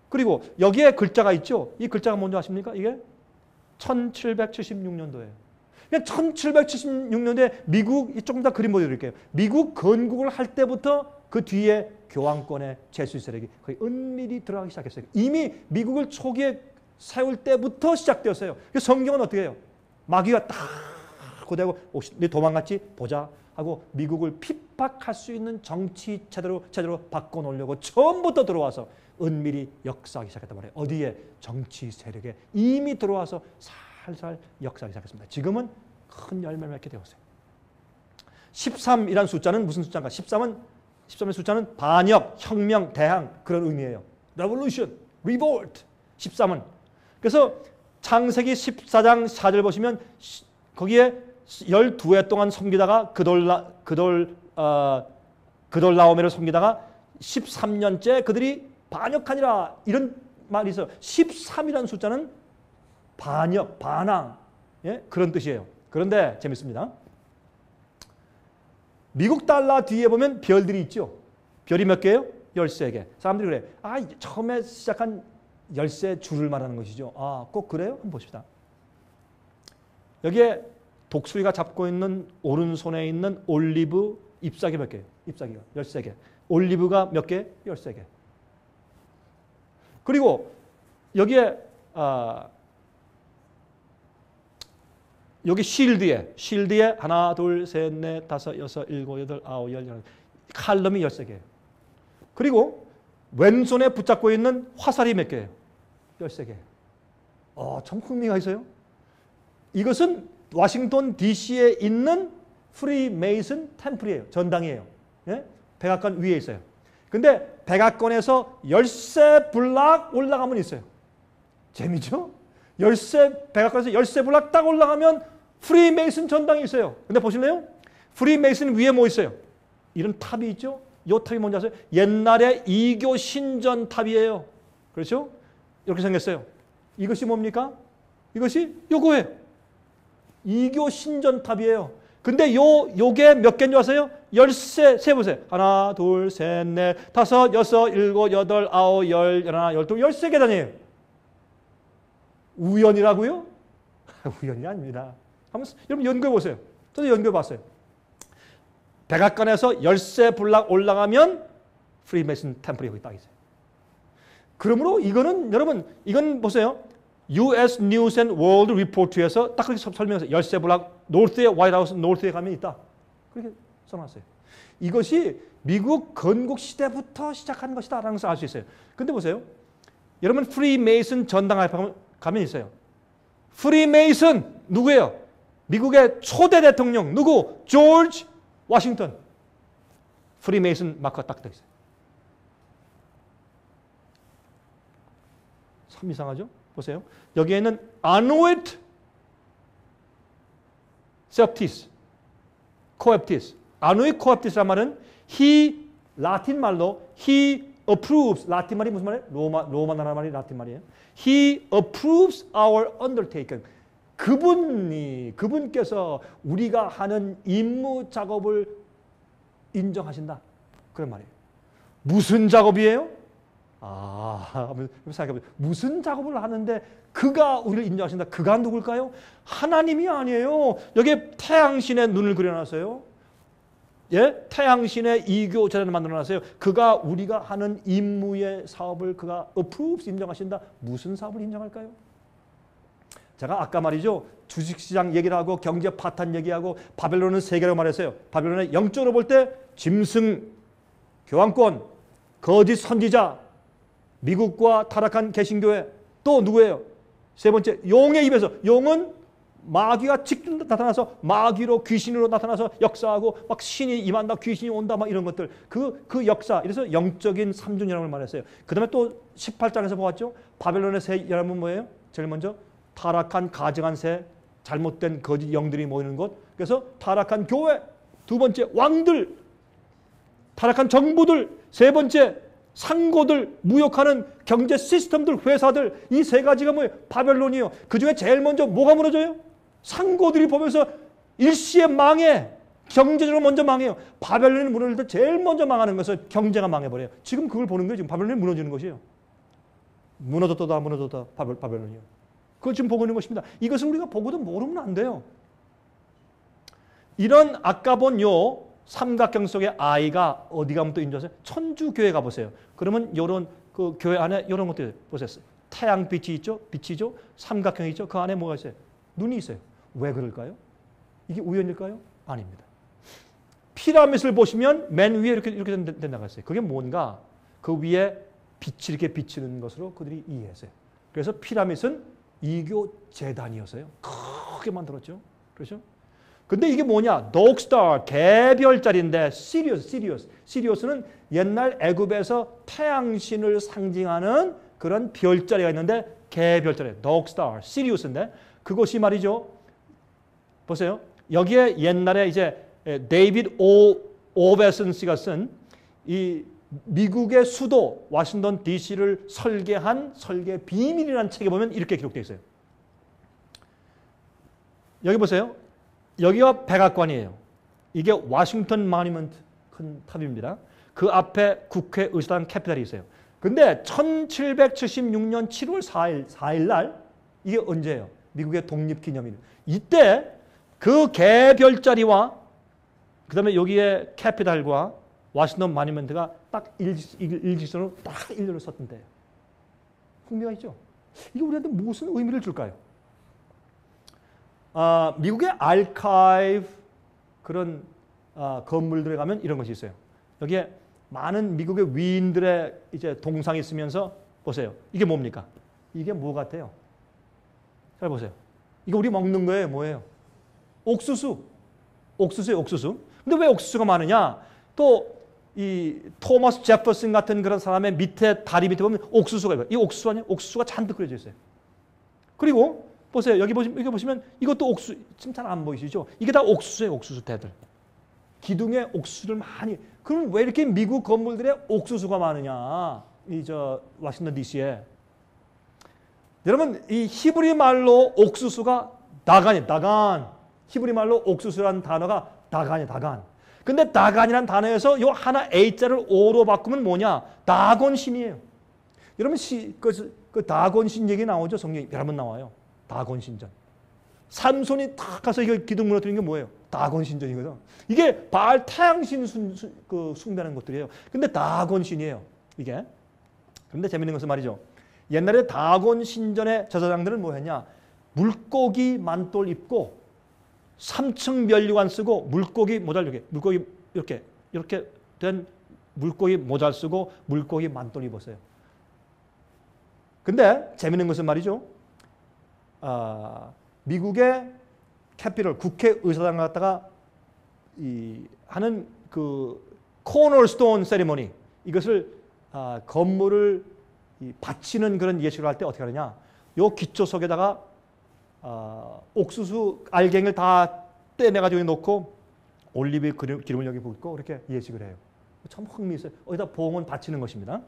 그리고 여기에 글자가 있죠. 이 글자가 뭔지 아십니까? 이게 1776년도예요. 1776년도에 미국, 조금 더 그림 보여드릴게요. 미국 건국을 할 때부터 그 뒤에 교황권의 제수의 세력이 거의 은밀히 들어가기 시작했어요. 이미 미국을 초기에 세울 때부터 시작되었어요. 성경은 어떻게 해요? 마귀가 딱 고대하고 네 도망갔지? 보자 하고 미국을 핍박할 수 있는 정치 제대로 바꿔놓으려고 처음부터 들어와서 은밀히 역사하기 시작했단 말이에요. 어디에? 정치 세력에 이미 들어와서 살살 역사하기 시작했습니다. 지금은 큰 열매를 맺게 되었어요. 13이라는 숫자는 무슨 숫자인가? 13의 숫자는 반역, 혁명, 대항 그런 의미예요. Revolution, Revolt. 13은. 그래서 창세기 14장 4절 보시면 거기에 12해 동안 섬기다가 그돌라오메를 섬기다가 13년째 그들이 반역하니라 이런 말이 있어요. 13이라는 숫자는 반역, 반항 그런 뜻이에요. 그런데 재밌습니다. 미국 달러 뒤에 보면 별들이 있죠. 별이 몇 개예요? 13개. 사람들이 그래. 처음에 시작한 열쇠 줄을 말하는 것이죠. 꼭 그래요? 한번 봅시다. 여기에 독수리가 잡고 있는 오른손에 있는 올리브 잎사귀 몇 개예요? 잎사귀가 13개. 올리브가 몇 개? 13개. 그리고 여기에 여기 실드에 하나, 둘, 셋, 넷, 다섯, 여섯, 일곱, 여덟, 아홉, 열, 칼럼이 13개예요. 그리고 왼손에 붙잡고 있는 화살이 몇 개예요? 13개. 참 흥미가 있어요. 이것은 워싱턴 DC에 있는 프리메이슨 템플이에요. 전당이에요. 백악관 위에 있어요. 근데 백악관에서 열쇠 블락 올라가면 있어요. 재미죠? 백악관에서 열쇠 블락 딱 올라가면 프리메이슨 전당이 있어요. 근데 보실래요? 프리메이슨 위에 뭐 있어요? 이런 탑이 있죠? 이 탑이 뭔지 아세요? 옛날에 이교 신전 탑이에요. 그렇죠? 이렇게 생겼어요. 이것이 뭡니까? 이것이 요거예요. 이교 신전 탑이에요. 근데 요게 몇 개인지 아세요? 열쇠, 세보세요. 하나, 둘, 셋, 넷, 다섯, 여섯, 일곱, 여덟, 아홉, 열, 열하나, 열둘, 13계단이에요. 우연이라고요? 우연이 아닙니다. 여러분 연구해 보세요. 저도 연구해 봤어요. 백악관에서 열쇠 블락 올라가면 프리메이슨 템플이 거기 딱 있어요. 그러므로 여러분 이건 보세요. US News and World Report에서 딱 그렇게 설명해서 열쇠 블락 노스에 화이트하우스 노스에 가면 있다. 그렇게 써놨어요. 이것이 미국 건국 시대부터 시작한 것이다라는 것을 알 수 있어요. 근데 보세요. 여러분 프리메이슨 전당 앞에 가면 있어요. 프리메이슨 누구예요? 미국의 초대 대통령 누구? 조지 워싱턴. 프리메이슨 마크가 딱 떠 있어요. 참 이상하죠? 보세요. 여기에는 아노에트 세프티스 코에프티스 아노에트 코에프티스란 말은 he 라틴 말로 he approves 라틴 말이 무슨 말이에요? 로마 나라 말이 라틴 말이에요. He approves our undertaking. 그분께서 우리가 하는 임무 작업을 인정하신다. 그런 말이에요. 무슨 작업이에요? 생각해보세요. 무슨 작업을 하는데 그가 우리를 인정하신다. 그가 누굴까요? 하나님이 아니에요. 여기에 태양신의 눈을 그려놨어요. 태양신의 이교 재단을 만들어놨어요. 그가 우리가 하는 임무의 사업을 그가 approves 인정하신다. 무슨 사업을 인정할까요? 제가 아까 말이죠. 주식시장 얘기를 하고 경제 파탄 얘기하고 바벨론은 세계라고 말했어요. 바벨론의 영적으로 볼 때 짐승, 교황권, 거짓 선지자, 미국과 타락한 개신교회 또 누구예요? 세 번째 용의 입에서 용은 마귀가 직접 나타나서 마귀로 귀신으로 나타나서 역사하고 막 신이 임한다 귀신이 온다 막 이런 것들 그 역사 이래서 영적인 삼중연합을 말했어요. 그 다음에 또 18장에서 보았죠. 바벨론의 세 연합은 뭐예요? 제일 먼저 타락한 가증한 새 잘못된 거짓 영들이 모이는 곳. 그래서 타락한 교회 두 번째 왕들 타락한 정부들 세 번째 상고들 무역하는 경제 시스템들 회사들 이 세 가지가 뭐예요? 바벨론이에요. 그중에 제일 먼저 뭐가 무너져요? 상고들이 보면서 일시에 망해. 경제적으로 먼저 망해요. 바벨론이 무너질 때 제일 먼저 망하는 것은 경제가 망해버려요. 지금 그걸 보는 거예요. 지금 바벨론이 무너지는 것이에요. 무너졌다 바벨론이요. 그걸 지금 보고 있는 것입니다. 이것은 우리가 보고도 모르면 안 돼요. 이런 아까 본 요 삼각형 속의 아이가 어디 가면 또 인정하세요? 천주교회 가보세요. 그러면 이런 그 교회 안에 이런 것들 보세요. 태양빛이 있죠? 빛이죠? 삼각형이 있죠? 그 안에 뭐가 있어요? 눈이 있어요. 왜 그럴까요? 이게 우연일까요? 아닙니다. 피라밋을 보시면 맨 위에 이렇게 된다고 했어요. 그게 뭔가 그 위에 빛이 이렇게 비치는 것으로 그들이 이해했어요. 그래서 피라밋은 이교 재단이었어요. 크게 만들었죠. 그렇죠? 근데 이게 뭐냐? 독스타, 개별자리인데 시리우스는 옛날 애굽에서 태양신을 상징하는 그런 별자리가 있는데 개별자리, 독스타, 시리우스인데 그것이 말이죠. 보세요. 여기에 옛날에 이제 데이비드 오베슨 씨가 쓴 이 미국의 수도 워싱턴 DC를 설계한 설계 비밀이라는 책에 보면 이렇게 기록되어 있어요. 여기 보세요. 여기가 백악관이에요. 이게 워싱턴 모니먼트 큰 탑입니다. 그 앞에 국회의사당 캐피탈이 있어요. 근데 1776년 7월 4일 날 이게 언제예요? 미국의 독립기념일. 이때 그 개별자리와 그다음에 여기에 캐피탈과 워싱턴 모니먼트가 딱 일직선으로 딱 일렬로 섰던 때예요. 흥미가 있죠? 이게 우리한테 무슨 의미를 줄까요? 미국의 알카이브 그런 건물들에 가면 이런 것이 있어요. 여기에 많은 미국의 위인들의 이제 동상이 있으면서 보세요. 이게 뭡니까? 이게 뭐 같아요? 잘 보세요. 이거 우리 먹는 거예요. 뭐예요? 옥수수. 옥수수예요, 옥수수. 근데 왜 옥수수가 많으냐? 또 이 토마스 제퍼슨 같은 그런 사람의 밑에 다리 밑에 보면 옥수수가 있어요. 이 옥수수 아니에요? 옥수수가 잔뜩 그려져 있어요. 그리고 보세요. 여기 보시면 이것도 옥수수. 지금 잘 안 보이시죠? 이게 다 옥수수예요, 옥수수 대들. 기둥에 옥수수를 많이. 그럼 왜 이렇게 미국 건물들에 옥수수가 많으냐? 워싱턴 DC에. 여러분, 이 히브리 말로 옥수수가 다간. 히브리 말로 옥수수라는 단어가 다간이에요, 다간. 근데 다간이라는 단어에서 요 하나 A자를 O로 바꾸면 뭐냐? 다곤신이에요. 여러분, 그 다곤신 얘기 나오죠? 성경에 여러 번 나와요. 다곤신전. 삼손이 탁 가서 이거 기둥 무너뜨리는 게 뭐예요? 다곤신전이거든. 이게 바알 태양신 숭배하는 것들이에요. 근데 다곤신이에요. 이게. 근데 재밌는 것은 말이죠. 옛날에 다곤신전의 제사장들은 뭐 했냐? 물고기 만돌 입고 3층 면류관 쓰고 물고기 모자를 이렇게 된 물고기 모자를 쓰고 물고기 만돌 입었어요. 근데 재밌는 것은 말이죠. 미국의 캐피털 국회의사당 갔다가 하는 그 코너스톤 세리머니 이것을 건물을 바치는 그런 예식을 할 때 어떻게 하느냐? 요 기초 속에다가 옥수수 알갱이를 다 떼내가지고 놓고 올리브 기름을 여기 붓고 이렇게 예식을 해요. 참 흥미있어요. 어디다 봉헌 바치는 것입니다.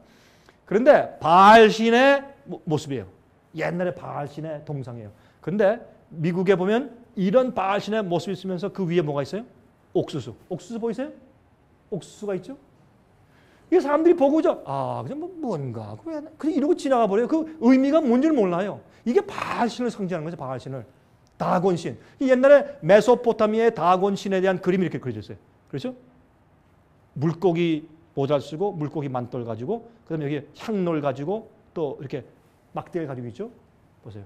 그런데 바알신의 모습이에요. 옛날에 바알신의 동상이에요. 그런데 미국에 보면 이런 바알신의 모습이 있으면서 그 위에 뭐가 있어요? 옥수수. 옥수수 보이세요? 옥수수가 있죠? 이 사람들이 보고 그냥 뭔가 그냥 이러고 지나가 버려요. 그 의미가 뭔지를 몰라요. 이게 바알신을 상징하는 거죠. 바알신을. 다곤신. 옛날에 메소포타미아의 다곤신에 대한 그림이 이렇게 그려져 있어요. 그렇죠? 물고기 모자를 쓰고 물고기 만돌 가지고 그다음에 여기 향놀 가지고 또 이렇게 막대를 가지고 있죠. 보세요.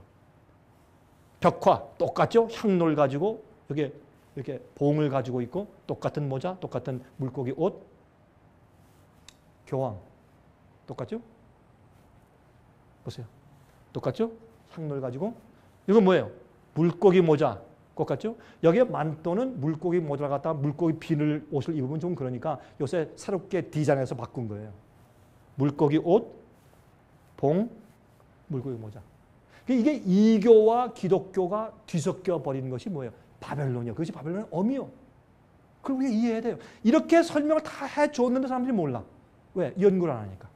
벽화 똑같죠? 향놀 가지고 여기 이렇게 봉을 가지고 있고 똑같은 모자, 똑같은 물고기 옷, 교황 똑같죠? 보세요. 똑같죠? 향놀 가지고 이건 뭐예요? 물고기 모자 똑같죠? 여기에 만또는 물고기 모자를 갖다가 물고기 비늘 옷을 입으면 좀 그러니까 요새 새롭게 디자인해서 바꾼 거예요. 물고기 옷, 봉, 물고기 모자. 이게 이교와 기독교가 뒤섞여 버리는 것이 뭐예요? 바벨론이요. 그것이 바벨론의 엄이요. 그걸 우리가 이해해야 돼요. 이렇게 설명을 다 해줬는데 사람들이 몰라. 왜? 연구를 안 하니까.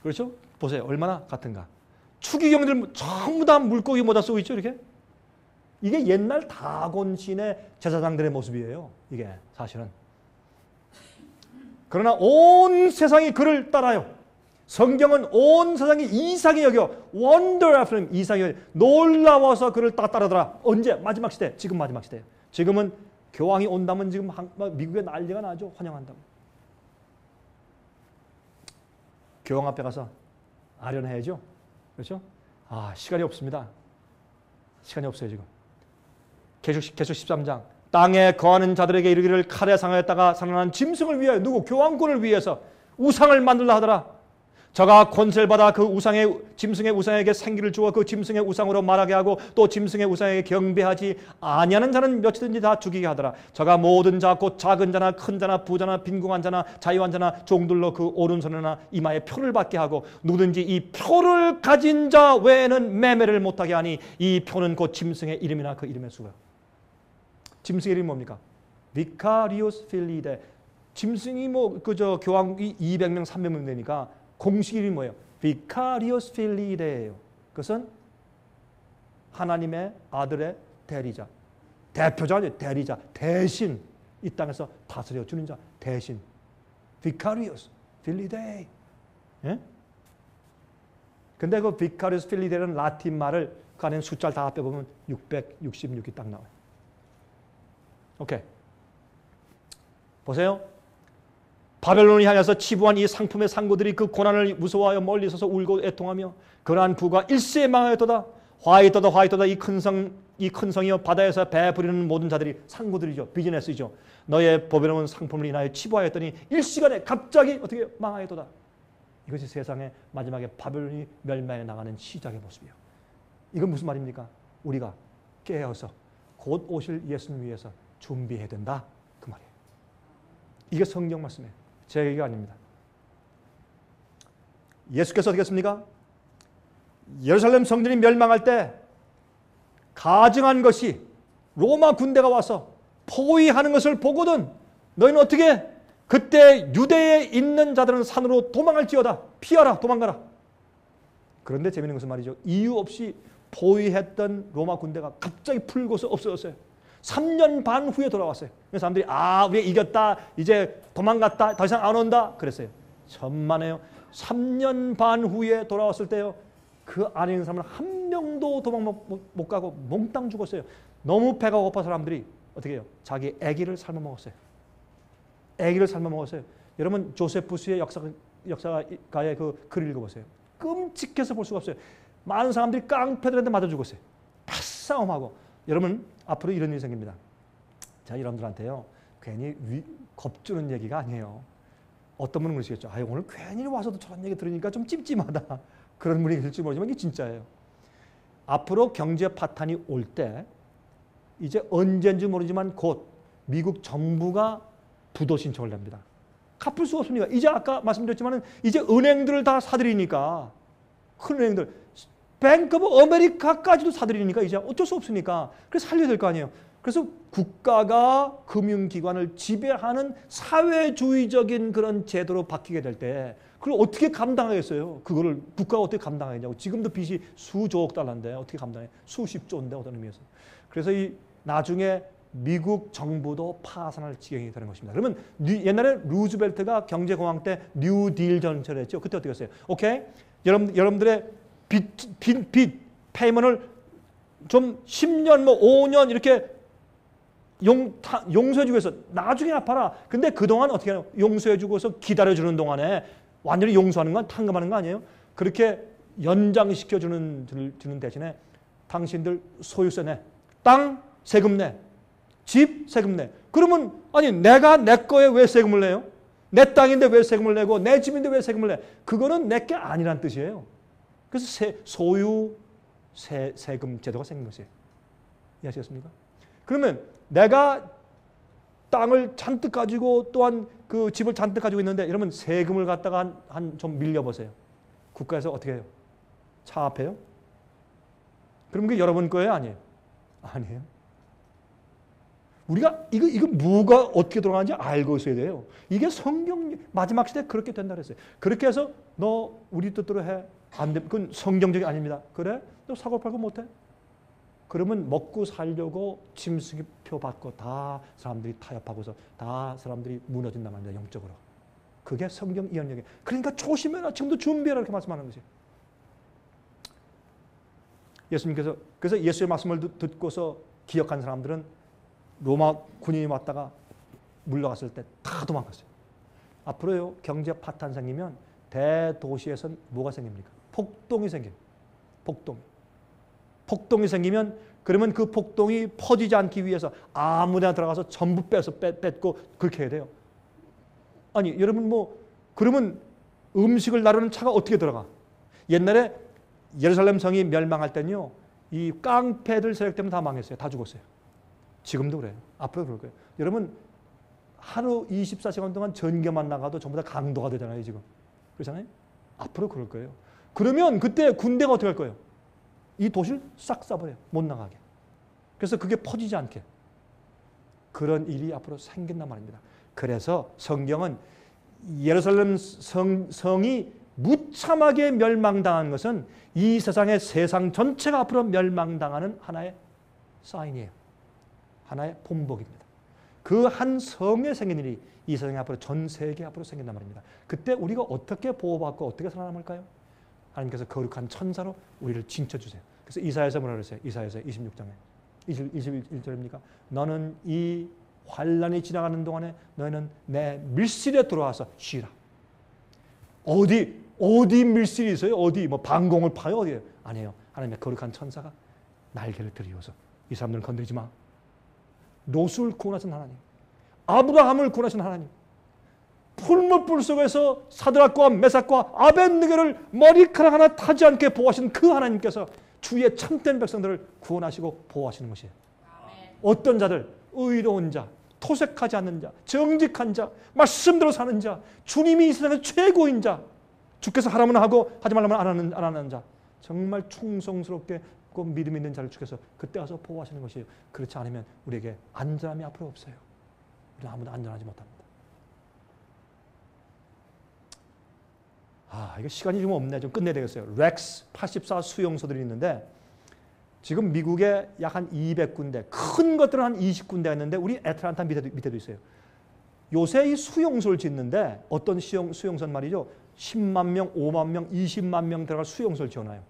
그렇죠? 보세요. 얼마나 같은가. 추기경들 전부 다 물고기 모자 쓰고 있죠. 이렇게. 이게 옛날 다곤신의 제사장들의 모습이에요. 이게 사실은. 그러나 온 세상이 그를 따라요. 성경은 온 세상이 이상히 여겨. wonder after him. 이상히 여겨. 놀라워서 그를 따르더라. 언제? 마지막 시대. 지금 마지막 시대. 지금은 교황이 온다면 지금 미국에 난리가 나죠. 환영한다고. 교황 앞에 가서 아련해야죠. 그렇죠? 시간이 없습니다. 시간이 없어요, 지금. 계속 13장. 땅에 거하는 자들에게 이르기를 칼에 상하였다가 살아난 짐승을 위하여 누구? 교황군을 위해서 우상을 만들라 하더라. 저가 권세를 받아 그 짐승의 우상에게 생기를 주어 그 짐승의 우상으로 말하게 하고 또 짐승의 우상에게 경배하지 아니하는 자는 몇이든지 다 죽이게 하더라. 저가 모든 자 곧 작은 자나 큰 자나 부자나 빈궁한 자나 자유한 자나 종들로 그 오른손이나 이마에 표를 받게 하고 누구든지 이 표를 가진 자 외에는 매매를 못하게 하니 이 표는 곧 짐승의 이름이나 그 이름의 수가. 짐승의 이름이 뭡니까? Vicarius Filii. 짐승이 뭐 그저 교황이 200명 300명 되니까 공식 이름이 뭐예요? Vicarius Filii예요. 그것은 하나님의 아들의 대리자, 대표자 아니에요. 대리자, 대신 이 땅에서 다스려 주는 자, 대신 Vicarius Filii. 예? 근데 그 Vicarius Filii라는 라틴 말을 그 안에 숫자를 다 빼보면 666이 딱 나와요. 오케이. 보세요. 바벨론을 향해서 치부한 이 상품의 상고들이 그 고난을 무서워하여 멀리 서서 울고 애통하며 그러한 부가 일시에 망하였도다. 화이토다 화이토다. 이 큰 성이여 바다에서 배 부리는 모든 자들이 상고들이죠. 비즈니스이죠. 너의 바벨론 상품을 인하여 치부하였더니 일시간에 갑자기 어떻게 망하였도다. 이것이 세상의 마지막에 바벨론이 멸망해 나가는 시작의 모습이에요. 이건 무슨 말입니까? 우리가 깨어서 곧 오실 예수님 위해서 준비해야 된다. 그 말이에요. 이게 성경 말씀이에요. 제 얘기가 아닙니다. 예수께서 어떻게 했습니까? 예루살렘 성전이 멸망할 때 가증한 것이 로마 군대가 와서 포위하는 것을 보거든 너희는 어떻게? 그때 유대에 있는 자들은 산으로 도망할지어다. 피하라, 도망가라. 그런데 재미있는 것은 말이죠. 이유 없이 포위했던 로마 군대가 갑자기 풀고서 없어졌어요. 3년 반 후에 돌아왔어요. 그래서 사람들이 우리 이겼다. 이제 도망갔다. 더 이상 안 온다. 그랬어요. 천만에요. 3년 반 후에 돌아왔을 때요. 그 안에 있는 사람은 한 명도 도망 못 가고 몽땅 죽었어요. 너무 배가 고파 사람들이 어떻게 해요? 자기 아기를 삶아 먹었어요. 아기를 삶아 먹었어요. 여러분 조세푸스의 역사가의 그 글을 읽어보세요. 끔찍해서 볼 수가 없어요. 많은 사람들이 깡패들한테 맞아 죽었어요. 패싸움하고. 여러분 앞으로 이런 일이 생깁니다. 자, 여러분들한테요. 괜히 겁주는 얘기가 아니에요. 어떤 분은 그러시겠죠. 오늘 괜히 와서도 저런 얘기 들으니까 좀 찜찜하다. 그런 분이 있을지 모르지만 이게 진짜예요. 앞으로 경제 파탄이 올 때 이제 언제인지 모르지만 곧 미국 정부가 부도 신청을 냅니다. 갚을 수가 없으니까. 이제 아까 말씀드렸지만 이제 은행들을 다 사들이니까 큰 은행들 뱅크 오브 아메리카까지도 사들이니까 이제 어쩔 수 없으니까 그래서 살려야 될 거 아니에요. 그래서 국가가 금융기관을 지배하는 사회주의적인 그런 제도로 바뀌게 될 때 그걸 어떻게 감당하겠어요? 그거를 국가가 어떻게 감당하겠냐고. 지금도 빚이 수조억 달러인데 어떻게 감당해? 수십조인데 어떤 의미에서. 그래서 이 나중에 미국 정부도 파산할 지경이 되는 것입니다. 그러면 옛날에 루즈벨트가 경제공황 때 뉴딜 정책을 했죠. 그때 어떻게 했어요? 오케이? 여러분들의 빚 페이먼을 좀 10년, 5년 이렇게 용서해주고 해서 나중에 갚아라. 근데 그동안 어떻게 해요? 용서해주고서 기다려주는 동안에 완전히 용서하는 건 탕감하는 거 아니에요? 그렇게 연장시켜주는 대신에 당신들 소유세 내, 땅 세금 내, 집 세금 내. 그러면 아니 내가 내 거에 왜 세금을 내요? 내 땅인데 왜 세금을 내고 내 집인데 왜 세금을 내? 그거는 내 게 아니란 뜻이에요. 그래서 소유 세금 제도가 생긴 것이에요. 이해하시겠습니까? 그러면 내가 땅을 잔뜩 가지고 또한 그 집을 잔뜩 가지고 있는데 여러분 세금을 갖다가 좀 밀려보세요. 국가에서 어떻게 해요? 차압해요? 그럼 그게 여러분 거예요? 아니에요? 아니에요. 우리가 이거 뭐가 어떻게 돌아가는지 알고 있어야 돼요. 이게 성경 마지막 시대에 그렇게 된다 그랬어요. 그렇게 해서 너 우리 뜻대로 해. 안 돼. 그건 성경적이 아닙니다. 그래? 너 사고 팔고 못해? 그러면 먹고 살려고 짐승표 받고 다 사람들이 타협하고서 다 사람들이 무너진단 말입니다. 영적으로. 그게 성경 이해력이에요. 그러니까 조심해라. 지금도 준비해라. 이렇게 말씀하는 거죠. 예수님께서 그래서 예수의 말씀을 듣고서 기억한 사람들은 로마 군인이 왔다가 물러갔을 때 다 도망갔어요. 앞으로요. 경제 파탄 생기면 대도시에선 뭐가 생깁니까? 폭동이 생겨요. 폭동이 생기면 그러면 그 폭동이 퍼지지 않기 위해서 아무데나 들어가서 전부 뺏고 그렇게 해야 돼요. 아니 여러분 그러면 음식을 나르는 차가 어떻게 들어가? 옛날에 예루살렘 성이 멸망할 때는요, 이 깡패들 세력 때문에 다 망했어요. 다 죽었어요. 지금도 그래요. 앞으로 그럴 거예요. 여러분, 하루 24시간 동안 전기만 나가도 전부 다 강도가 되잖아요, 지금. 그렇잖아요? 앞으로 그럴 거예요. 그러면 그때 군대가 어떻게 할 거예요? 이 도시를 싹 쏴버려요. 못 나가게. 그래서 그게 퍼지지 않게. 그런 일이 앞으로 생긴단 말입니다. 그래서 성경은 예루살렘 성이 무참하게 멸망당한 것은 이 세상의 세상 전체가 앞으로 멸망당하는 하나의 사인이에요. 하나의 본보기입니다. 그 한 성에 생긴 일이 이 세상에 앞으로 전 세계 앞으로 생긴단 말입니다. 그때 우리가 어떻게 보호받고 어떻게 살아남을까요? 하나님께서 거룩한 천사로 우리를 징쳐주세요. 그래서 이사야서 뭐라 그랬어요? 이사야서 26장에 21절입니까? 너는 이 환란이 지나가는 동안에 너희는 내 밀실에 들어와서 쉬라. 어디 밀실이 있어요? 어디 뭐 방공을 파요? 어디에요? 아니에요. 하나님의 거룩한 천사가 날개를 들이워서 이 사람들을 건드리지 마. 롯을 구원하신 하나님, 아브라함을 구원하신 하나님, 풀무불 속에서 사드락과 메삭과 아벤느고를 머리카락 하나 타지 않게 보호하신 그 하나님께서 주의 참된 백성들을 구원하시고 보호하시는 것이에요. 어떤 자들? 의로운 자, 토색하지 않는 자, 정직한 자, 말씀대로 사는 자, 주님이 이 세상의 최고인 자, 주께서 하라면 하고 하지 말라면 안 하는 자, 정말 충성스럽게 그 믿음 있는 자를 주께서 그때 와서 보호하시는 것이에요. 그렇지 않으면 우리에게 안전함이 앞으로 없어요. 우리는 아무도 안전하지 못합니다. 이거 시간이 좀 없네. 좀 끝내야 되겠어요. 렉스 84 수용소들이 있는데 지금 미국에 약 한 200군데, 큰 것들은 한 20군데가 있는데 우리 애틀란타 밑에도 있어요. 요새 이 수용소를 짓는데 어떤 수용소는 말이죠. 10만 명, 5만 명, 20만 명 들어갈 수용소를 지어놔요.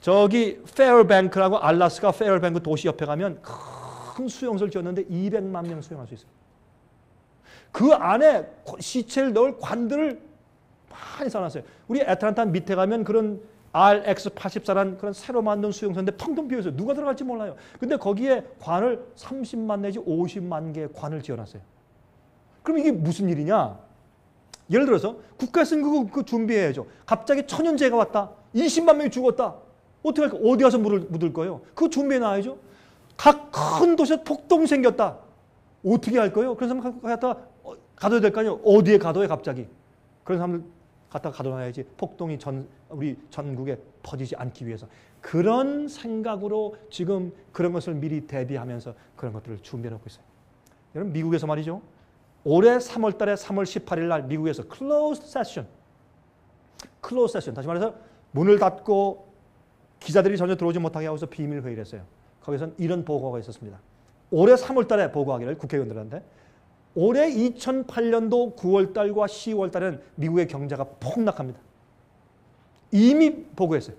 저기 페어뱅크라고 알래스카 페어뱅크 도시 옆에 가면 큰 수용소를 지었는데 200만 명 수용할 수 있어요. 그 안에 시체를 넣을 관들을 많이 쌓아놨어요. 우리 애틀란타 밑에 가면 그런 RX-84란 그런 새로 만든 수용소인데 텅텅 비어있어요. 누가 들어갈지 몰라요. 근데 거기에 관을 30만 내지 50만 개의 관을 지어놨어요. 그럼 이게 무슨 일이냐? 예를 들어서 국가에서는 그거 준비해야죠. 갑자기 천연재해가 왔다. 20만 명이 죽었다. 어떻게 할까? 어디 가서 묻을 거예요? 그거 준비해놔야죠. 각 큰 도시에 폭동이 생겼다. 어떻게 할 거예요? 그런 사람 갖다가 가둬야 될 거 아니에요? 어디에 가둬요 갑자기? 그런 사람들 갖다가 가둬놔야지. 폭동이 우리 전국에 퍼지지 않기 위해서. 그런 생각으로 지금 그런 것을 미리 대비하면서 그런 것들을 준비해놓고 있어요. 여러분 미국에서 말이죠. 올해 3월 달에 3월 18일 날 미국에서 closed session, 다시 말해서 문을 닫고 기자들이 전혀 들어오지 못하게 하고서 비밀 회의를 했어요. 거기서는 이런 보고가 있었습니다. 올해 3월 달에 보고하기를 국회의원들한테 올해 2008년도 9월 달과 10월 달에는 미국의 경제가 폭락합니다. 이미 보고했어요.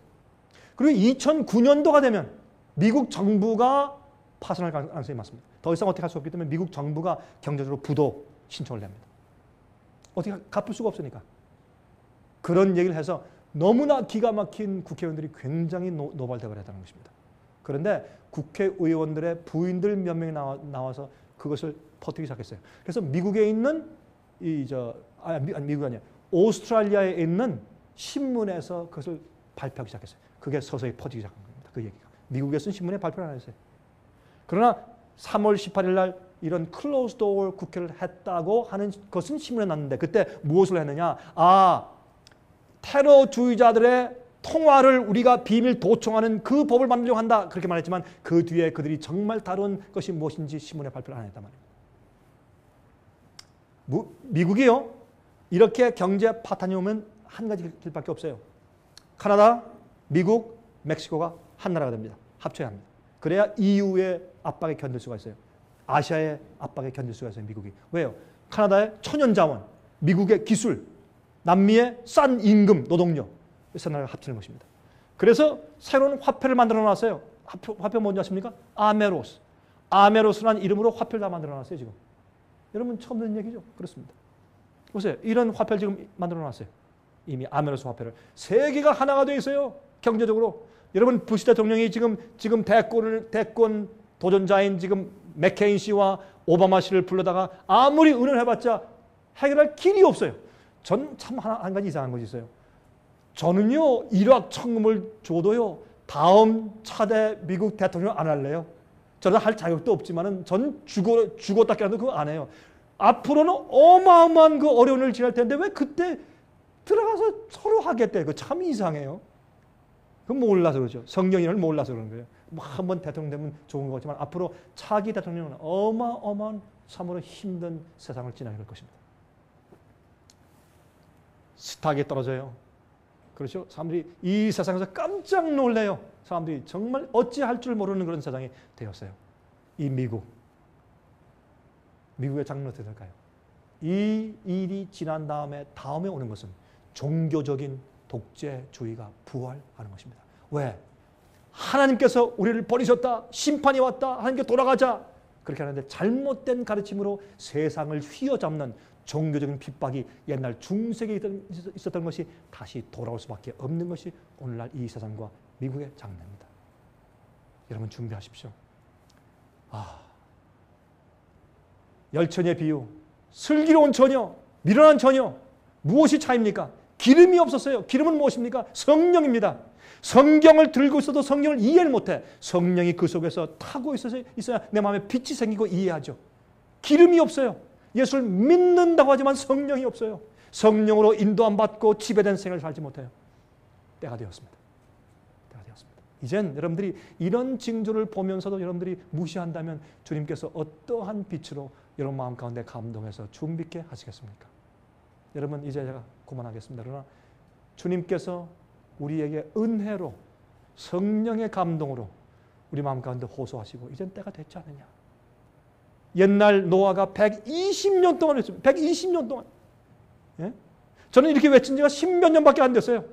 그리고 2009년도가 되면 미국 정부가 파산할 가능성이 많습니다. 더 이상 어떻게 할 수 없기 때문에 미국 정부가 경제적으로 부도 신청을 합니다. 어떻게 갚을 수가 없으니까. 그런 얘기를 해서 너무나 기가 막힌 국회의원들이 굉장히 노발대발을 했다는 것입니다. 그런데 국회의원들의 부인들 몇 명이 나와서 그것을 퍼뜨리기 시작했어요. 그래서 미국에 있는 미국이 아니야. 오스트랄리아에 있는 신문에서 그것을 발표하기 시작했어요. 그게 서서히 퍼지기 시작한 겁니다. 그 얘기가. 미국에 쓴 신문에 발표를 안 했어요. 그러나 3월 18일 날 이런 클로즈 도어 국회를 했다고 하는 것은 신문에 났는데 그때 무엇을 했느냐? 테러주의자들의 통화를 우리가 비밀 도청하는 그 법을 만들려고 한다. 그렇게 말했지만 그 뒤에 그들이 정말 다룬 것이 무엇인지 신문에 발표를 안 했단 말이에요. 미국이요. 이렇게 경제 파탄이 오면 한 가지 길밖에 없어요. 카나다, 미국, 멕시코가 한 나라가 됩니다. 합쳐야 합니다. 그래야 EU의 압박에 견딜 수가 있어요. 아시아의 압박에 견딜 수가 있어요. 미국이. 왜요? 카나다의 천연자원, 미국의 기술, 남미의 싼 임금, 노동력. 세 나라가 합치는 것입니다. 그래서 새로운 화폐를 만들어 놨어요. 화폐 뭔지 아십니까? 아메로스. 아메로스라는 이름으로 화폐를 다 만들어 놨어요. 지금. 여러분 처음 듣는 얘기죠? 그렇습니다. 보세요. 이런 화폐를 지금 만들어 놨어요. 이미 아메로스 화폐를. 세계가 하나가 되어 있어요. 경제적으로. 여러분 부시 대통령이 지금 대권 도전자인 지금 맥케인 씨와 오바마 씨를 불러다가 아무리 의논해봤자 해결할 길이 없어요. 전 참 한 가지 이상한 것이 있어요. 저는요, 일확천금을 줘도요, 다음 차대 미국 대통령 안 할래요. 저는 할 자격도 없지만은 전 죽었다 깨어나도 그거 안 해요. 앞으로는 어마어마한 그 어려움을 지날 텐데 왜 그때 들어가서 서로 하겠대. 그거 참 이상해요. 그건 몰라서 그러죠. 성경인을 몰라서 그런 거예요. 뭐 한번 대통령 되면 좋은 거지만 앞으로 차기 대통령은 어마어마한 참으로 힘든 세상을 지나게 될 것입니다. 스탁이 떨어져요. 그렇죠? 사람들이 이 세상에서 깜짝 놀래요. 사람들이 정말 어찌할 줄 모르는 그런 세상이 되었어요. 이 미국의 장르는 어떻게 될까요? 이 일이 지난 다음에 오는 것은 종교적인 독재주의가 부활하는 것입니다. 왜? 하나님께서 우리를 버리셨다. 심판이 왔다. 하나님께 돌아가자. 그렇게 하는데 잘못된 가르침으로 세상을 휘어잡는 종교적인 핍박이 옛날 중세기에 있었던 것이 다시 돌아올 수밖에 없는 것이 오늘날 이 세상과 미국의 장래입니다. 여러분 준비하십시오. 열처녀의 비유, 슬기로운 처녀, 미련한 처녀, 무엇이 차이입니까? 기름이 없었어요. 기름은 무엇입니까? 성령입니다. 성경을 들고 있어도 성경을 이해를 못해. 성령이 그 속에서 타고 있어야 내 마음에 빛이 생기고 이해하죠. 기름이 없어요. 예수를 믿는다고 하지만 성령이 없어요. 성령으로 인도함 받고 지배된 생을 살지 못해요. 때가 되었습니다. 이젠 여러분들이 이런 징조를 보면서도 여러분들이 무시한다면 주님께서 어떠한 빛으로 여러분 마음 가운데 감동해서 준비케 하시겠습니까? 여러분 이제 제가 그만하겠습니다. 그러나 주님께서 우리에게 은혜로 성령의 감동으로 우리 마음 가운데 호소하시고 이젠 때가 됐지 않느냐. 옛날 노아가 120년 동안 했습니다. 120년 동안. 예? 저는 이렇게 외친 지가 10몇 년밖에 안 됐어요.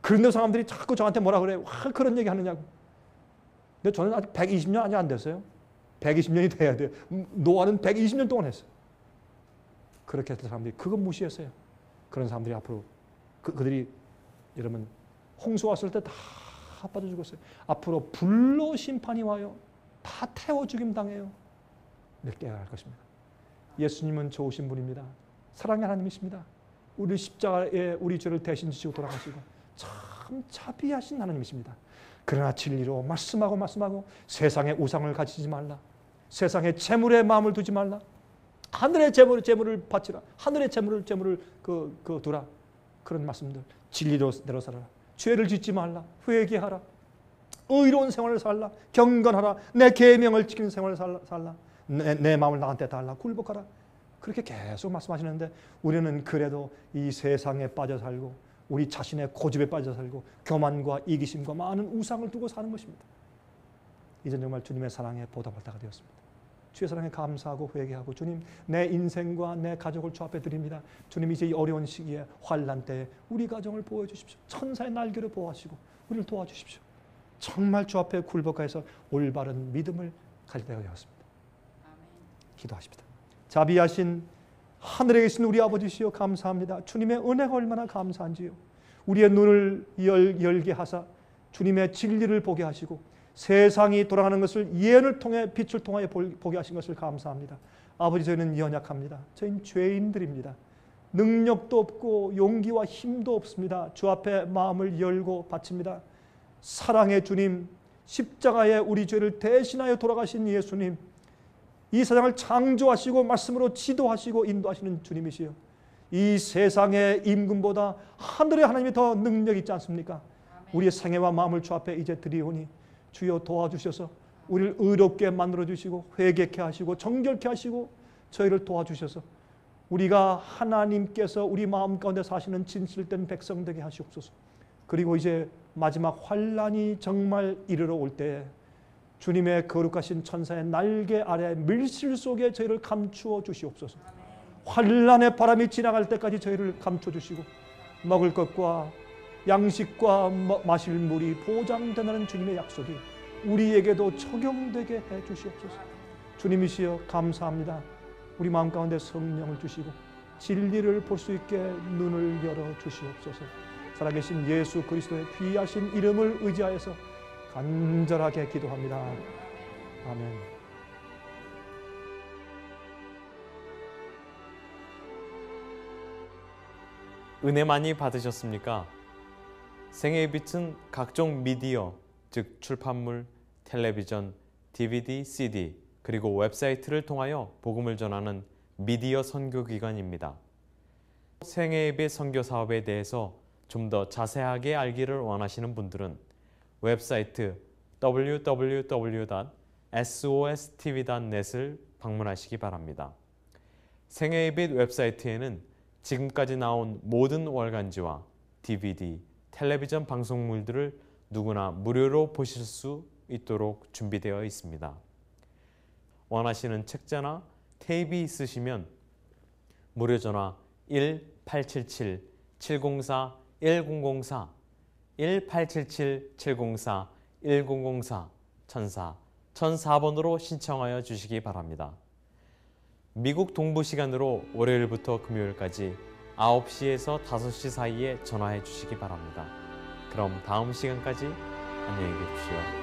그런데 사람들이 자꾸 저한테 뭐라 그래요. 와, 그런 얘기 하느냐고. 근데 저는 아직 120년 아직 안 됐어요. 120년이 돼야 돼요. 노아는 120년 동안 했어요. 그렇게 했던 사람들이 그거 무시했어요. 그런 사람들이 앞으로 그들이 여러분 홍수 왔을 때 다 빠져 죽었어요. 앞으로 불로 심판이 와요. 다 태워 죽임 당해요. 이렇게 깨달을 것입니다. 예수님은 좋으신 분입니다. 사랑의 하나님이십니다. 우리 십자가에 우리 죄를 대신 지시고 돌아가시고 참 자비하신 하나님이십니다. 그러나 진리로 말씀하고 세상의 우상을 가지지 말라. 세상의 재물에 마음을 두지 말라. 하늘의 재물을 바치라. 하늘의 재물을 두라. 그런 말씀들. 진리로 내로 살아라. 죄를 짓지 말라. 회개하라. 의로운 생활을 살라. 경건하라. 내 계명을 지키는 생활을 살라. 내 마음을 나한테 달라. 굴복하라. 그렇게 계속 말씀하시는데 우리는 그래도 이 세상에 빠져 살고 우리 자신의 고집에 빠져 살고 교만과 이기심과 많은 우상을 두고 사는 것입니다. 이제 정말 주님의 사랑에 보답할 때가 되었습니다. 주의 사랑에 감사하고 회개하고 주님 내 인생과 내 가족을 주 앞에 드립니다. 주님 이제 이 어려운 시기에 환난 때에 우리 가정을 보호해주십시오. 천사의 날개로 보호하시고 우리를 도와주십시오. 정말 주 앞에 굴복해서 올바른 믿음을 가질 때가 되었습니다. 기도하십니다. 자비하신 하늘에 계신 우리 아버지시여 감사합니다. 주님의 은혜가 얼마나 감사한지요. 우리의 눈을 열게 하사 주님의 진리를 보게 하시고 세상이 돌아가는 것을 예언을 통해 빛을 통하여 보게 하신 것을 감사합니다. 아버지 저희는 연약합니다. 저희는 죄인들입니다. 능력도 없고 용기와 힘도 없습니다. 주 앞에 마음을 열고 바칩니다. 사랑의 주님, 십자가에 우리 죄를 대신하여 돌아가신 예수님, 이 세상을 창조하시고 말씀으로 지도하시고 인도하시는 주님이시여. 이 세상의 임금보다 하늘의 하나님이 더 능력 있지 않습니까? 우리의 생애와 마음을 주 앞에 이제 드리오니 주여 도와주셔서 우리를 의롭게 만들어주시고 회개케 하시고 정결케 하시고 저희를 도와주셔서 우리가 하나님께서 우리 마음 가운데 사시는 진실된 백성 되게 하시옵소서. 그리고 이제 마지막 환난이 정말 이르러 올 때에 주님의 거룩하신 천사의 날개 아래 밀실 속에 저희를 감추어 주시옵소서. 환난의 바람이 지나갈 때까지 저희를 감춰 주시고 먹을 것과 양식과 마실 물이 보장된다는 주님의 약속이 우리에게도 적용되게 해 주시옵소서. 주님이시여 감사합니다. 우리 마음 가운데 성령을 주시고 진리를 볼 수 있게 눈을 열어 주시옵소서. 살아계신 예수 그리스도의 귀하신 이름을 의지하여서 간절하게 기도합니다. 아멘. 은혜 많이 받으셨습니까? 생애의 빛은 각종 미디어, 즉 출판물, 텔레비전, DVD, CD, 그리고 웹사이트를 통하여 복음을 전하는 미디어 선교기관입니다. 생애의 빛 선교 사업에 대해서 좀 더 자세하게 알기를 원하시는 분들은 웹사이트 www.sostv.net을 방문하시기 바랍니다. 생애의 빛 웹사이트에는 지금까지 나온 모든 월간지와 DVD, 텔레비전 방송물들을 누구나 무료로 보실 수 있도록 준비되어 있습니다. 원하시는 책자나 테이프 있으시면 무료 전화 1-877-704-1004, 1-877-704-1004, 1004번으로 신청하여 주시기 바랍니다. 미국 동부 시간으로 월요일부터 금요일까지 9시에서 5시 사이에 전화해 주시기 바랍니다. 그럼 다음 시간까지 안녕히 계십시오.